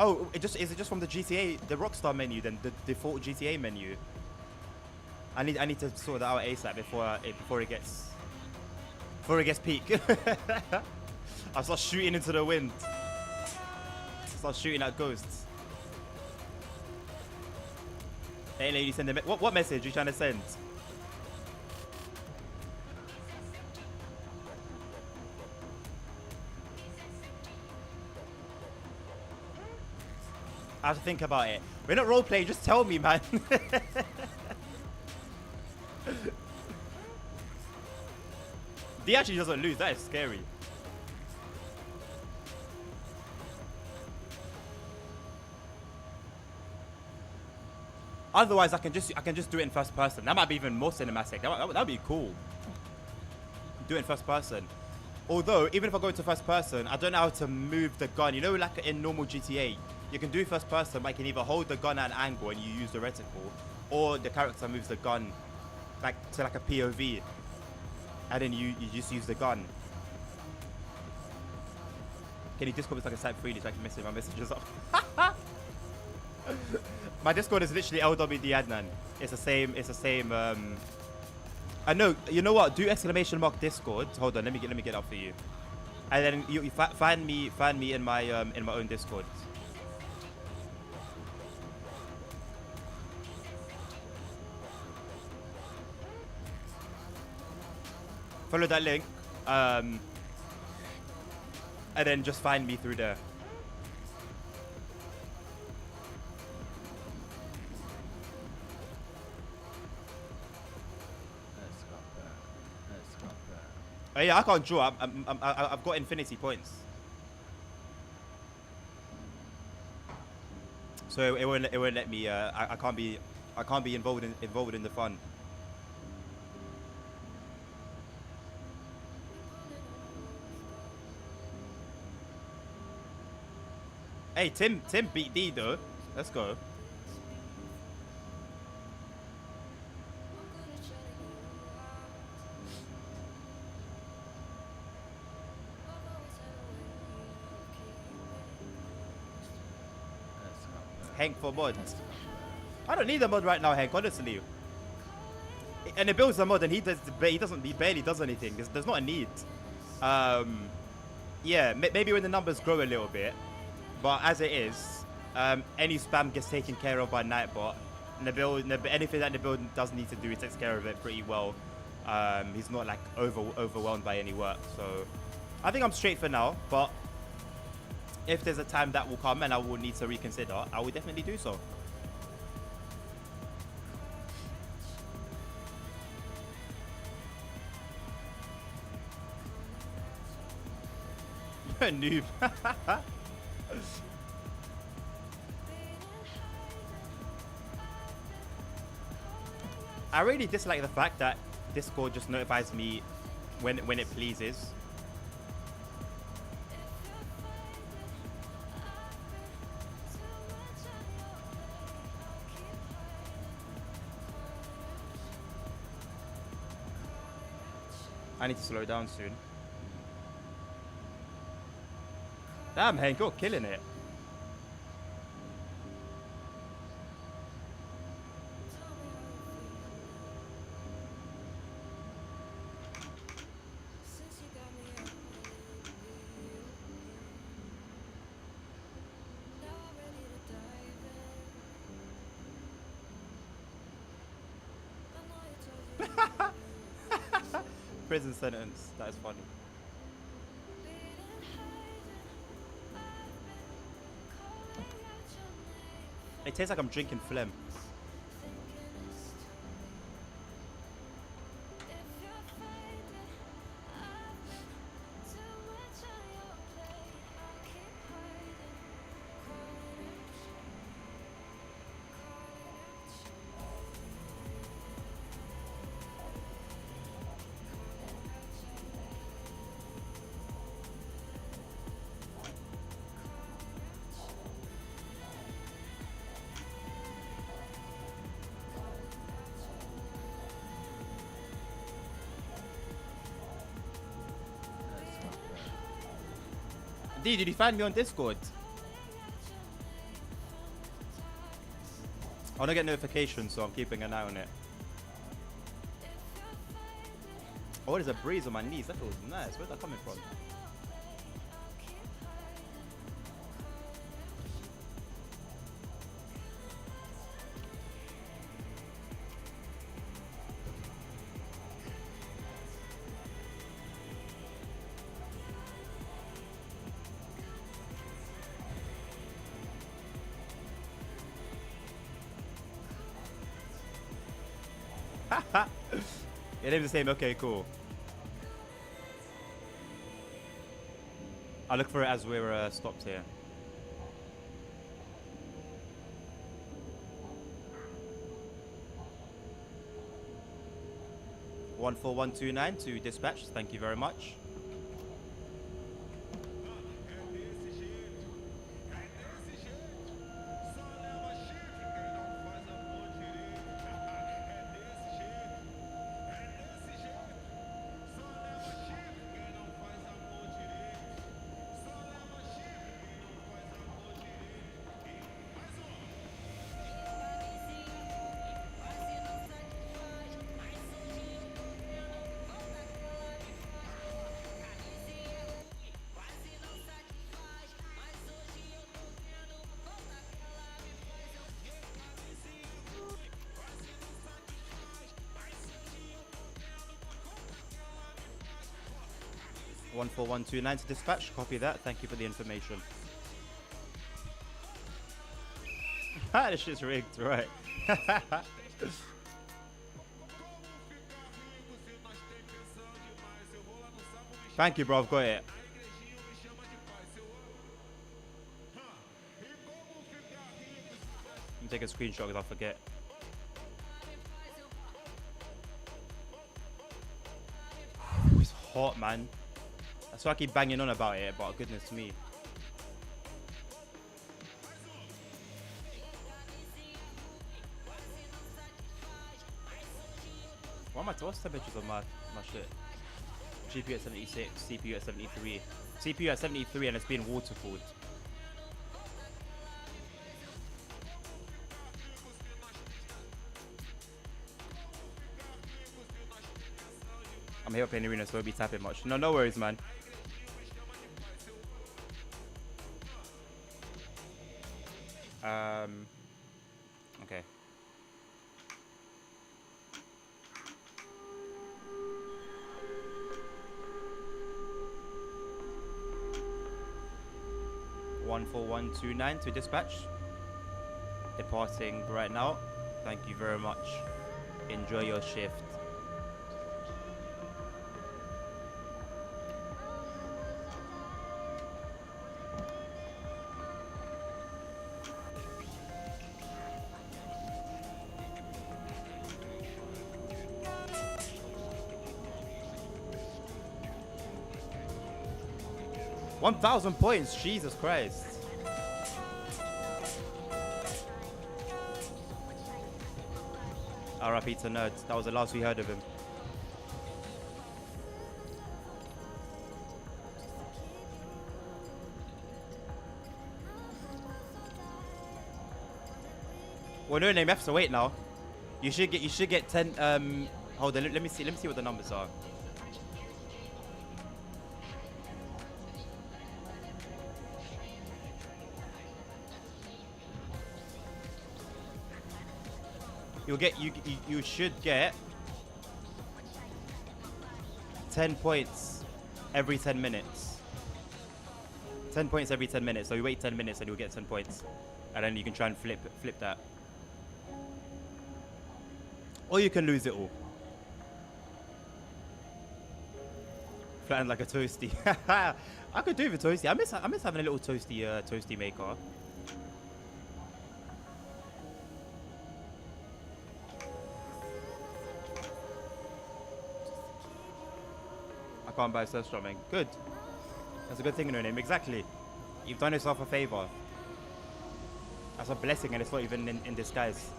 Oh, is it just from the GTA, the Rockstar menu, then the default GTA menu? I need to sort that out ASAP before it gets peak. I start shooting into the wind. Start shooting at ghosts. Hey lady, send a what message are you trying to send? I have to think about it. We're not role playing, just tell me, man. D actually doesn't lose, that is scary. Otherwise, I can just do it in first person. That might be even more cinematic. That'd be cool. Do it in first person. Although, even if I go into first person, I don't know how to move the gun. You know, like in normal GTA, you can do first person, but you can either hold the gun at an angle and you use the reticle, or the character moves the gun like to like a POV, and then you just use the gun. Can you Discord is like a site freely so I can message my messages up? My Discord is literally LWD Adnan. It's the same. I know. You know what? Do exclamation mark Discord. Hold on. Let me get up for you. And then you find me in my own Discord. Follow that link. And then just find me through there. Oh yeah, I can't draw. I've got infinity points, so it won't let me. I can't be involved in the fun. Hey, Tim beat D though. Let's go. Hank for mod. I don't need a mod right now, Hank, honestly. And it builds a mod and he barely does anything. There's not a need. Yeah, maybe when the numbers grow a little bit. But as it is, any spam gets taken care of by Nightbot. Anything that Nabil does need to do, he takes care of it pretty well. He's not like overwhelmed by any work. So I think I'm straight for now. But if there's a time that will come and I will need to reconsider, I will definitely do so. You're a noob. I really dislike the fact that Discord just notifies me when it pleases. I need to slow down soon. Damn, Hank, you're killing it. Prison sentence. That is funny. It tastes like I'm drinking phlegm. D, did you find me on Discord? I want to get notifications, so I'm keeping an eye on it. Oh, there's a breeze on my knees. That feels nice. Where's that coming from? Your name's the same. Okay, cool. I'll look for it as we're stopped here. (14129) to dispatch. Thank you very much. (14129) to dispatch. Copy that. Thank you for the information. This shit's rigged, right? Thank you, bro. I've got it. Let me take a screenshot because I'll forget. Oh, it's hot, man. That's why I keep banging on about it, but goodness me. what's the temperatures on my shit? GPU at 76, CPU at 73. CPU at 73 and it's being water cooled. I'm here playing arena, so I won't be tapping much. No worries, man. Okay. One 4129 to dispatch. Departing right now. Thank you very much. Enjoy your shift. £1,000, Jesus Christ. R.I.P. to Nerd. That was the last we heard of him. Well, no name F's to wait now. You should get 10. Hold on. Let me see what the numbers are. You should get 10 points every 10 minutes. 10 points every 10 minutes. So you wait 10 minutes and you'll get 10 points. And then you can try and flip that. Or you can lose it all. Flattened like a toasty. I could do with a toasty. I miss having a little toasty maker. I can't buy surf strumming. Good. That's a good thing in your name. Exactly. You've done yourself a favor. That's a blessing and it's not even in disguise.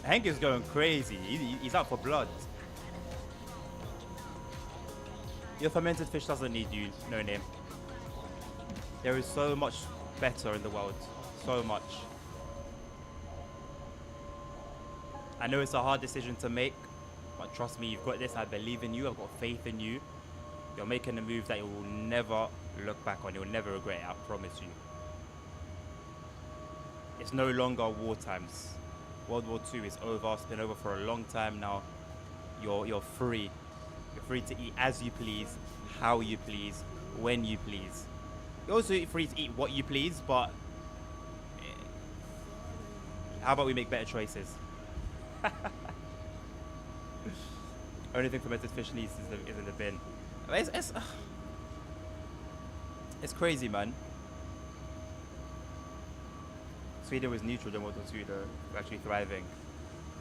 Hank is going crazy. He's out for blood. Your fermented fish doesn't need you, no name. There is so much better in the world. So much. I know it's a hard decision to make, but trust me, you've got this. I believe in you. I've got faith in you. You're making a move that you will never look back on. You'll never regret it, I promise you. It's no longer war times. World War II is over. It's been over for a long time now. You're free. You're free to eat as you please, how you please, when you please. You're also free to eat what you please, but how about we make better choices? Only thing fermented fish needs is in the bin. It's crazy, man. Sweden was neutral during World War II, though, actually thriving.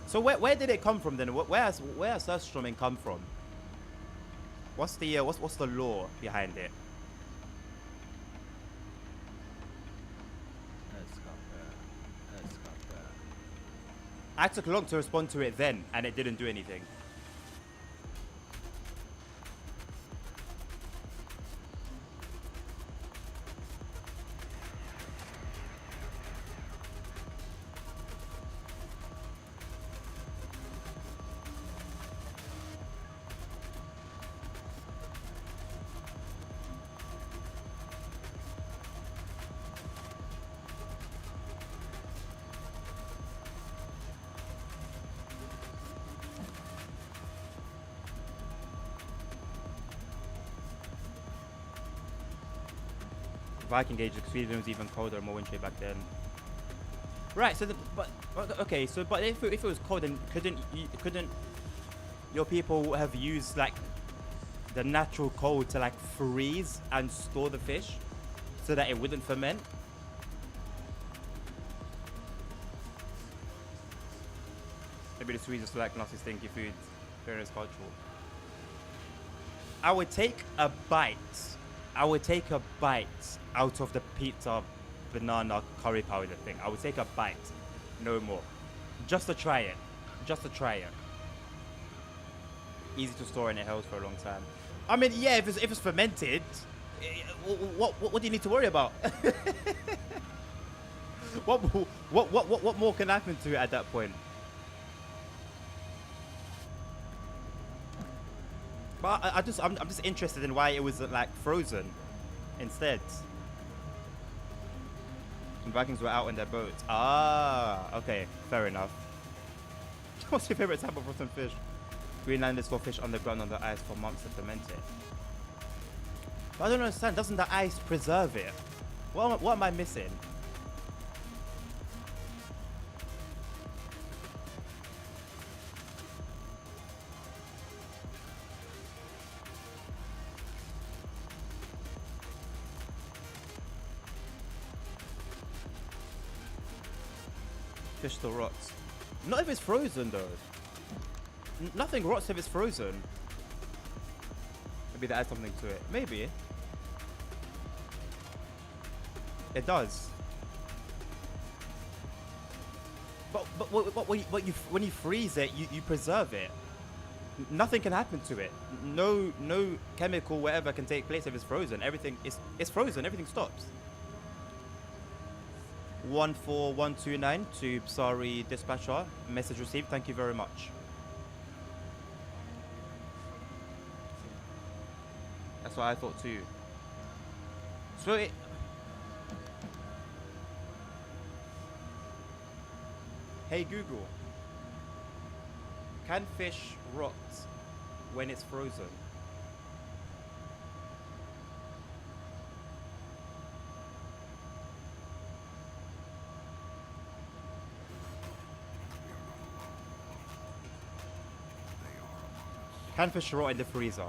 So where did it come from then? Where has Surfstrumming come from? What's the law behind it? I took long to respond to it then, and it didn't do anything. Viking Age, Sweden was even colder and more wintry back then. Right, so but if it was cold, then couldn't your people have used like the natural cold to like freeze and store the fish so that it wouldn't ferment? Maybe the Swedes just like nasty stinky food. Very cultural. I would take a bite. I would take a bite out of the pizza banana curry powder thing. I would take a bite. No more. Just to try it. Just to try it. Easy to store and it holds for a long time. I mean, yeah, if it's fermented, what do you need to worry about? what more can happen to it at that point? But I'm just interested in why it was like frozen instead. The Vikings were out on their boats. Ah, okay, fair enough. What's your favorite type of rotten fish? Greenlanders store fish underground on the ice for months to ferment it. But I don't understand. Doesn't the ice preserve it? What am I missing? Fish still rots. Not if it's frozen though. Nothing rots if it's frozen. Maybe they add something to it. Maybe. It does. But when you freeze it, you preserve it. Nothing can happen to it. No chemical whatever can take place if it's frozen. Everything it's frozen. Everything stops. 14129 to Sorry Dispatcher. Message received. Thank you very much. That's what I thought too. So it... Hey Google. Can fish rot when it's frozen? Can fish rot in the freezer?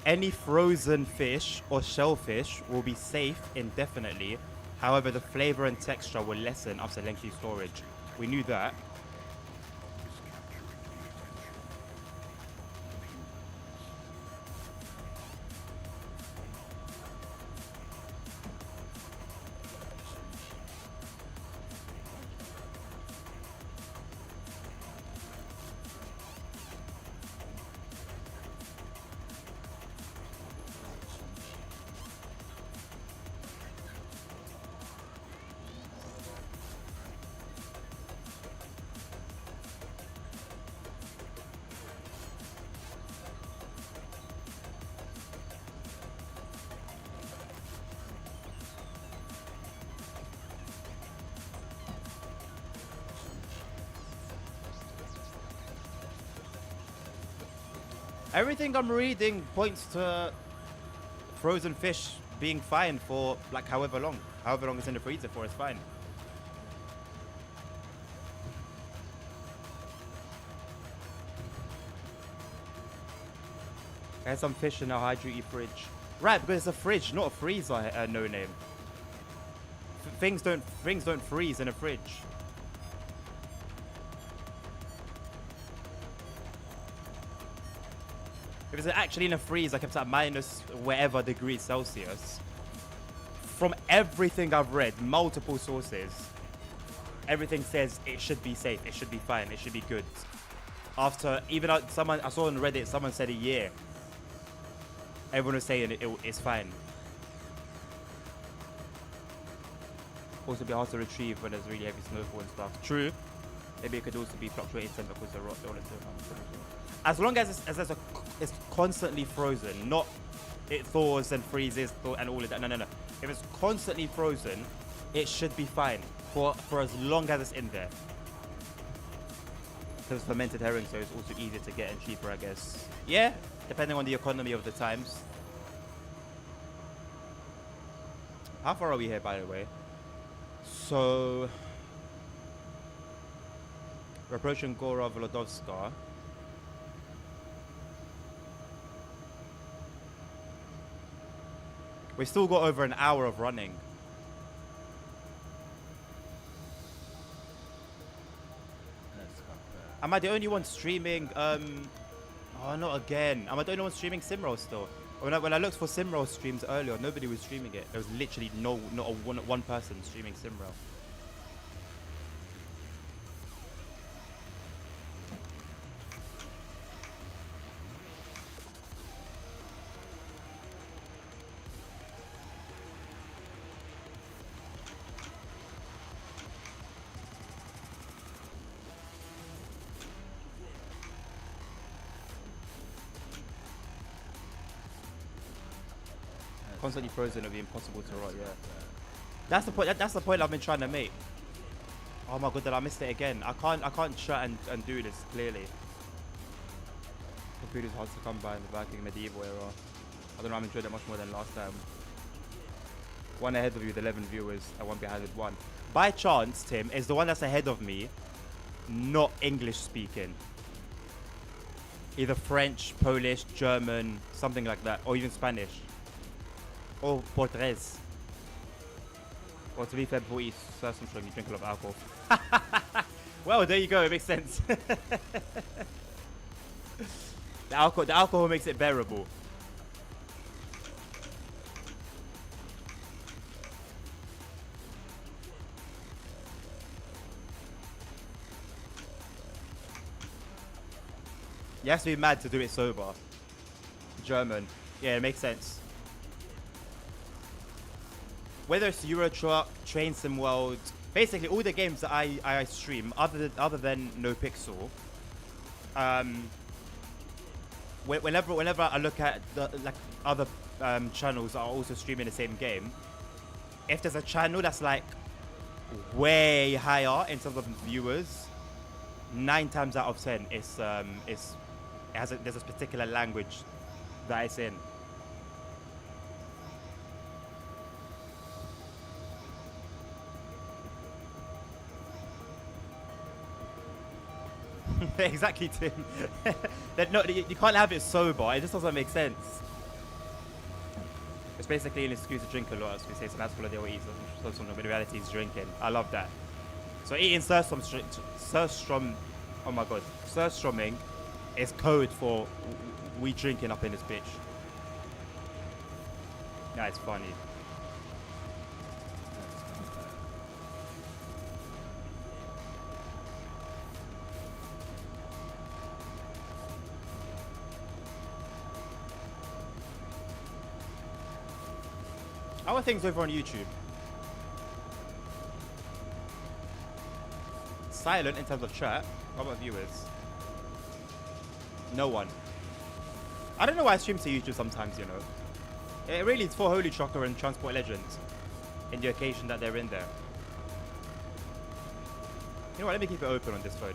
Any frozen fish or shellfish will be safe indefinitely. However, the flavor and texture will lessen after lengthy storage. We knew that. Everything I'm reading points to frozen fish being fine for like however long it's in the freezer for, it's fine. There's some fish in a high duty fridge. Right, because it's a fridge, not a freezer, no name. Things don't freeze in a fridge. If it's actually in a freezer, kept at minus whatever degrees Celsius, from everything I've read, multiple sources, everything says it should be safe, it should be fine, it should be good. After, even someone, I saw on Reddit, someone said a year. Everyone was saying it's fine. Also be hard to retrieve when there's really heavy snowfall and stuff. True. Maybe it could also be fluctuating temperatures that rot all into as long as it's constantly frozen, not it thaws and freezes and all of that. No. If it's constantly frozen, it should be fine for as long as it's in there. Because it's fermented herring, so it's also easier to get and cheaper, I guess. Yeah, depending on the economy of the times. How far are we here, by the way? So we're approaching Gora Volodovska. We've still got over an hour of running. Let's Am I the only one streaming? Oh, not again. Am I the only one streaming SimRail still? When I looked for SimRail streams earlier, nobody was streaming it. There was literally not one person streaming SimRail. Constantly frozen, it'll be impossible to rot. Yeah, that's the point. That's the point I've been trying to make. Oh my god, did I missed it again? I can't chat and do this clearly. Computer's hard to come by in the Viking medieval era. I don't know. I've enjoyed it much more than last time. One ahead of you with 11 viewers, and one behind with 1. By chance, Tim, is the one that's ahead of me not English speaking? Either French, Polish, German, something like that, or even Spanish. Or Portuguese. Well, to be fair, before you serve some you drink a lot of alcohol. Well, there you go. It makes sense. The alcohol makes it bearable. You have to be mad to do it sober. German. Yeah, it makes sense. Whether it's Euro Truck, Train Sim World, basically all the games that I stream, other than No Pixel, whenever I look at the other channels that are also streaming the same game, if there's a channel that's like way higher in terms of viewers, 9 times out of 10 there's a particular language that it's in. Exactly, Tim. No, you can't have it sober. It just doesn't make sense. It's basically an excuse to drink a lot. As we say, so that's what they'll eat. So but the reality is drinking. I love that. So eating surstrom, oh my god, surstroming is code for we drinking up in this bitch. Yeah, it's funny. How are things over on YouTube? Silent in terms of chat. How about viewers? No one. I don't know why I stream to YouTube sometimes, you know. It really is for Holy Chocker and Transport Legends. In the occasion that they're in there. You know what, let me keep it open on this phone.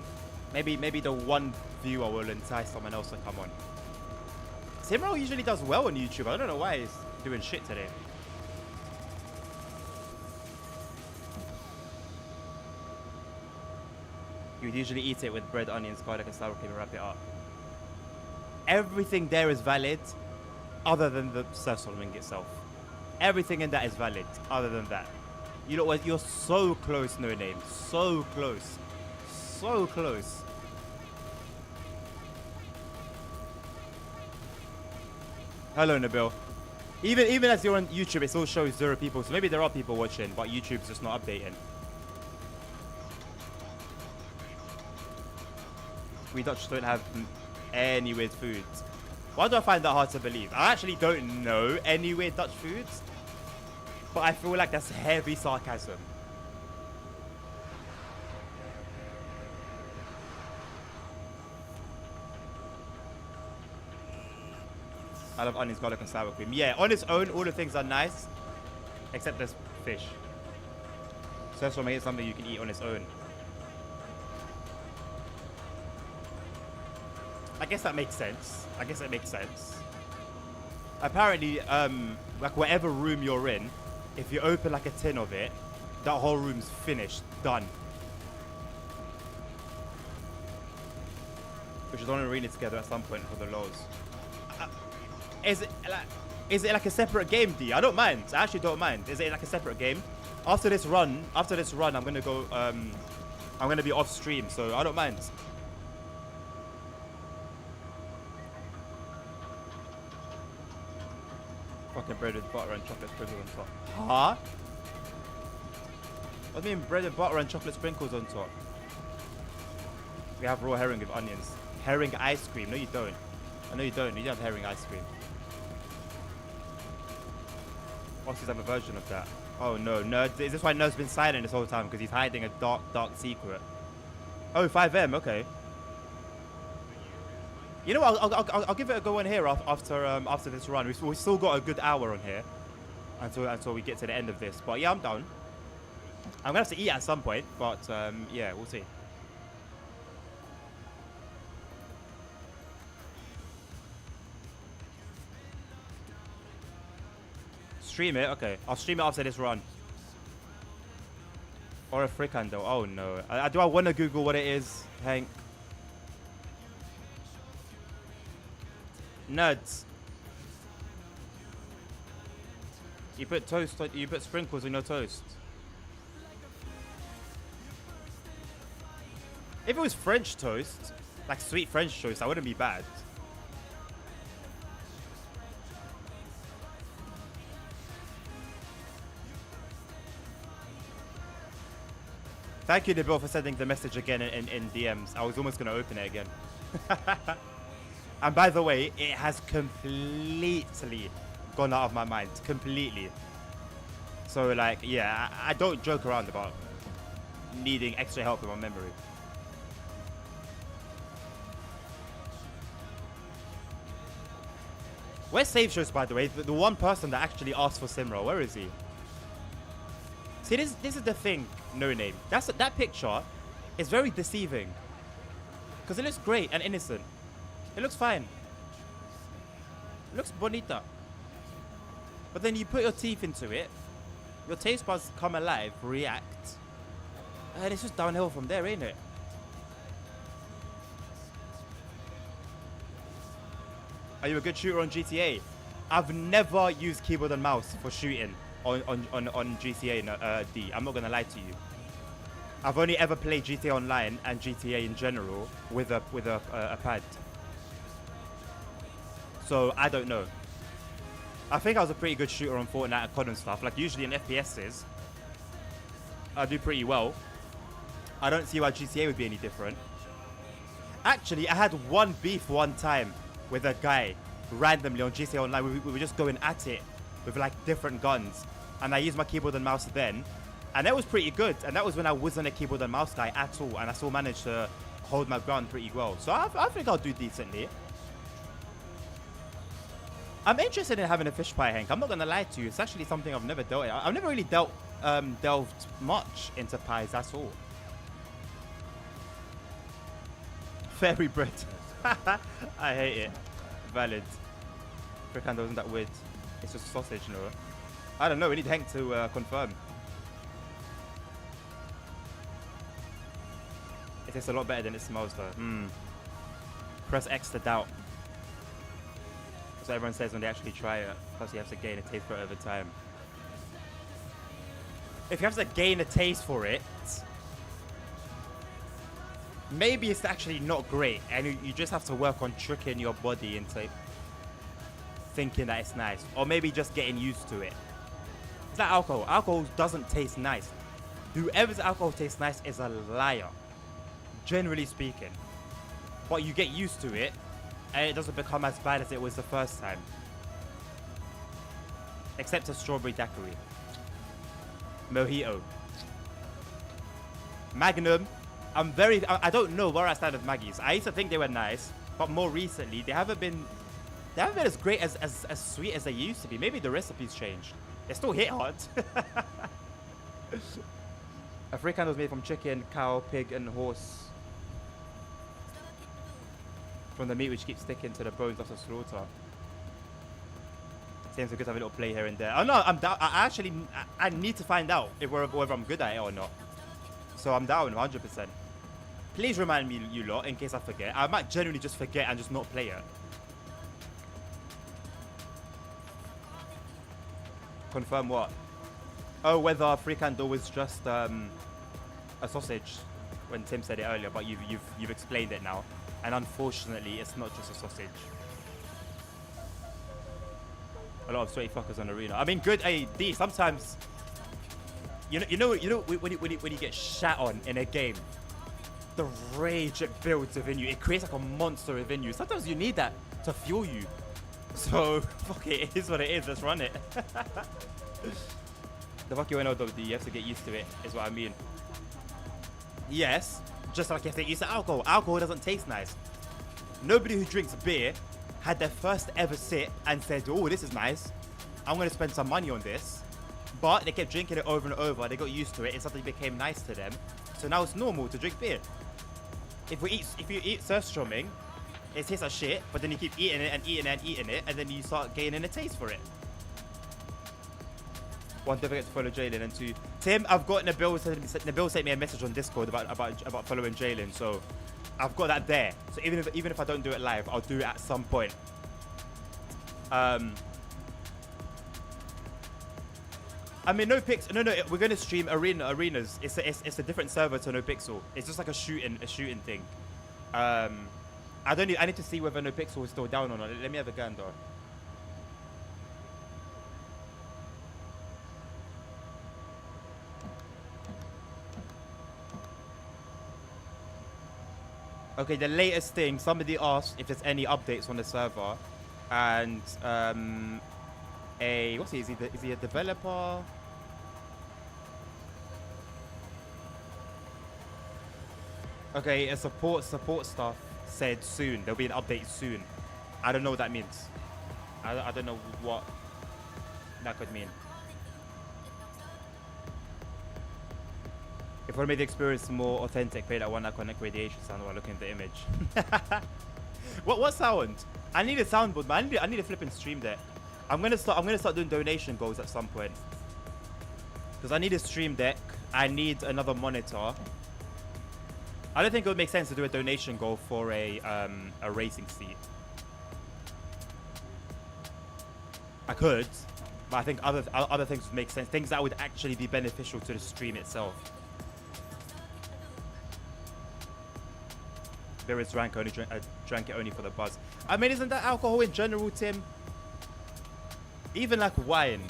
Maybe the one viewer will entice someone else to come on. SimRail usually does well on YouTube. I don't know why he's doing shit today. You'd usually eat it with bread, onions, garlic, and sour cream and wrap it up. Everything there is valid, other than the surstroming itself. Everything in that is valid, other than that. You know what? You're so close, No Name. So close. So close. Hello, Nabil. Even as you're on YouTube, it still shows 0 people. So maybe there are people watching, but YouTube's just not updating. We Dutch don't have any weird foods. Why do I find that hard to believe? I actually don't know any weird Dutch foods, but I feel like that's heavy sarcasm. I love onions, garlic, and sour cream. Yeah, on its own, all the things are nice, except there's fish. So that's what makes it something you can eat on its own. I guess that makes sense. Apparently, like whatever room you're in, if you open like a tin of it, that whole room's finished, done. We should on arena together at some point for the lows. Is it like a separate game, D? I don't mind. I actually don't mind. Is it like a separate game? After this run, I'm gonna go. I'm gonna be off stream, so I don't mind. Fucking bread with butter and chocolate sprinkles on top. Huh? What do you mean bread with butter and chocolate sprinkles on top? We have raw herring with onions. Herring ice cream. No, you don't. Oh, no, you don't. You don't have herring ice cream. Aussies have a version of that. Oh, no. Nerd. Is this why Nerd's been silent this whole time? Because he's hiding a dark, dark secret. Oh, 5M. Okay. You know what? I'll give it a go on here after this run. We've still got a good hour on here until we get to the end of this. But yeah, I'm down. I'm gonna have to eat at some point, but yeah, we'll see. Stream it? Okay. I'll stream it after this run. Or a fricando. Oh no. Do I want to Google what it is, Hank? Nuts. You put toast, you put sprinkles on your toast. If it was French toast, like sweet French toast, that wouldn't be bad. Thank you, Nabil, for sending the message again in DMs. I was almost going to open it again. And by the way, it has completely gone out of my mind. Completely. So, like, yeah, I don't joke around about needing extra help with my memory. Where's Save Shows, by the way? The one person that actually asked for SimRail. Where is he? See, this is the thing, No Name. That picture is very deceiving. Because it looks great and innocent. It looks fine. It looks bonita. But then you put your teeth into it, your taste buds come alive, react, and it's just downhill from there, ain't it? Are you a good shooter on GTA? I've never used keyboard and mouse for shooting on GTA D. I'm not gonna lie to you. I've only ever played GTA Online and GTA in general with a pad. So I don't know. I think I was a pretty good shooter on Fortnite and COD and stuff. Like usually in FPSs, I do pretty well. I don't see why GTA would be any different. Actually, I had one beef one time with a guy randomly on GTA Online. We were just going at it with like different guns, and I used my keyboard and mouse then, and that was pretty good. And that was when I wasn't a keyboard and mouse guy at all, and I still managed to hold my ground pretty well. So I think I'll do decently. I'm interested in having a fish pie, Hank. I'm not gonna lie to you. It's actually something I've never dealt in. I've never really delved much into pies at all. Fairy bread. I hate it. Valid. Fricando isn't that weird. It's just sausage, no? I don't know. We need Hank to confirm. It tastes a lot better than it smells, though. Press X to doubt. So everyone says when they actually try it. Plus, you have to gain a taste for it over time. If you have to gain a taste for it, maybe it's actually not great, and you just have to work on tricking your body into thinking that it's nice, or maybe just getting used to it. It's like alcohol. Alcohol doesn't taste nice. Whoever's alcohol tastes nice is a liar, generally speaking. But you get used to it, and it doesn't become as bad as it was the first time. Except a strawberry daiquiri. Mojito. Magnum. I don't know where I stand with Maggie's. I used to think they were nice, but more recently they haven't been as great as sweet as they used to be. Maybe the recipe's changed. They still hit hard. A fricando was made from chicken, cow, pig, and horse. From the meat which keeps sticking to the bones after slaughter. Seems good to have a little play here and there. Oh no, I'm down. I need to find out whether I'm good at it or not. So I'm down 100%. Please remind me, you lot, in case I forget. I might genuinely just forget and just not play it. Confirm what? Oh, whether fricando was just a sausage when Tim said it earlier, but you've explained it now. And unfortunately, it's not just a sausage. A lot of sweaty fuckers on Arena. I mean, good AD. Sometimes, you know when you get shat on in a game, the rage it builds within you. It creates like a monster within you. Sometimes you need that to fuel you. So fuck it. It is what it is. Let's run it. The fuck you know though. You have to get used to it. Is what I mean. Yes, just like you have to get used to alcohol. Alcohol doesn't taste nice. Nobody who drinks beer had their first ever sip and said, oh, this is nice. I'm going to spend some money on this. But they kept drinking it over and over. They got used to it. It suddenly became nice to them. So now it's normal to drink beer. If you eat surströmming, it tastes like shit. But then you keep eating it and eating it and eating it. And then you start gaining a taste for it. One, don't forget to follow Jalen. And two, Tim, I've got Nabil sent me a message on Discord about following Jalen. So I've got that there. So even if I don't do it live, I'll do it at some point. I mean, no pix. No. We're gonna stream arenas. It's a different server to No Pixel. It's just like a shooting thing. I need to see whether No Pixel is still down or not. Let me have a gander. Okay, the latest thing, somebody asked if there's any updates on the server, and what's he? Is he a developer? Okay, a support staff said soon. There'll be an update soon. I don't know what that means. I don't know what that could mean. If I want to make the experience more authentic, play that one iconic radiation sound while looking at the image. What sound? I need a soundboard, man. I need a flipping stream deck. I'm gonna start doing donation goals at some point. Because I need a stream deck. I need another monitor. I don't think it would make sense to do a donation goal for a racing seat. I could, but I think other things would make sense. Things that would actually be beneficial to the stream itself. There is drank it only for the buzz. I mean, isn't that alcohol in general, Tim? Even like wine.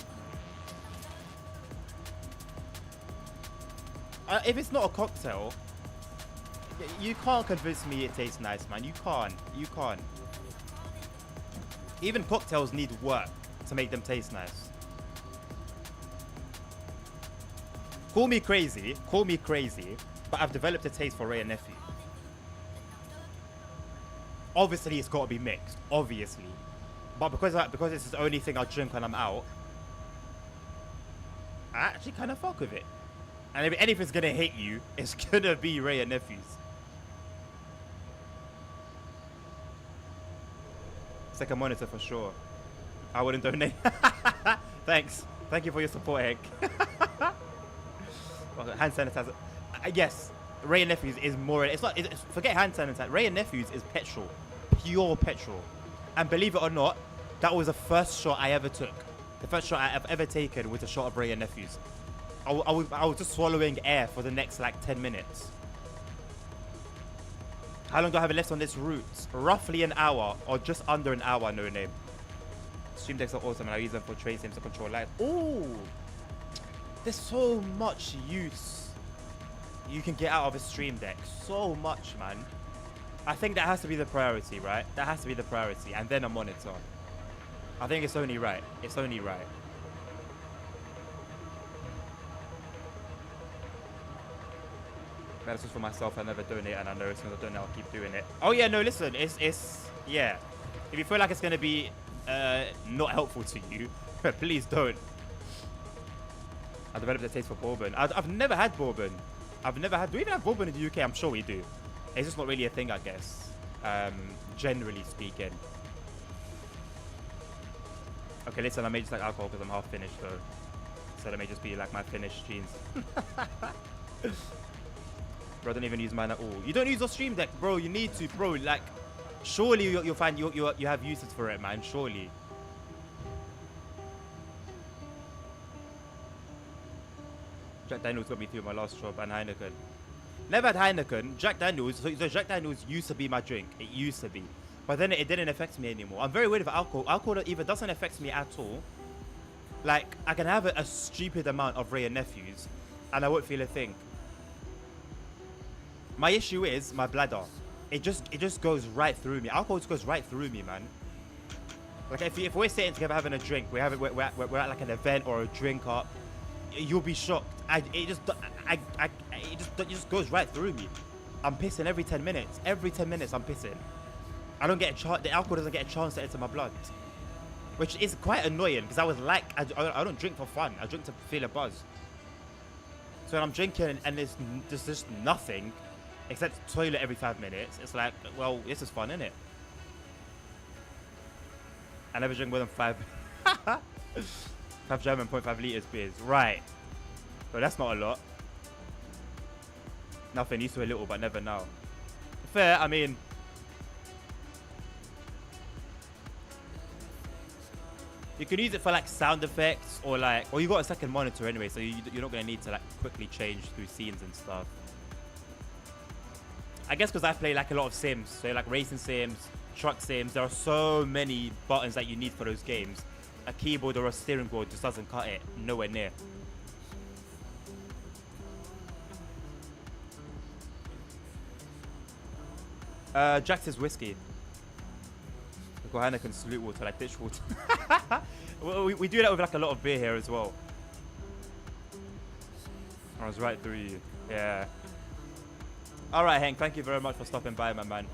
If it's not a cocktail, you can't convince me it tastes nice, man. You can't. Even cocktails need work to make them taste nice. Call me crazy, but I've developed a taste for Ray and Nephew. Obviously, it's got to be mixed. Obviously, but because it's the only thing I drink when I'm out, I actually kind of fuck with it. And if anything's gonna hit you, it's gonna be Ray and Nephew's. It's like a monitor for sure. I wouldn't donate. Thanks. Thank you for your support, Hank. Hand sanitizer. Yes. Ray and Nephews is more. Forget hand sanitizer. Ray and Nephews is petrol, pure petrol. And believe it or not, that was the first shot I ever took. The first shot I've ever taken was a shot of Ray and Nephews. I was just swallowing air for the next like 10 minutes. How long do I have left on this route? Roughly an hour, or just under an hour. No name. Stream decks are awesome, and I use them for trade sims to control light. Ooh, there's so much use you can get out of a stream deck. So much, man. I think that has to be the priority, right? That has to be the priority. And then a monitor. I think it's only right. It's only right. That's just for myself. I never donate, and I know as soon as I donate, I'll keep doing it. Oh, yeah, no, listen. Yeah. If you feel like it's going to be not helpful to you, please don't. I developed a taste for bourbon. I've never had bourbon. Do we even have bourbon in the UK? I'm sure we do. It's just not really a thing, I guess. Generally speaking. Okay, listen, I may just like alcohol because I'm half finished, though. So that may just be like my finished jeans. Bro, I don't even use mine at all. You don't use your stream deck, bro. You need to, bro. Like, surely you'll find you have uses for it, man. Surely. Jack Daniels got me through my last job, and Heineken. Never had Heineken. Jack Daniels. So Jack Daniels used to be my drink. It used to be. But then it didn't affect me anymore. I'm very weird with alcohol. Alcohol either doesn't affect me at all. Like, I can have a stupid amount of Ray and nephews, and I won't feel a thing. My issue is my bladder. It just goes right through me. Alcohol just goes right through me, man. Like, if we're sitting together having a drink, we're at like an event or a drink up, you'll be shocked. It just goes right through me. I'm pissing every 10 minutes. Every 10 minutes, I'm pissing. I don't get a chance. The alcohol doesn't get a chance to enter my blood, which is quite annoying because I was like, I don't drink for fun. I drink to feel a buzz. So when I'm drinking and there's just nothing except toilet every 5 minutes, it's like, well, this is fun, isn't it? I never drink more than 5 German 0.5 liters beers. Right. But that's not a lot. Nothing, used to a little, but never now. Fair, I mean, you can use it for like sound effects or like, well, you got a second monitor anyway, so you're not going to need to like quickly change through scenes and stuff. I guess because I play like a lot of sims, so like racing sims, truck sims, there are so many buttons that you need for those games. A keyboard or a steering board just doesn't cut it, nowhere near. Jack says whiskey. We got Heineken salute water, like ditch water. we do that with like a lot of beer here as well. I was right through you. Yeah. All right, Hank. Thank you very much for stopping by, my man.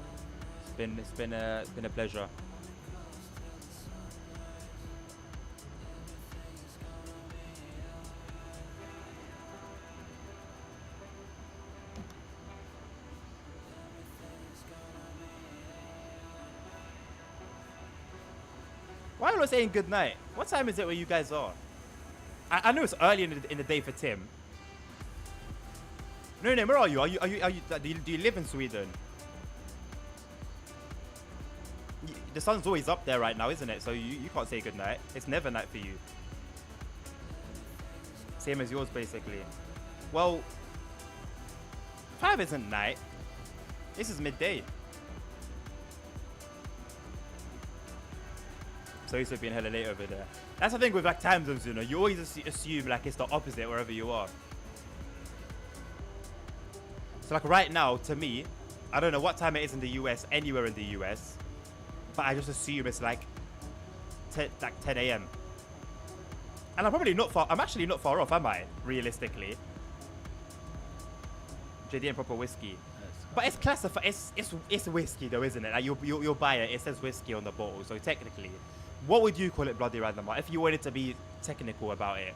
It's been a pleasure. Why am I saying good night? What time is it where you guys are? I know it's early in the day for Tim. No, where are you? Do you live in Sweden? The sun's always up there right now, isn't it? So you can't say good night. It's never night for you. Same as yours, basically. Well, 5 isn't night. This is midday. So used to being hella late over there. That's the thing with like time zones, you know. You always assume like it's the opposite wherever you are. So like right now, to me, I don't know what time it is in the US, anywhere in the US, but I just assume it's like 10 a.m. And I'm probably not far. I'm actually not far off, am I? Realistically. JD and proper whiskey. But it's classified. It's whiskey though, isn't it? Like you'll buy it. It says whiskey on the bottle. So technically, what would you call it, Bloody Random? If you wanted to be technical about it.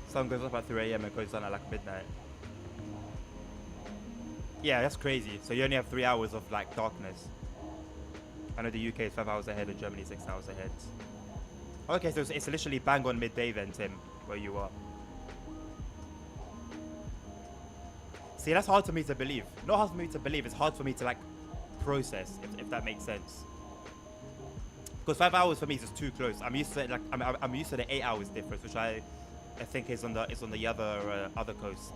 Sun goes up at 3 a.m. and goes down at like midnight. Yeah, that's crazy. So you only have 3 hours of like darkness. I know the UK is 5 hours ahead and Germany 6 hours ahead. Okay, so it's literally bang on midday then, Tim, where you are. See, that's hard for me to believe. Not hard for me to believe, it's hard for me to like process, if that makes sense. Because 5 hours for me is just too close. I'm used to like I'm used to the 8 hours difference, which I think is on the other coast.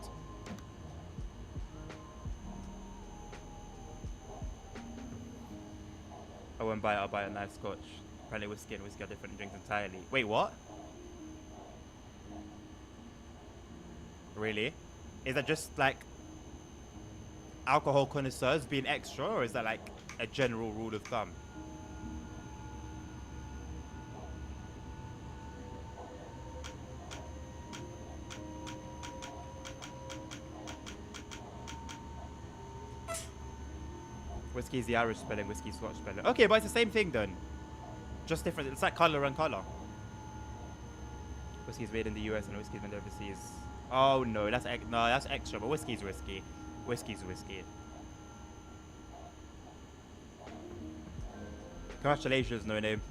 I won't buy it, I'll buy a nice scotch. Apparently whiskey and whiskey are different drinks entirely. Wait, what? Really? Is that just like alcohol connoisseurs being extra, or is that like a general rule of thumb? Whiskey is the Irish spelling, whiskey is Scotch spelling. Okay, but it's the same thing then. Just different. It's like colour and colour. Whiskey is made in the US and whiskey is made overseas. Oh no, that's extra. But whiskey is whiskey. Whiskey is whiskey. Congratulations, no name.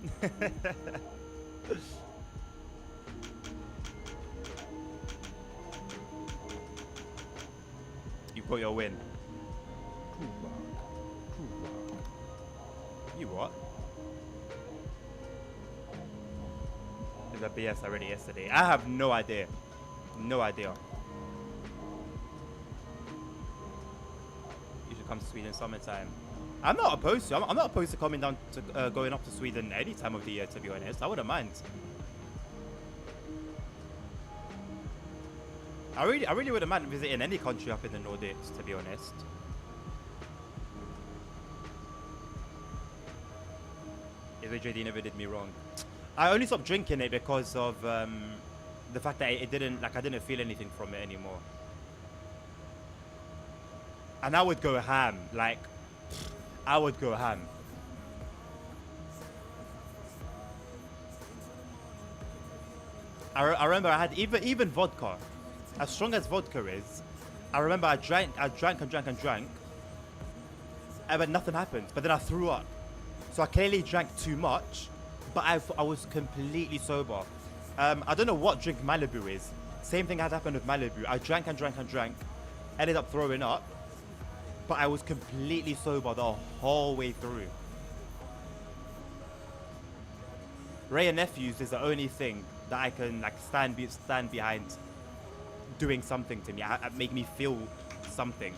You got your win. You what? Is that BS already yesterday? I have no idea. No idea. You should come to Sweden summertime. I'm not opposed to. I'm not opposed to coming down to going up to Sweden any time of the year. To be honest, I wouldn't mind. I really wouldn't mind visiting any country up in the Nordics. To be honest. JD never did me wrong. I only stopped drinking it because of the fact that it didn't, like, I didn't feel anything from it anymore. And I would go ham, like, I would go ham. I remember I had even vodka, as strong as vodka is. I remember I drank, and but nothing happened. But then I threw up. So I clearly drank too much, but I was completely sober. I don't know what drink Malibu is. Same thing had happened with Malibu. I drank, ended up throwing up, but I was completely sober the whole way through. Ray and Nephews is the only thing that I can like stand behind doing something to me, make me feel something.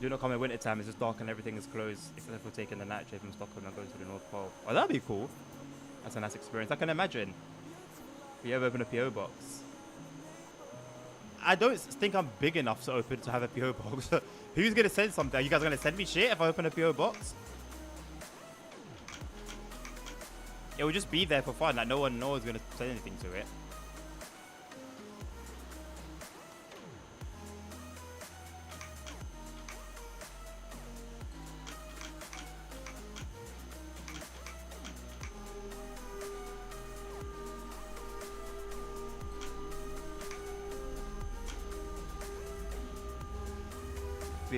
Do not come in winter time. It's just dark and everything is closed, except for taking the night train from Stockholm and going to the North Pole. Oh, that'd be cool. That's a nice experience. I can imagine. If you ever open a PO box, I don't think I'm big enough to have a PO box. Who's gonna send something? Are you guys gonna send me shit if I open a PO box? It will just be there for fun. Like no one's gonna say anything to it.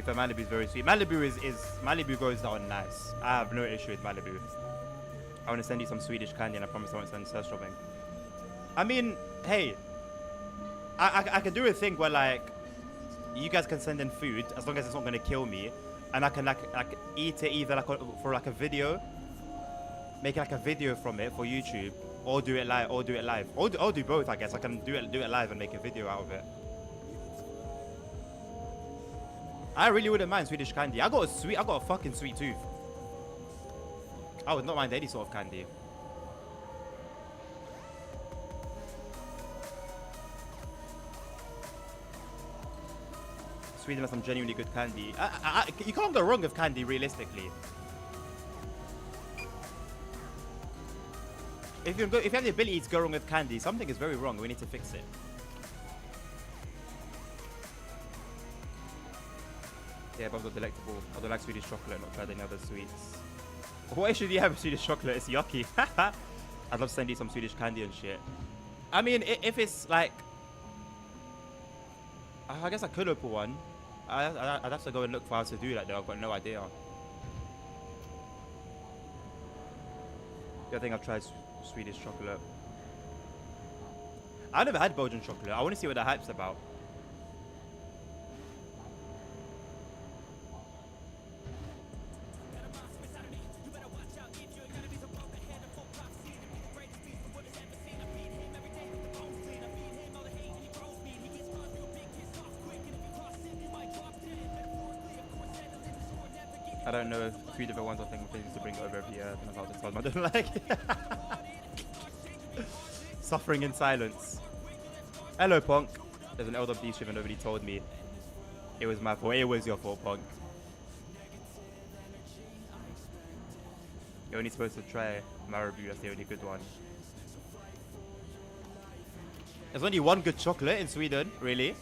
For Malibu is very sweet. Malibu goes down nice. I have no issue with Malibu. I want to send you some Swedish candy, and I promise I won't send search shopping. I mean, hey, I can do a thing where like you guys can send in food as long as it's not gonna kill me, and I can like eat it either like for like a video, make like a video from it for YouTube, or do it live, or do both. I guess I can do it live and make a video out of it. I really wouldn't mind Swedish candy. I got a fucking sweet tooth. I would not mind any sort of candy. Sweden has some genuinely good candy. You can't go wrong with candy, realistically. If you have the ability to go wrong with candy, something is very wrong. We need to fix it. Yeah, but I've got delectable. I don't like Swedish chocolate, not tried any other sweets. What issue do you have with Swedish chocolate? It's yucky. I'd love to send you some Swedish candy and shit. I mean, if it's like... I guess I could open one. I'd have to go and look for how to do that though. I've got no idea. I think I've tried Swedish chocolate. I've never had Belgian chocolate. I want to see what the hype's about. I don't know if a few different ones I think things to bring over every year. I don't know how to tell them I don't like it. Suffering in silence. Hello, Punk. There's an LWD stream and nobody told me. It was my fault. It was your fault, Punk. You're only supposed to try Marabou. That's the only good one. There's only one good chocolate in Sweden, really.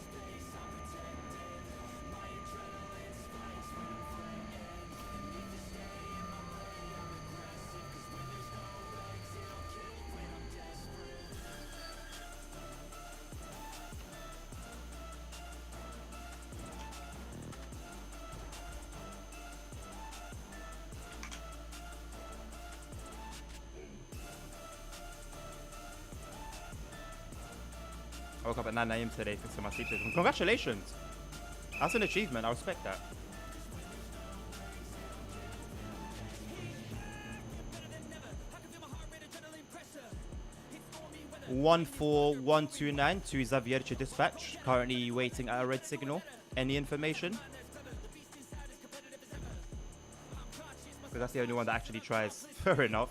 I woke up at 9 AM today fixing my sleep system. Congratulations! That's an achievement. I respect that. One four one two nine to Zawiercie dispatch. Currently waiting at a red signal. Any information? Because that's the only one that actually tries. Fair enough.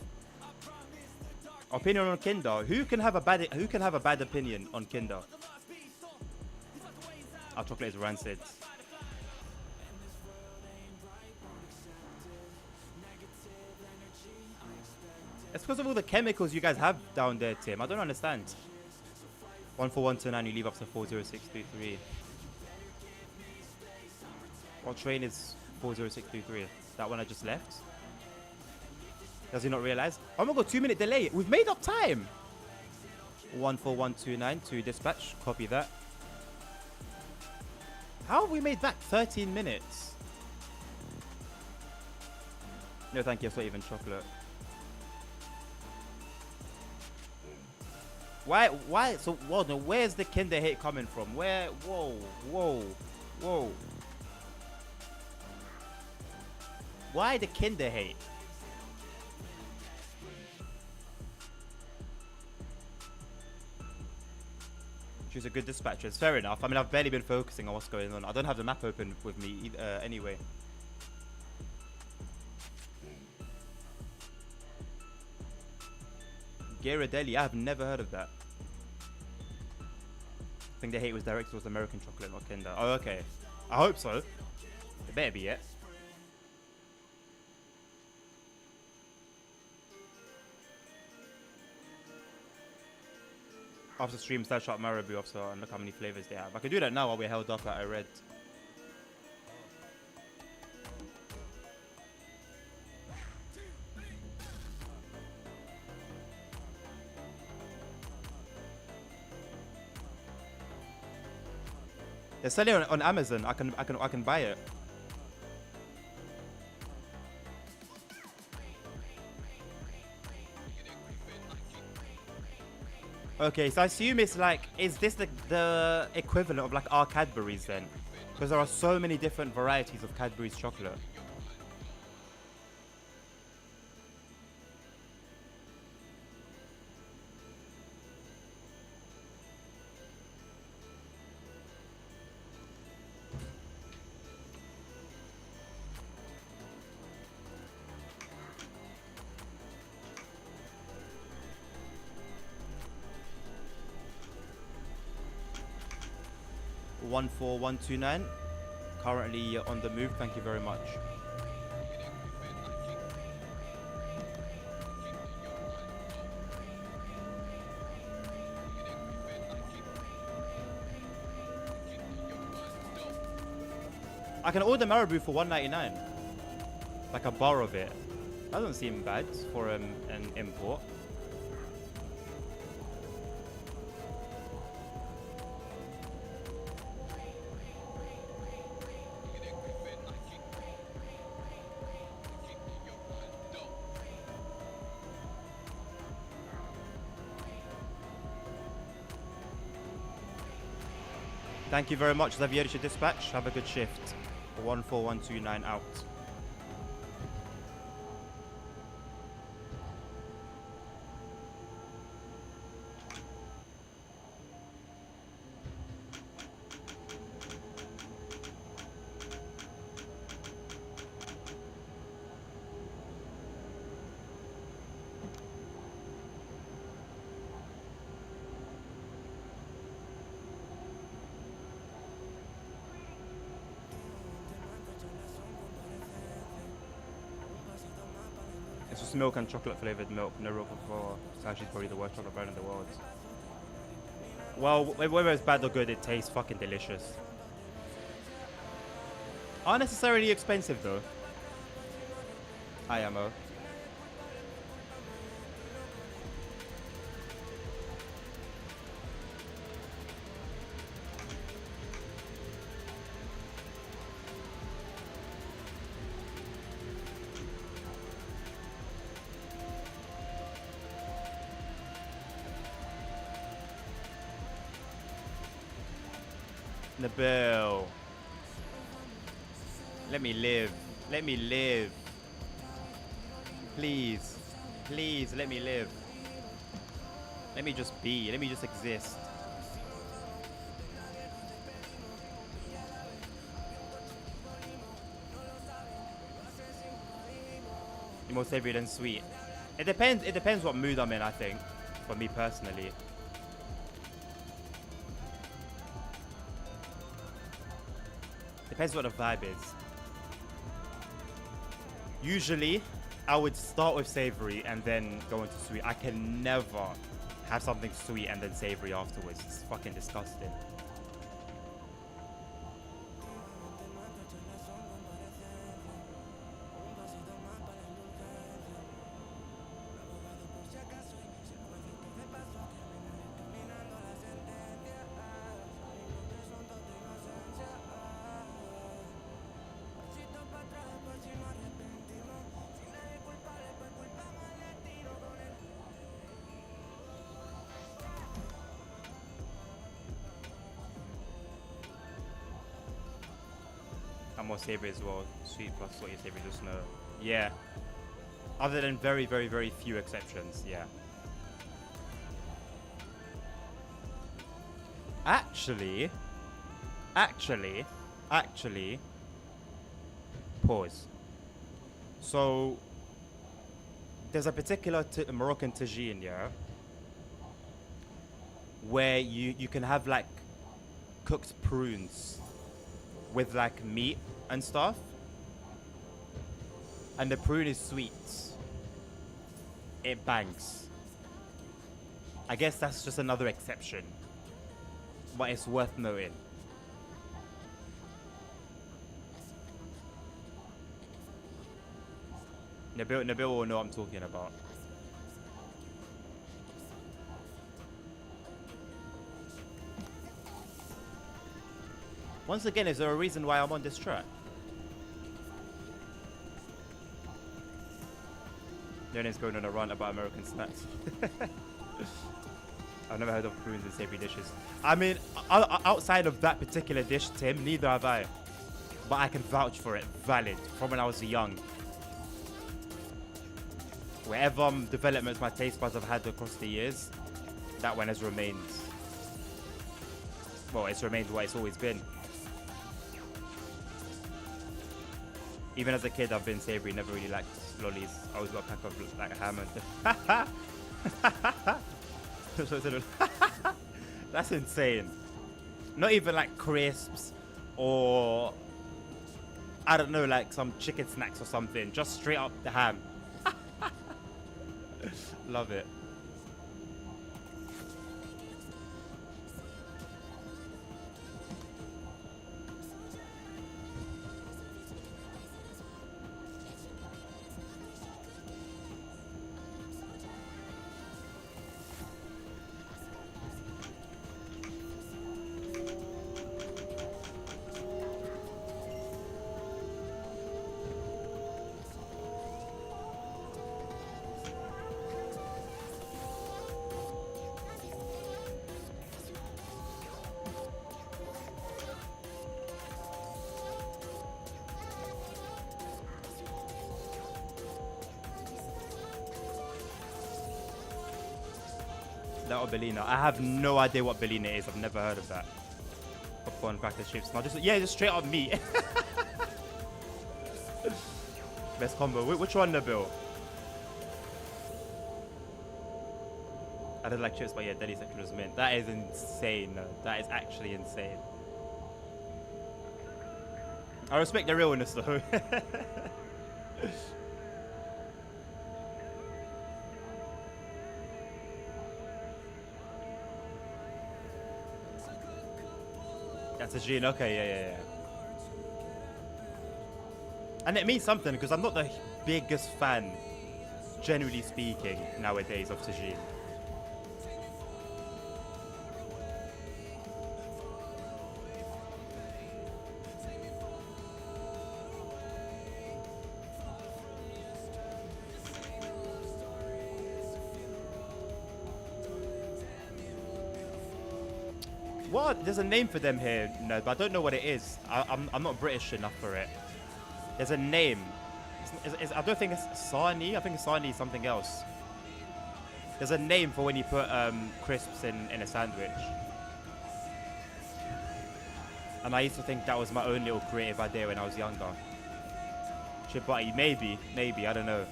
Opinion on Kinder. Who can have a bad opinion on Kinder? Our chocolate is rancid. It's because of all the chemicals you guys have down there, Tim. I don't understand. 14129, you leave up to 40633. What train is 40633? That one I just left? Does he not realize? Oh my god, 2-minute delay. We've made up time. 14129 to dispatch. Copy that. How have we made that 13 minutes? No, thank you. It's not even chocolate. Why? So, well, no, where's the Kinder hate coming from? Where? Whoa. Why the Kinder hate? She's a good dispatcher. It's fair enough. I mean, I've barely been focusing on what's going on. I don't have the map open with me anyway. Ghirardelli, I've never heard of that. I think the hate was directed towards American chocolate, not Kinder. Oh, okay. I hope so. It better be it. After stream, search up Marabou officer and look how many flavors they have. I can do that now while we're held up at a red. They're selling it on Amazon. I can buy it. Okay, so I assume it's like, is this the equivalent of like our Cadbury's then? Because there are so many different varieties of Cadbury's chocolate. – 14129, currently on the move. Thank you very much. I can order Marabou for $1.99, like a bar of it. That doesn't seem bad for an import. Thank you very much, Zawiercie dispatch. Have a good shift. 14129 out. It's just milk and chocolate flavored milk, no real cocoa. It's actually probably the worst chocolate brand in the world. Well, whether it's bad or good, it tastes fucking delicious. Unnecessarily expensive though. IMO. Nabil. Let me live. Let me live. Please. Please, let me live. Let me just be. Let me just exist. You're more savory than sweet. It depends what mood I'm in, I think. For me personally. Depends what the vibe is. Usually, I would start with savory and then go into sweet. I can never have something sweet and then savory afterwards. It's fucking disgusting. I'm more savory as well. Sweet plus salty savory, just no. Yeah. Other than very, very, very few exceptions, yeah. Actually, pause. So, there's a particular Moroccan tagine, yeah, where you can have like cooked prunes with like meat and stuff, and the prune is sweet. It bangs. I guess that's just another exception, but it's worth noting. Nabil will know what I'm talking about. Once again, is there a reason why I'm on this track? Leonard's going on a rant about American snacks. I've never heard of prunes in savory dishes. I mean, outside of that particular dish, Tim, neither have I. But I can vouch for it. Valid. From when I was young. Whatever developments my taste buds have had across the years, that one has remained. Well, it's remained what it's always been. Even as a kid, I've been savory, never really liked lollies. I always got a pack of like ham and that's insane. Not even like crisps or I don't know, like some chicken snacks or something. Just straight up the ham. Love it. That or Bellina. I have no idea what Bellina is. I've never heard of that. Popcorn, crackers, chips. No, just straight up meat. Best combo. Which one, Nabil? I don't like chips, but yeah, deli section was mint. That is insane. No, that is actually insane. I respect the realness though. That's a gene. Okay, yeah. And it means something because I'm not the biggest fan, generally speaking, nowadays of tagine. What? There's a name for them here, no, but I don't know what it is. I'm not British enough for it. There's a name. I don't think it's sarnie. I think sarnie is something else. There's a name for when you put crisps in a sandwich. And I used to think that was my own little creative idea when I was younger. Chibati, maybe, I don't know.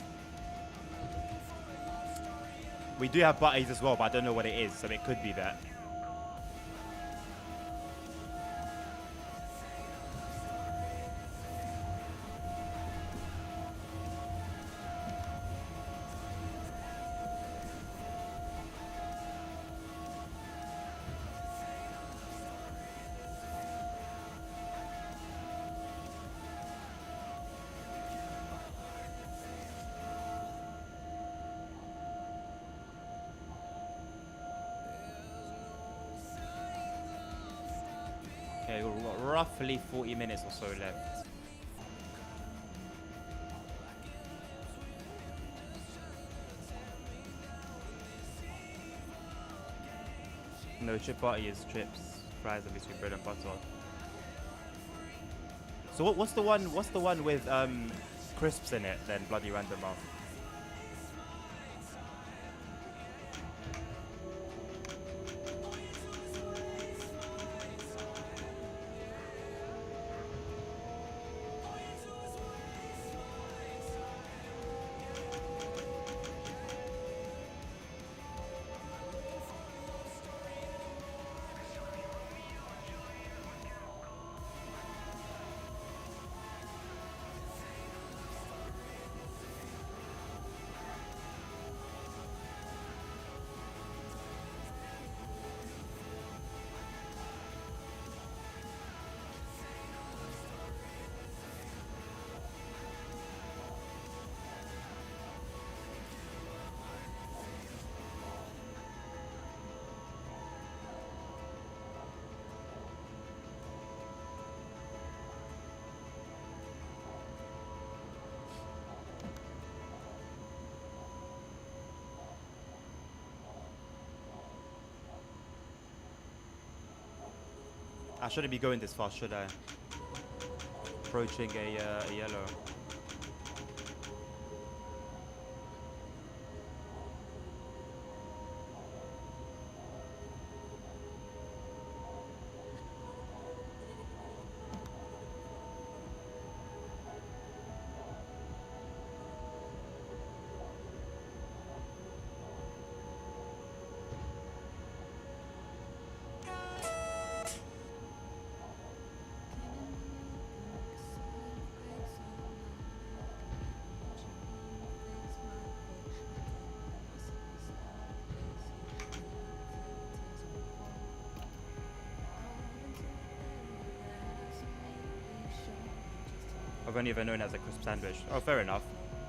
We do have butties as well, but I don't know what it is, so it could be that. Okay, we've got roughly 40 minutes or so left. No, chipati is chips, fries, and between bread and butter. So what's the one? What's the one with crisps in it? Then bloody random mouth. I shouldn't be going this fast, should I? Approaching a yellow. I've only ever known as a crisp sandwich. Oh, fair enough.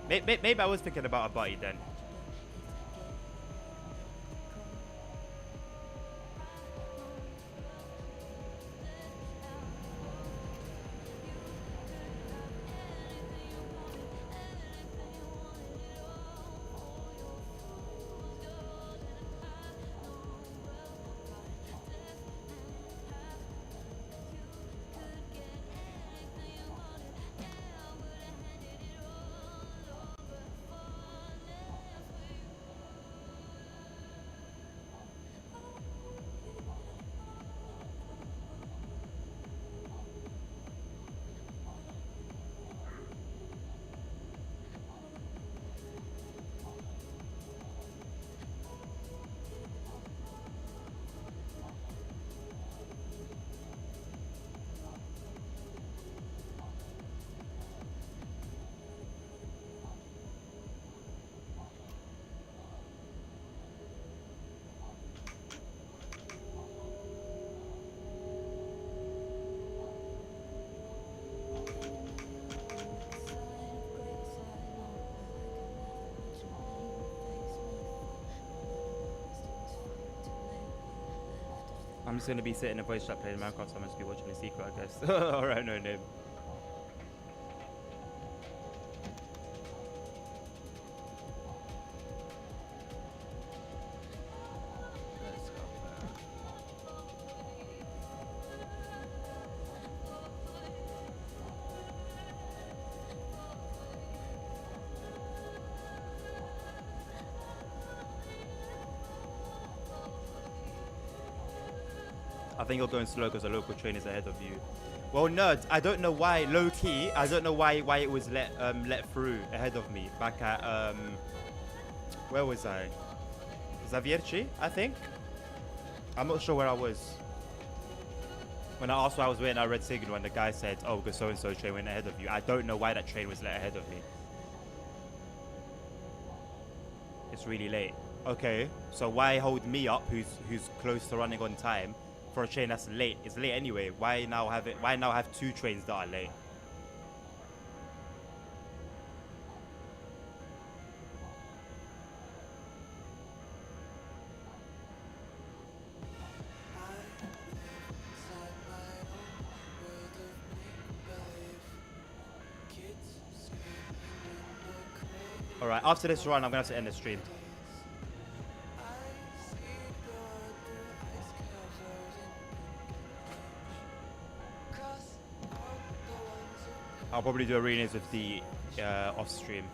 Maybe I was thinking about a butty then. I'm just gonna be sitting in a voice chat playing Minecraft, so I'm just be watching the secret, I guess. Alright, no name. Let's go. I think you're going slow because the local train is ahead of you. Well, nerd, I don't know why, low key, I don't know why it was let through ahead of me back at where was I? Zavierci, I think. I'm not sure where I was. When I asked where I was waiting, I read signal and the guy said, "Oh, because so and so train went ahead of you." I don't know why that train was let ahead of me. It's really late. Okay, so why hold me up, who's close to running on time, for a train that's late? It's late anyway. Why now have two trains that are late? All right, after this run, I'm gonna have to end the stream. I'll probably do arenas with the off stream.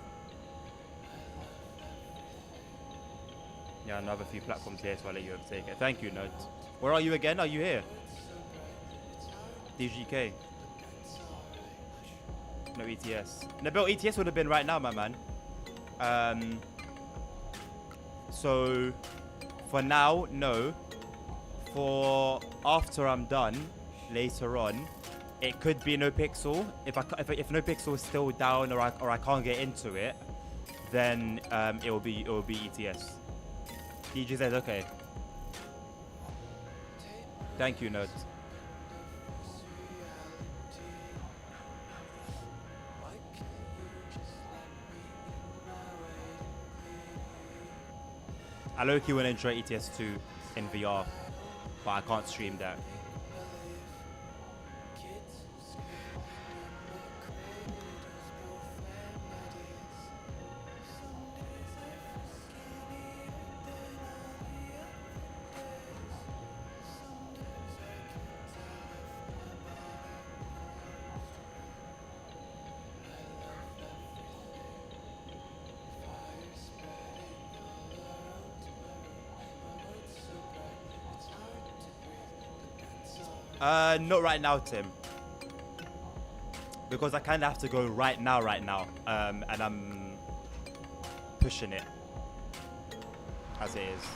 Yeah, another few platforms here, so I'll let you overtake it. Thank you, Note. Where are you again? Are you here? DGK. No ETS. Nabil, ETS would have been right now, my man. So for now, no. For after I'm done, later on, it could be no pixel. If no pixel is still down or I can't get into it, then it will be ETS. DJ says okay. Thank you, Note. I low-key want to enjoy ETS 2 in VR, but I can't stream that. Not right now, Tim. Because I kind of have to go right now. And I'm pushing it as it is.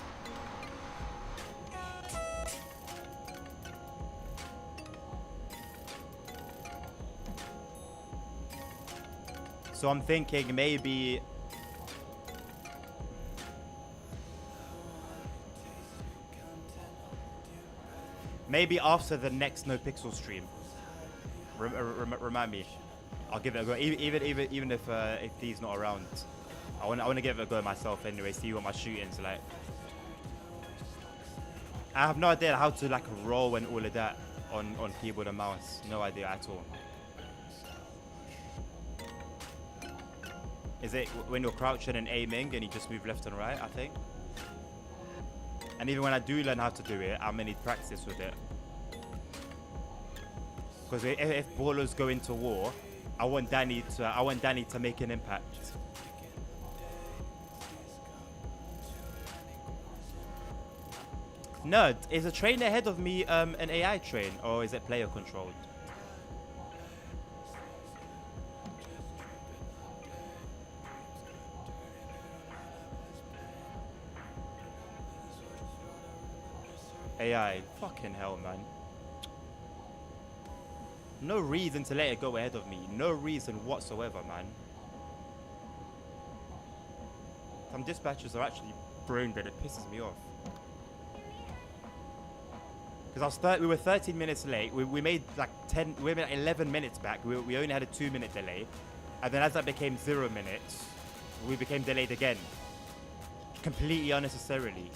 So I'm thinking maybe after the next No Pixel stream. Remind me. I'll give it a go. Even if D's not around, I want to give it a go myself anyway. See what my shooting's like. I have no idea how to like roll and all of that on keyboard and mouse. No idea at all. Is it when you're crouching and aiming and you just move left and right? I think. And even when I do learn how to do it, I'm gonna need practice with it. Because if ballers go into war, I want Danny to make an impact. Nerd, is a train ahead of me an AI train or is it player controlled? AI, fucking hell, man. No reason to let it go ahead of me. No reason whatsoever, man. Some dispatchers are actually brain dead. It pisses me off. Because we were 13 minutes late. We made like 11 minutes back. We only had a 2-minute delay. And then as that became 0 minutes, we became delayed again. Completely unnecessarily.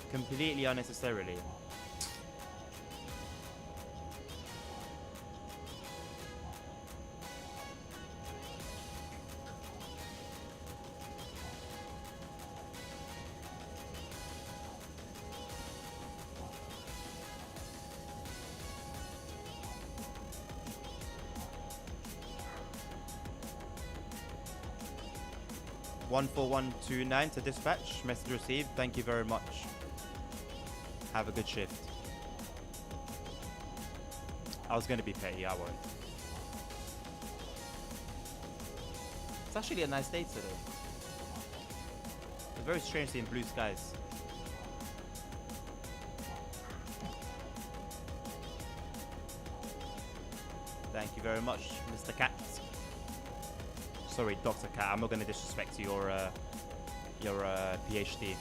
14129 to dispatch. Message received. Thank you very much. Have a good shift. I was going to be petty. I won't. It's actually a nice day today. It's very strange seeing blue skies. Thank you very much, Mr. Cat. Sorry, Dr. Cat. I'm not going to disrespect your PhD.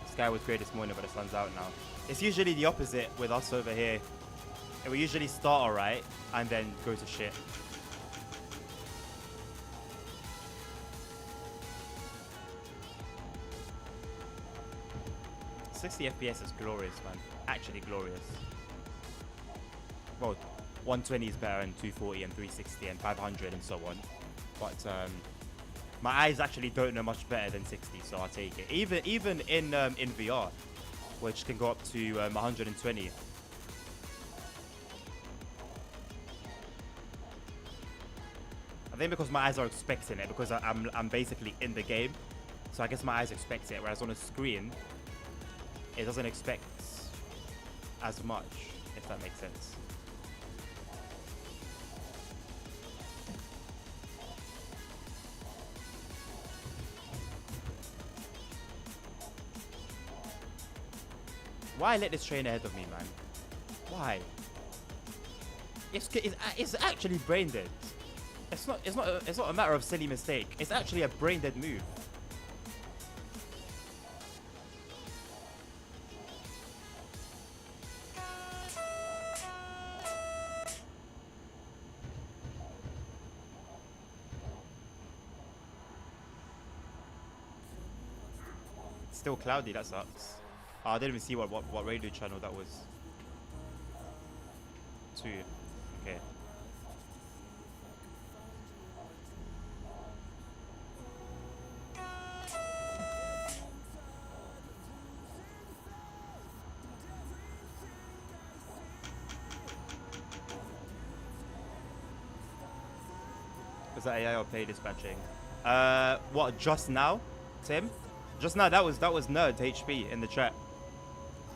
The sky was grey this morning, but the sun's out now. It's usually the opposite with us over here. We usually start alright and then go to shit. .60 FPS is glorious, man. Actually glorious. Well, 120 is better and 240 and 360 and 500 and so on. But my eyes actually don't know much better than 60, so I'll take it. Even in VR, which can go up to 120. I think because my eyes are expecting it, because I'm basically in the game, so I guess my eyes expect it. Whereas on a screen, it doesn't expect as much, if that makes sense. Why let this train ahead of me, man? Why? It's actually brain dead. It's not a matter of silly mistake. It's actually a brain dead move. Still cloudy, that sucks. Oh, I didn't even see what radio channel that was. 2. Okay. Was that AI or pay dispatching? What, just now, Tim? Just now, that was Nerd HP in the chat.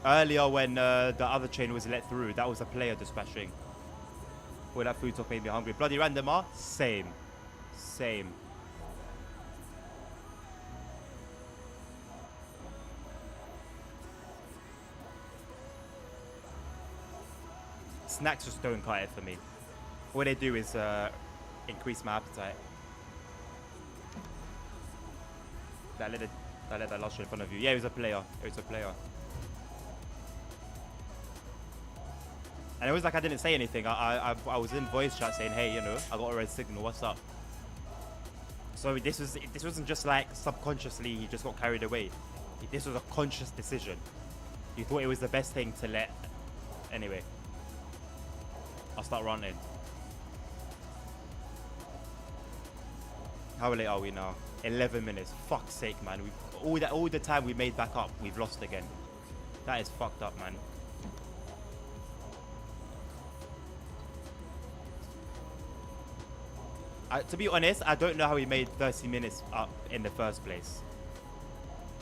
Earlier when the other chain was let through, that was a player dispatching. Well, that food top made me hungry. Bloody random R? Same. Same. Snacks just don't cut it for me. What they do is increase my appetite. That let that last in front of you. Yeah, it was a player. It was a player. And it was like I didn't say anything. I was in voice chat saying, hey, you know, I got a red signal. What's up? So this wasn't just like subconsciously he just got carried away. This was a conscious decision. He thought it was the best thing to let. Anyway, I'll start running. How late are we now? 11 minutes. Fuck's sake, man. All the time we made back up, we've lost again. That is fucked up, man. To be honest, I don't know how we made 30 minutes up in the first place.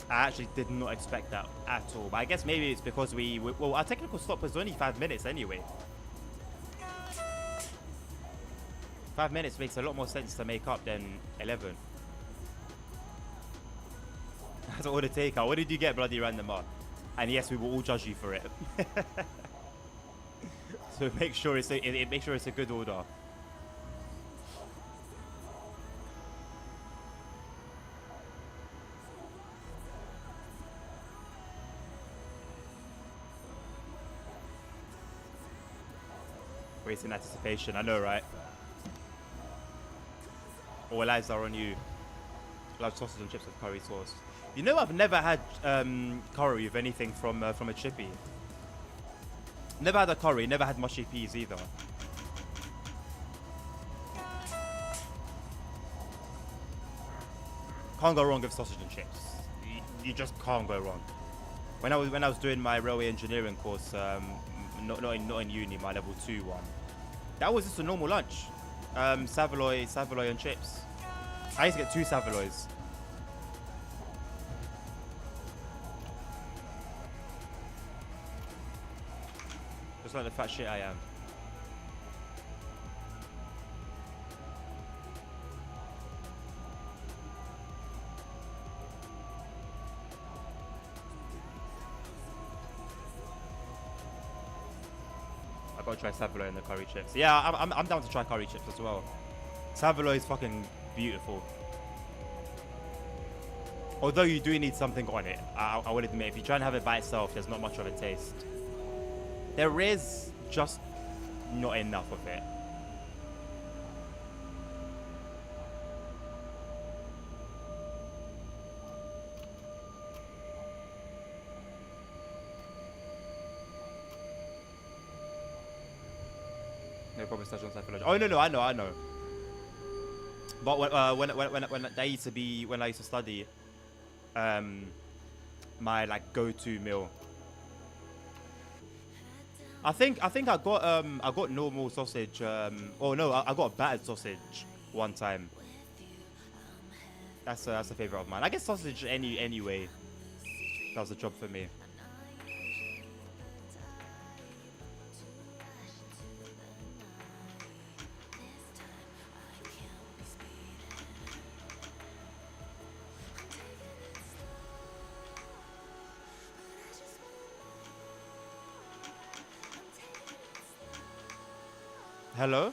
I actually did not expect that at all. But I guess maybe it's because well, our technical stop was only 5 minutes anyway. 5 minutes makes a lot more sense to make up than 11. That's all the takeout. What did you get, bloody random R? And yes, we will all judge you for it. So make sure it's a good order. Waiting anticipation, I know, right? All eyes are on you. Large sausage and chips with curry sauce. You know, I've never had curry with anything from a chippy. Never had a curry, never had mushy peas either. Can't go wrong with sausage and chips. you just can't go wrong. When I was doing my railway engineering course, not in uni, my level 2 one, that was just a normal lunch. Saveloy and chips. I used to get 2 Saveloys. Just like the fat shit I am. I gotta try Saveloy and the curry chips. Yeah, I'm down to try curry chips as well. Saveloy is fucking beautiful. Although you do need something on it. I would admit, if you try and have it by itself, there's not much of a taste. There is just not enough of it. No problem, touch on psychology. Oh no, I know. But when I used to study, my like go-to meal. I think I got normal sausage. Oh no, I got battered sausage one time. That's a favorite of mine. I guess sausage anyway. That was a job for me. Hello?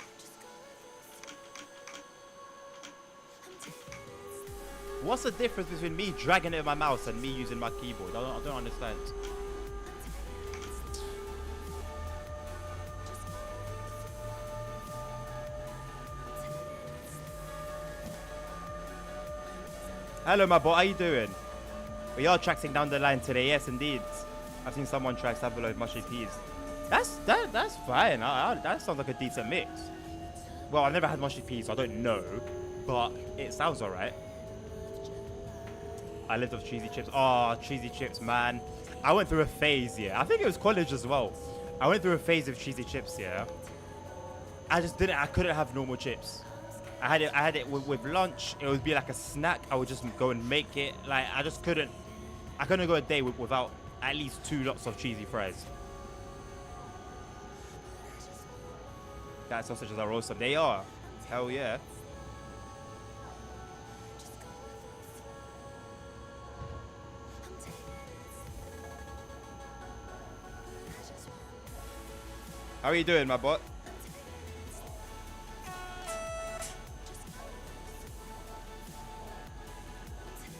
What's the difference between me dragging it in my mouse and me using my keyboard? I don't understand. Hello, my boy. How you doing? We are tracking down the line today. Yes, indeed. I've seen someone track Saveloy with mushy peas. That's fine. That sounds like a decent mix. Well, I've never had mushy peas, so I don't know, but it sounds alright. I lived off cheesy chips. Oh, cheesy chips, man. I went through a phase, yeah. I think it was college as well. I went through a phase of cheesy chips, yeah. I couldn't have normal chips. I had it with lunch. It would be like a snack. I would just go and make it. Like, I couldn't go a day without at least 2 lots of cheesy fries. That sausages are awesome. They are. Hell yeah. How are you doing, my bot?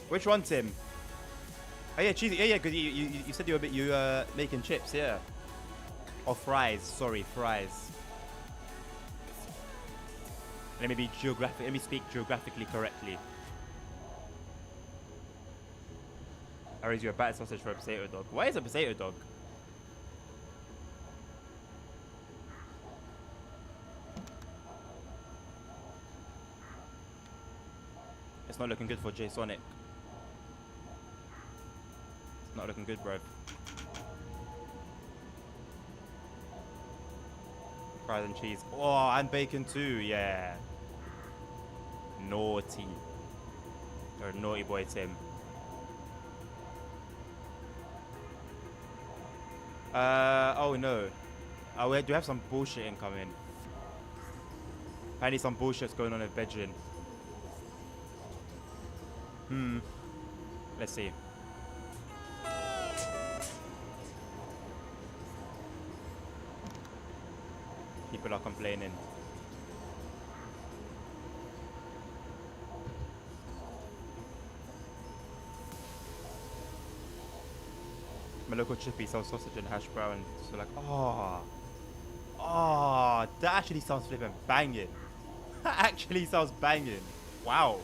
Which one, Tim? Oh yeah, cheesy. Yeah, because you said you were making chips, yeah. Or fries. Sorry, fries. Let me speak geographically correctly. I raise you a battered sausage for a potato dog. Why is a potato dog? It's not looking good for J Sonic. It's not looking good, bro. Fries and cheese. Oh, and bacon too, yeah. Naughty. You're a naughty boy, Tim. Oh no. Oh, we do have some bullshit incoming. Apparently some bullshit's going on in Bedrin. Let's see. People are complaining. My local chippy sells sausage and hash brown. So like, that actually sounds flipping banging. That actually sounds banging. Wow.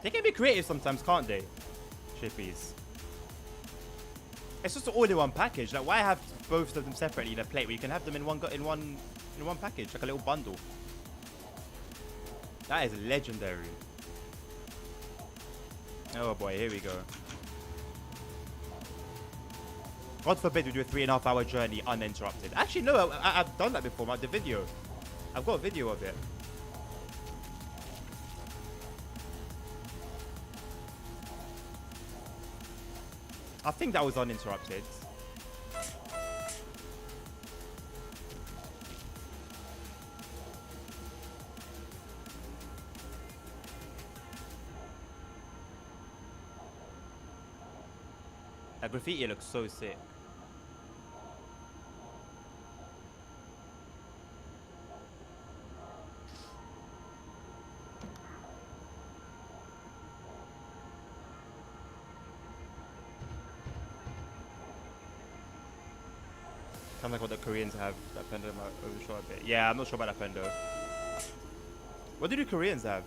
They can be creative sometimes, can't they? Chippies. It's just an all-in-one package. Like, why have both of them separately in a plate where you can have them in one in one package, like a little bundle. That is legendary. Oh boy, here we go. God forbid we do a 3.5 hour journey uninterrupted. Actually, no, I've done that before. The video. I've got a video of it. I think that was uninterrupted. That graffiti looks so sick. Kind of like what the Koreans have. That Pendo might overshot a bit. Yeah, I'm not sure about that Pendo. What do the Koreans have?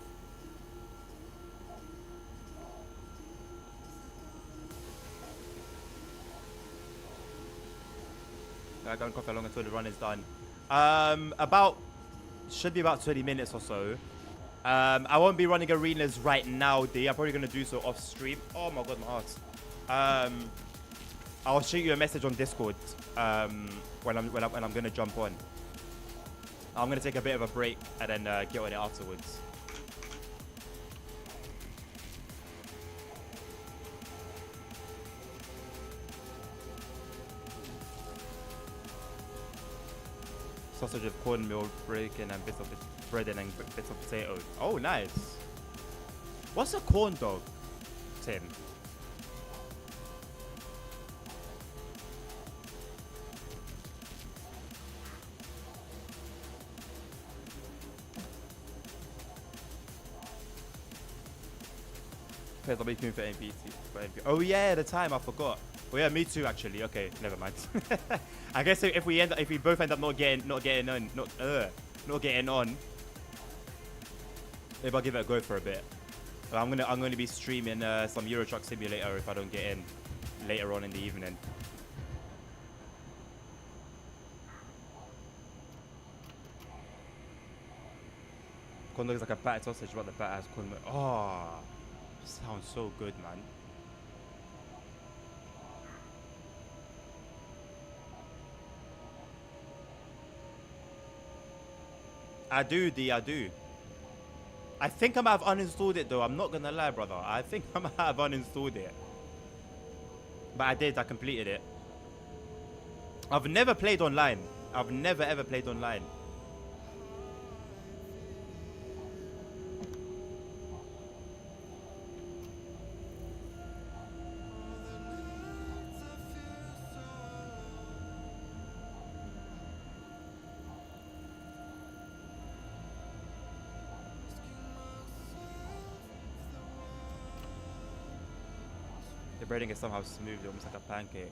I go and cough how long until the run is done. Should be about 20 minutes or so. I won't be running arenas right now, D. I'm probably gonna do so off stream. Oh my god, my heart. I'll shoot you a message on Discord when I'm gonna jump on. I'm gonna take a bit of a break and then get on it afterwards. Sausage of cornmeal, bacon, and bits of bread and bits of potato. Oh, nice. What's a corn dog, Tim? Depends on making for NPC. Oh yeah, the time I forgot. Oh yeah, me too actually. Okay, never mind. I guess if we both end up not getting on, maybe I'll give it a go for a bit. But I'm gonna be streaming some Euro Truck Simulator if I don't get in later on in the evening. Corn dog is like a battered sausage, but the batter has corn. Oh, sounds so good, man. I do, D, I do. I think I might have uninstalled it though. I'm not gonna lie, brother. I think I might have uninstalled it. But I did, I completed it. I've never played online. I've never ever played online. The breading is somehow smooth, almost like a pancake.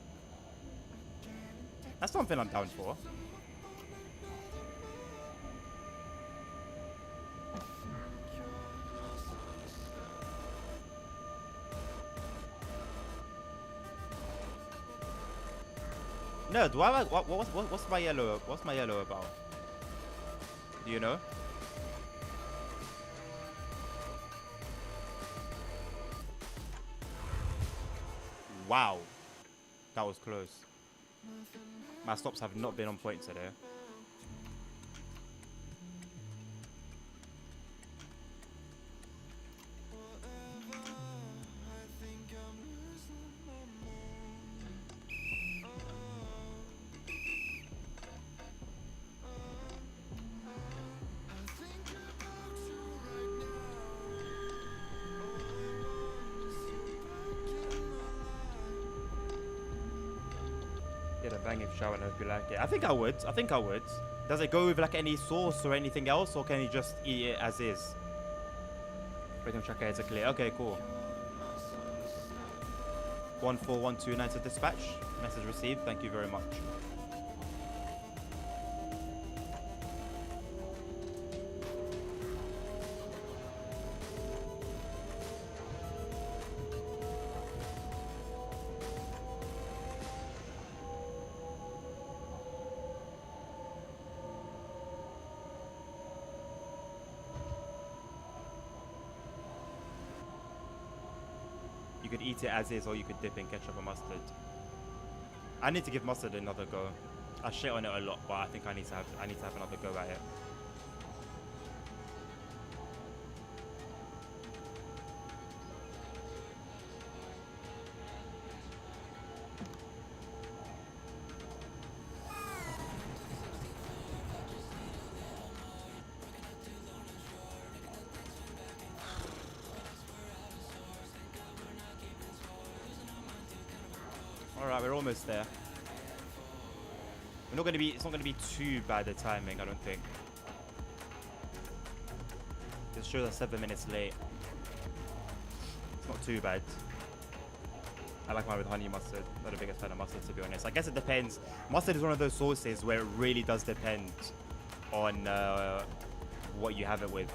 That's something I'm down for. No, do I? What's my yellow? What's my yellow about? Do you know? Wow, that was close. My stops have not been on point today. Bang if shower and hope you like it. I think I would. I think I would. Does it go with like any sauce or anything else, or can you just eat it as is? Rhythm tracker heads are clear. Okay, cool. 14129 to dispatch. Message received. Thank you very much. You could eat it as is, or you could dip in ketchup or mustard. I need to give mustard another go. I shit on it a lot, but I think I need to have another go at it. Alright, we're almost there. We're not gonna be, it's not gonna be too bad the timing, I don't think. It shows us 7 minutes late. It's not too bad. I like mine with honey mustard. Not the biggest fan of mustard, to be honest. I guess it depends. Mustard is one of those sauces where it really does depend on what you have it with.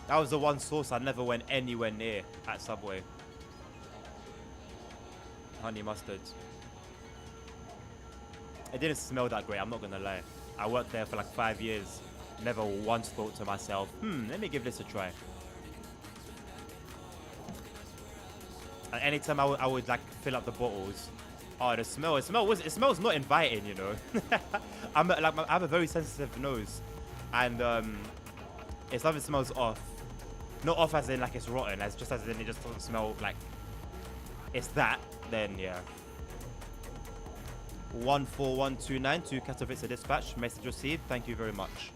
That was the one sauce I never went anywhere near at Subway. Honey mustard. It didn't smell that great, I'm not gonna lie. I worked there for like 5 years. Never once thought to myself, let me give this a try. And anytime I would like fill up the bottles, oh, it smells not inviting, you know. I have a very sensitive nose, and if something smells off, not off as in like it's rotten, as just as in it just doesn't smell like it's that, then yeah. 14129 to Katowice dispatch. Message received. Thank you very much.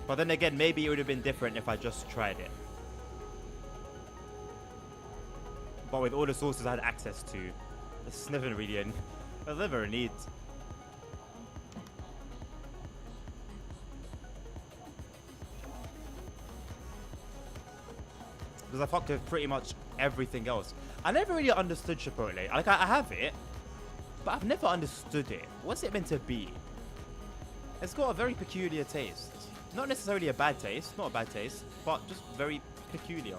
But then again, maybe it would have been different if I just tried it. But with all the sources I had access to, it's never really a need. Because I fucked with pretty much everything else. I never really understood Chipotle. Like, I have it, but I've never understood it. What's it meant to be? It's got a very peculiar taste. Not necessarily a bad taste, not a bad taste, but just very peculiar.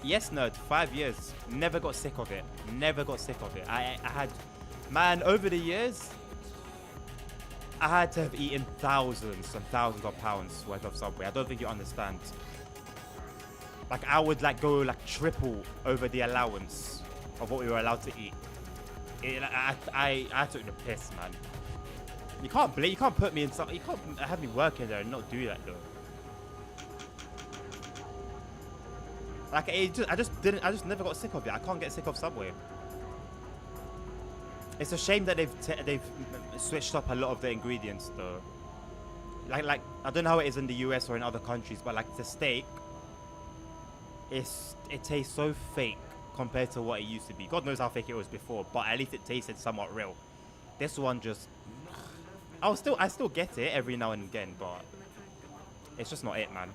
Yes, nerd, 5 years. Never got sick of it. Never got sick of it. I had, man, over the years, I had to have eaten thousands and thousands of pounds worth of Subway. I don't think you understand. Like, I would like go like triple over the allowance of what we were allowed to eat. I took the piss, man. You can't put me in something. You can't have me working there and not do that though. Like, I just never got sick of it. I can't get sick of Subway. It's a shame that they've switched up a lot of the ingredients though. Like I don't know how it is in the US or in other countries, but like the steak, it tastes so fake compared to what it used to be. God knows how fake it was before, but at least it tasted somewhat real. This one just, I still get it every now and again, but it's just not it, man.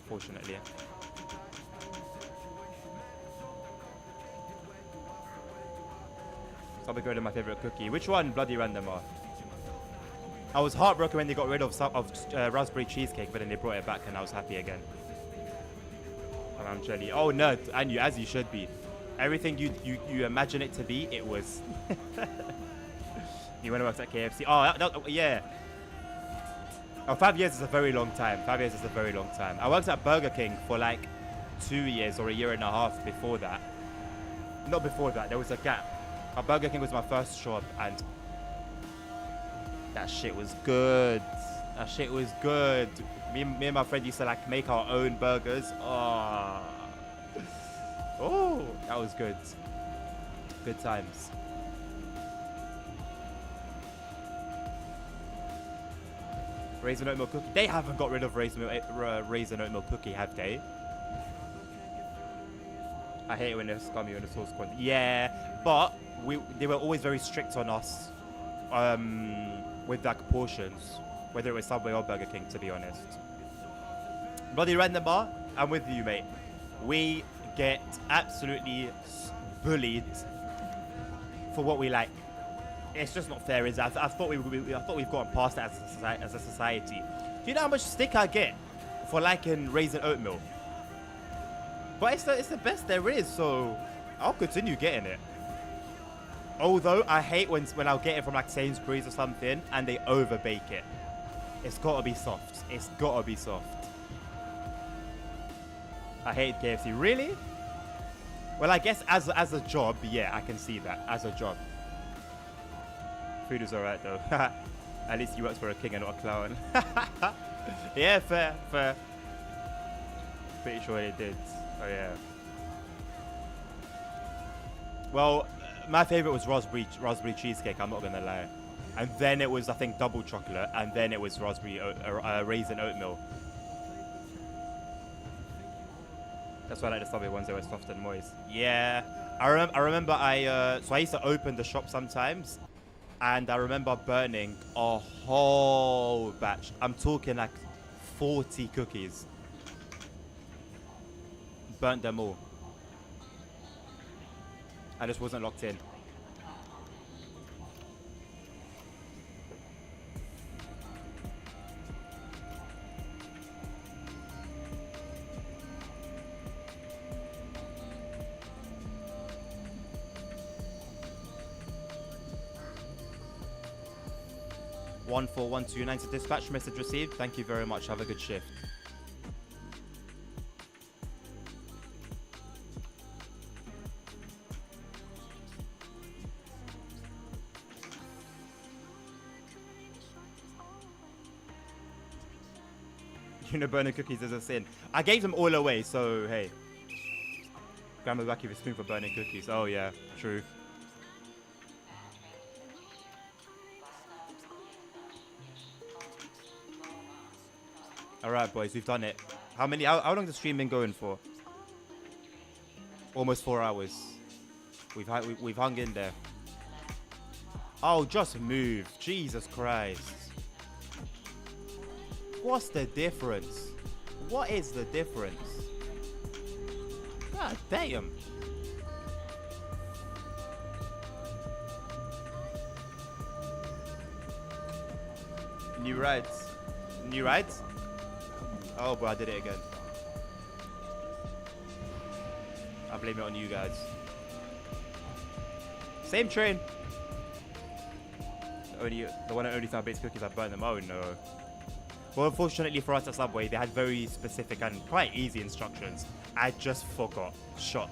Fortunately. Subway Gouda, my favorite cookie. Which one? Bloody random. I was heartbroken when they got rid of raspberry cheesecake, but then they brought it back and I was happy again. I'm jelly. Oh, nerd. And you, as you should be. Everything you imagine it to be, it was. You went and worked at KFC. Oh, yeah. Oh, 5 years is a very long time. 5 years is a very long time. I worked at Burger King for like 2 years or a year and a half before that. Not before that. There was a gap. Burger King was my first job, and that shit was good. That shit was good. Me and my friend used to like make our own burgers. Oh, Oh, that was good. Good times. Raisin oatmeal cookie. They haven't got rid of raisin oatmeal cookie, have they? I hate it when they're scummy on the sauce quantity. Yeah, but they were always very strict on us with like portions, whether it was Subway or Burger King, to be honest. Bloody Random Bar, I'm with you, mate. We get absolutely bullied for what we like. It's just not fair, is it? I thought we've gotten past that as a society. Do you know how much stick I get for liking raisin oatmeal? But it's the best there is, so I'll continue getting it. Although I hate when I'll get it from like Sainsbury's or something and they overbake it. It's gotta be soft. It's gotta be soft. I hate KFC. Really? Well, I guess as a job, yeah, I can see that as a job. Food is alright though. At least he works for a king and not a clown. Yeah, fair. Pretty sure they did. Oh yeah. Well, my favorite was raspberry cheesecake. I'm not gonna lie. And then it was, I think, double chocolate, and then it was raisin oatmeal. That's why I like the Subway ones. They were soft and moist. Yeah, I remember. So I used to open the shop sometimes, and I remember burning a whole batch. I'm talking like 40 cookies. Burnt them all. I just wasn't locked in. One 4129 to dispatch message received. Thank you very much. Have a good shift. You know, burning cookies is a sin. I gave them all away, so hey. Grandma's back with a spoon for burning cookies. Oh yeah, true. Alright, boys, we've done it. How long has the stream been going for? Almost 4 hours. We've hung in there. Oh, just move. Jesus Christ. What's the difference? What is the difference? God damn. New rides. New rides? Oh, bro, I did it again. I blame it on you guys. Same train. The one that only found baked cookies, I burned them. Oh, no. Well, unfortunately for us at Subway, they had very specific and quite easy instructions. I just forgot. Shot.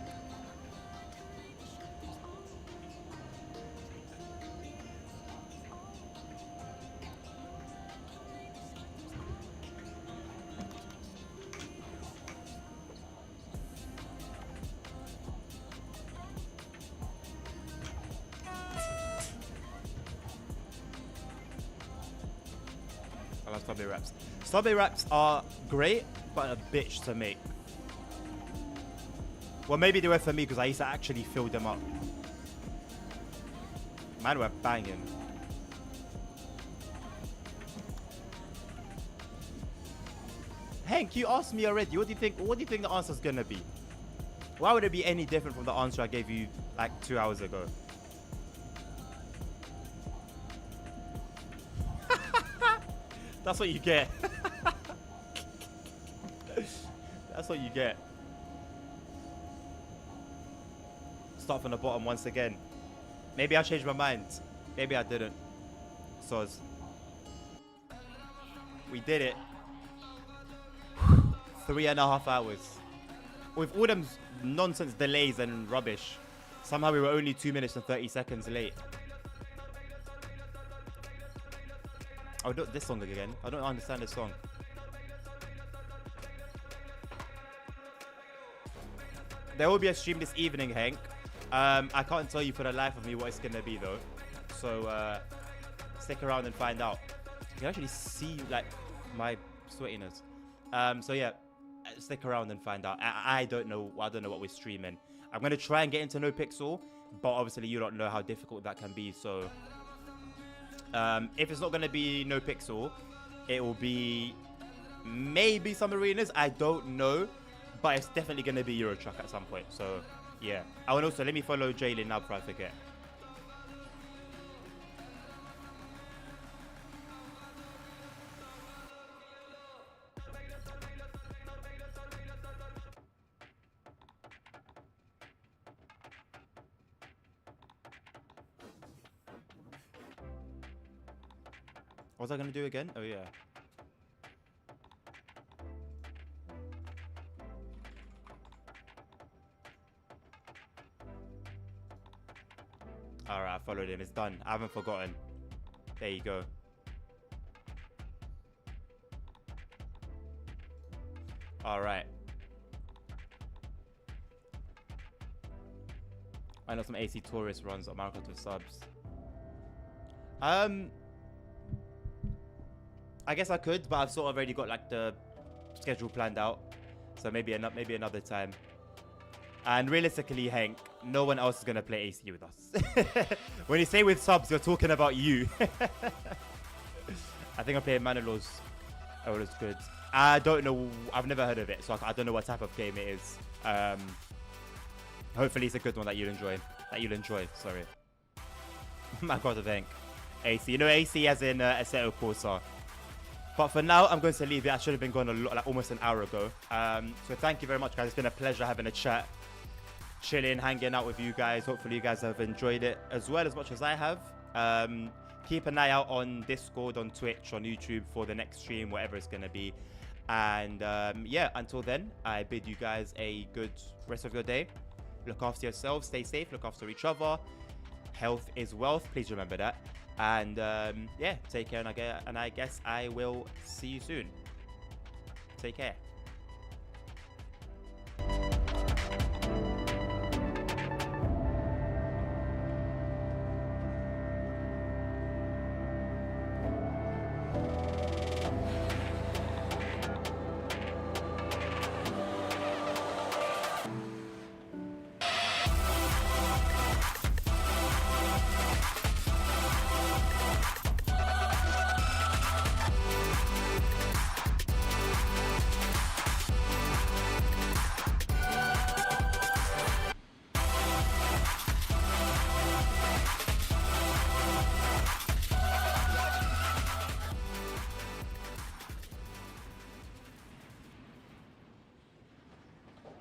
I love Subway wraps. Subway wraps are great, but a bitch to make. Well, maybe they were for me because I used to actually fill them up. Man, we're banging. Hank, you asked me already. What do you think the answer's gonna be? Why would it be any different from the answer I gave you like 2 hours ago? That's what you get. That's what you get. Start from the bottom once again. Maybe I changed my mind. Maybe I didn't. Soz. We did it. 3.5 hours. With all them nonsense delays and rubbish. Somehow we were only 2 minutes and 30 seconds late. Oh, this song again. I don't understand this song. there will be a stream this evening, Hank. I can't tell you for the life of me what it's gonna be though. So stick around and find out. You can actually see like my sweatiness. So yeah, stick around and find out. I don't know what we're streaming. I'm gonna try and get into No Pixel, but obviously you don't know how difficult that can be. So if it's not gonna be No Pixel, it will be maybe some arenas. I don't know, but it's definitely gonna be Euro Truck at some point. So yeah. Oh, and also let me follow Jalen now before I forget. What was I gonna do again? Oh yeah. Alright, I followed him. It's done. I haven't forgotten. There you go. Alright. I know some AC tourist runs on Marco with subs. I guess I could, but I've sort of already got like the schedule planned out. So maybe another time. And realistically, Hank, no one else is going to play AC with us. When you say with subs, you're talking about you. I think I'm playing Manilo's. Oh, it's good. I don't know. I've never heard of it, so I don't know what type of game it is. Hopefully it's a good one that you'll enjoy. Sorry. My God, Hank. AC. You know AC as in Assetto Corsa. But for now, I'm going to leave it. I should have been going a lot, like almost an hour ago. So thank you very much, guys. It's been a pleasure having a chat, chilling, hanging out with you guys. Hopefully you guys have enjoyed it as well as much as I have. Keep an eye out on Discord, on Twitch, on YouTube for the next stream, whatever it's going to be. And yeah, until then, I bid you guys a good rest of your day. Look after yourselves, stay safe, look after each other. Health is wealth. Please remember that. And yeah, take care, and I guess I will see you soon. Take care.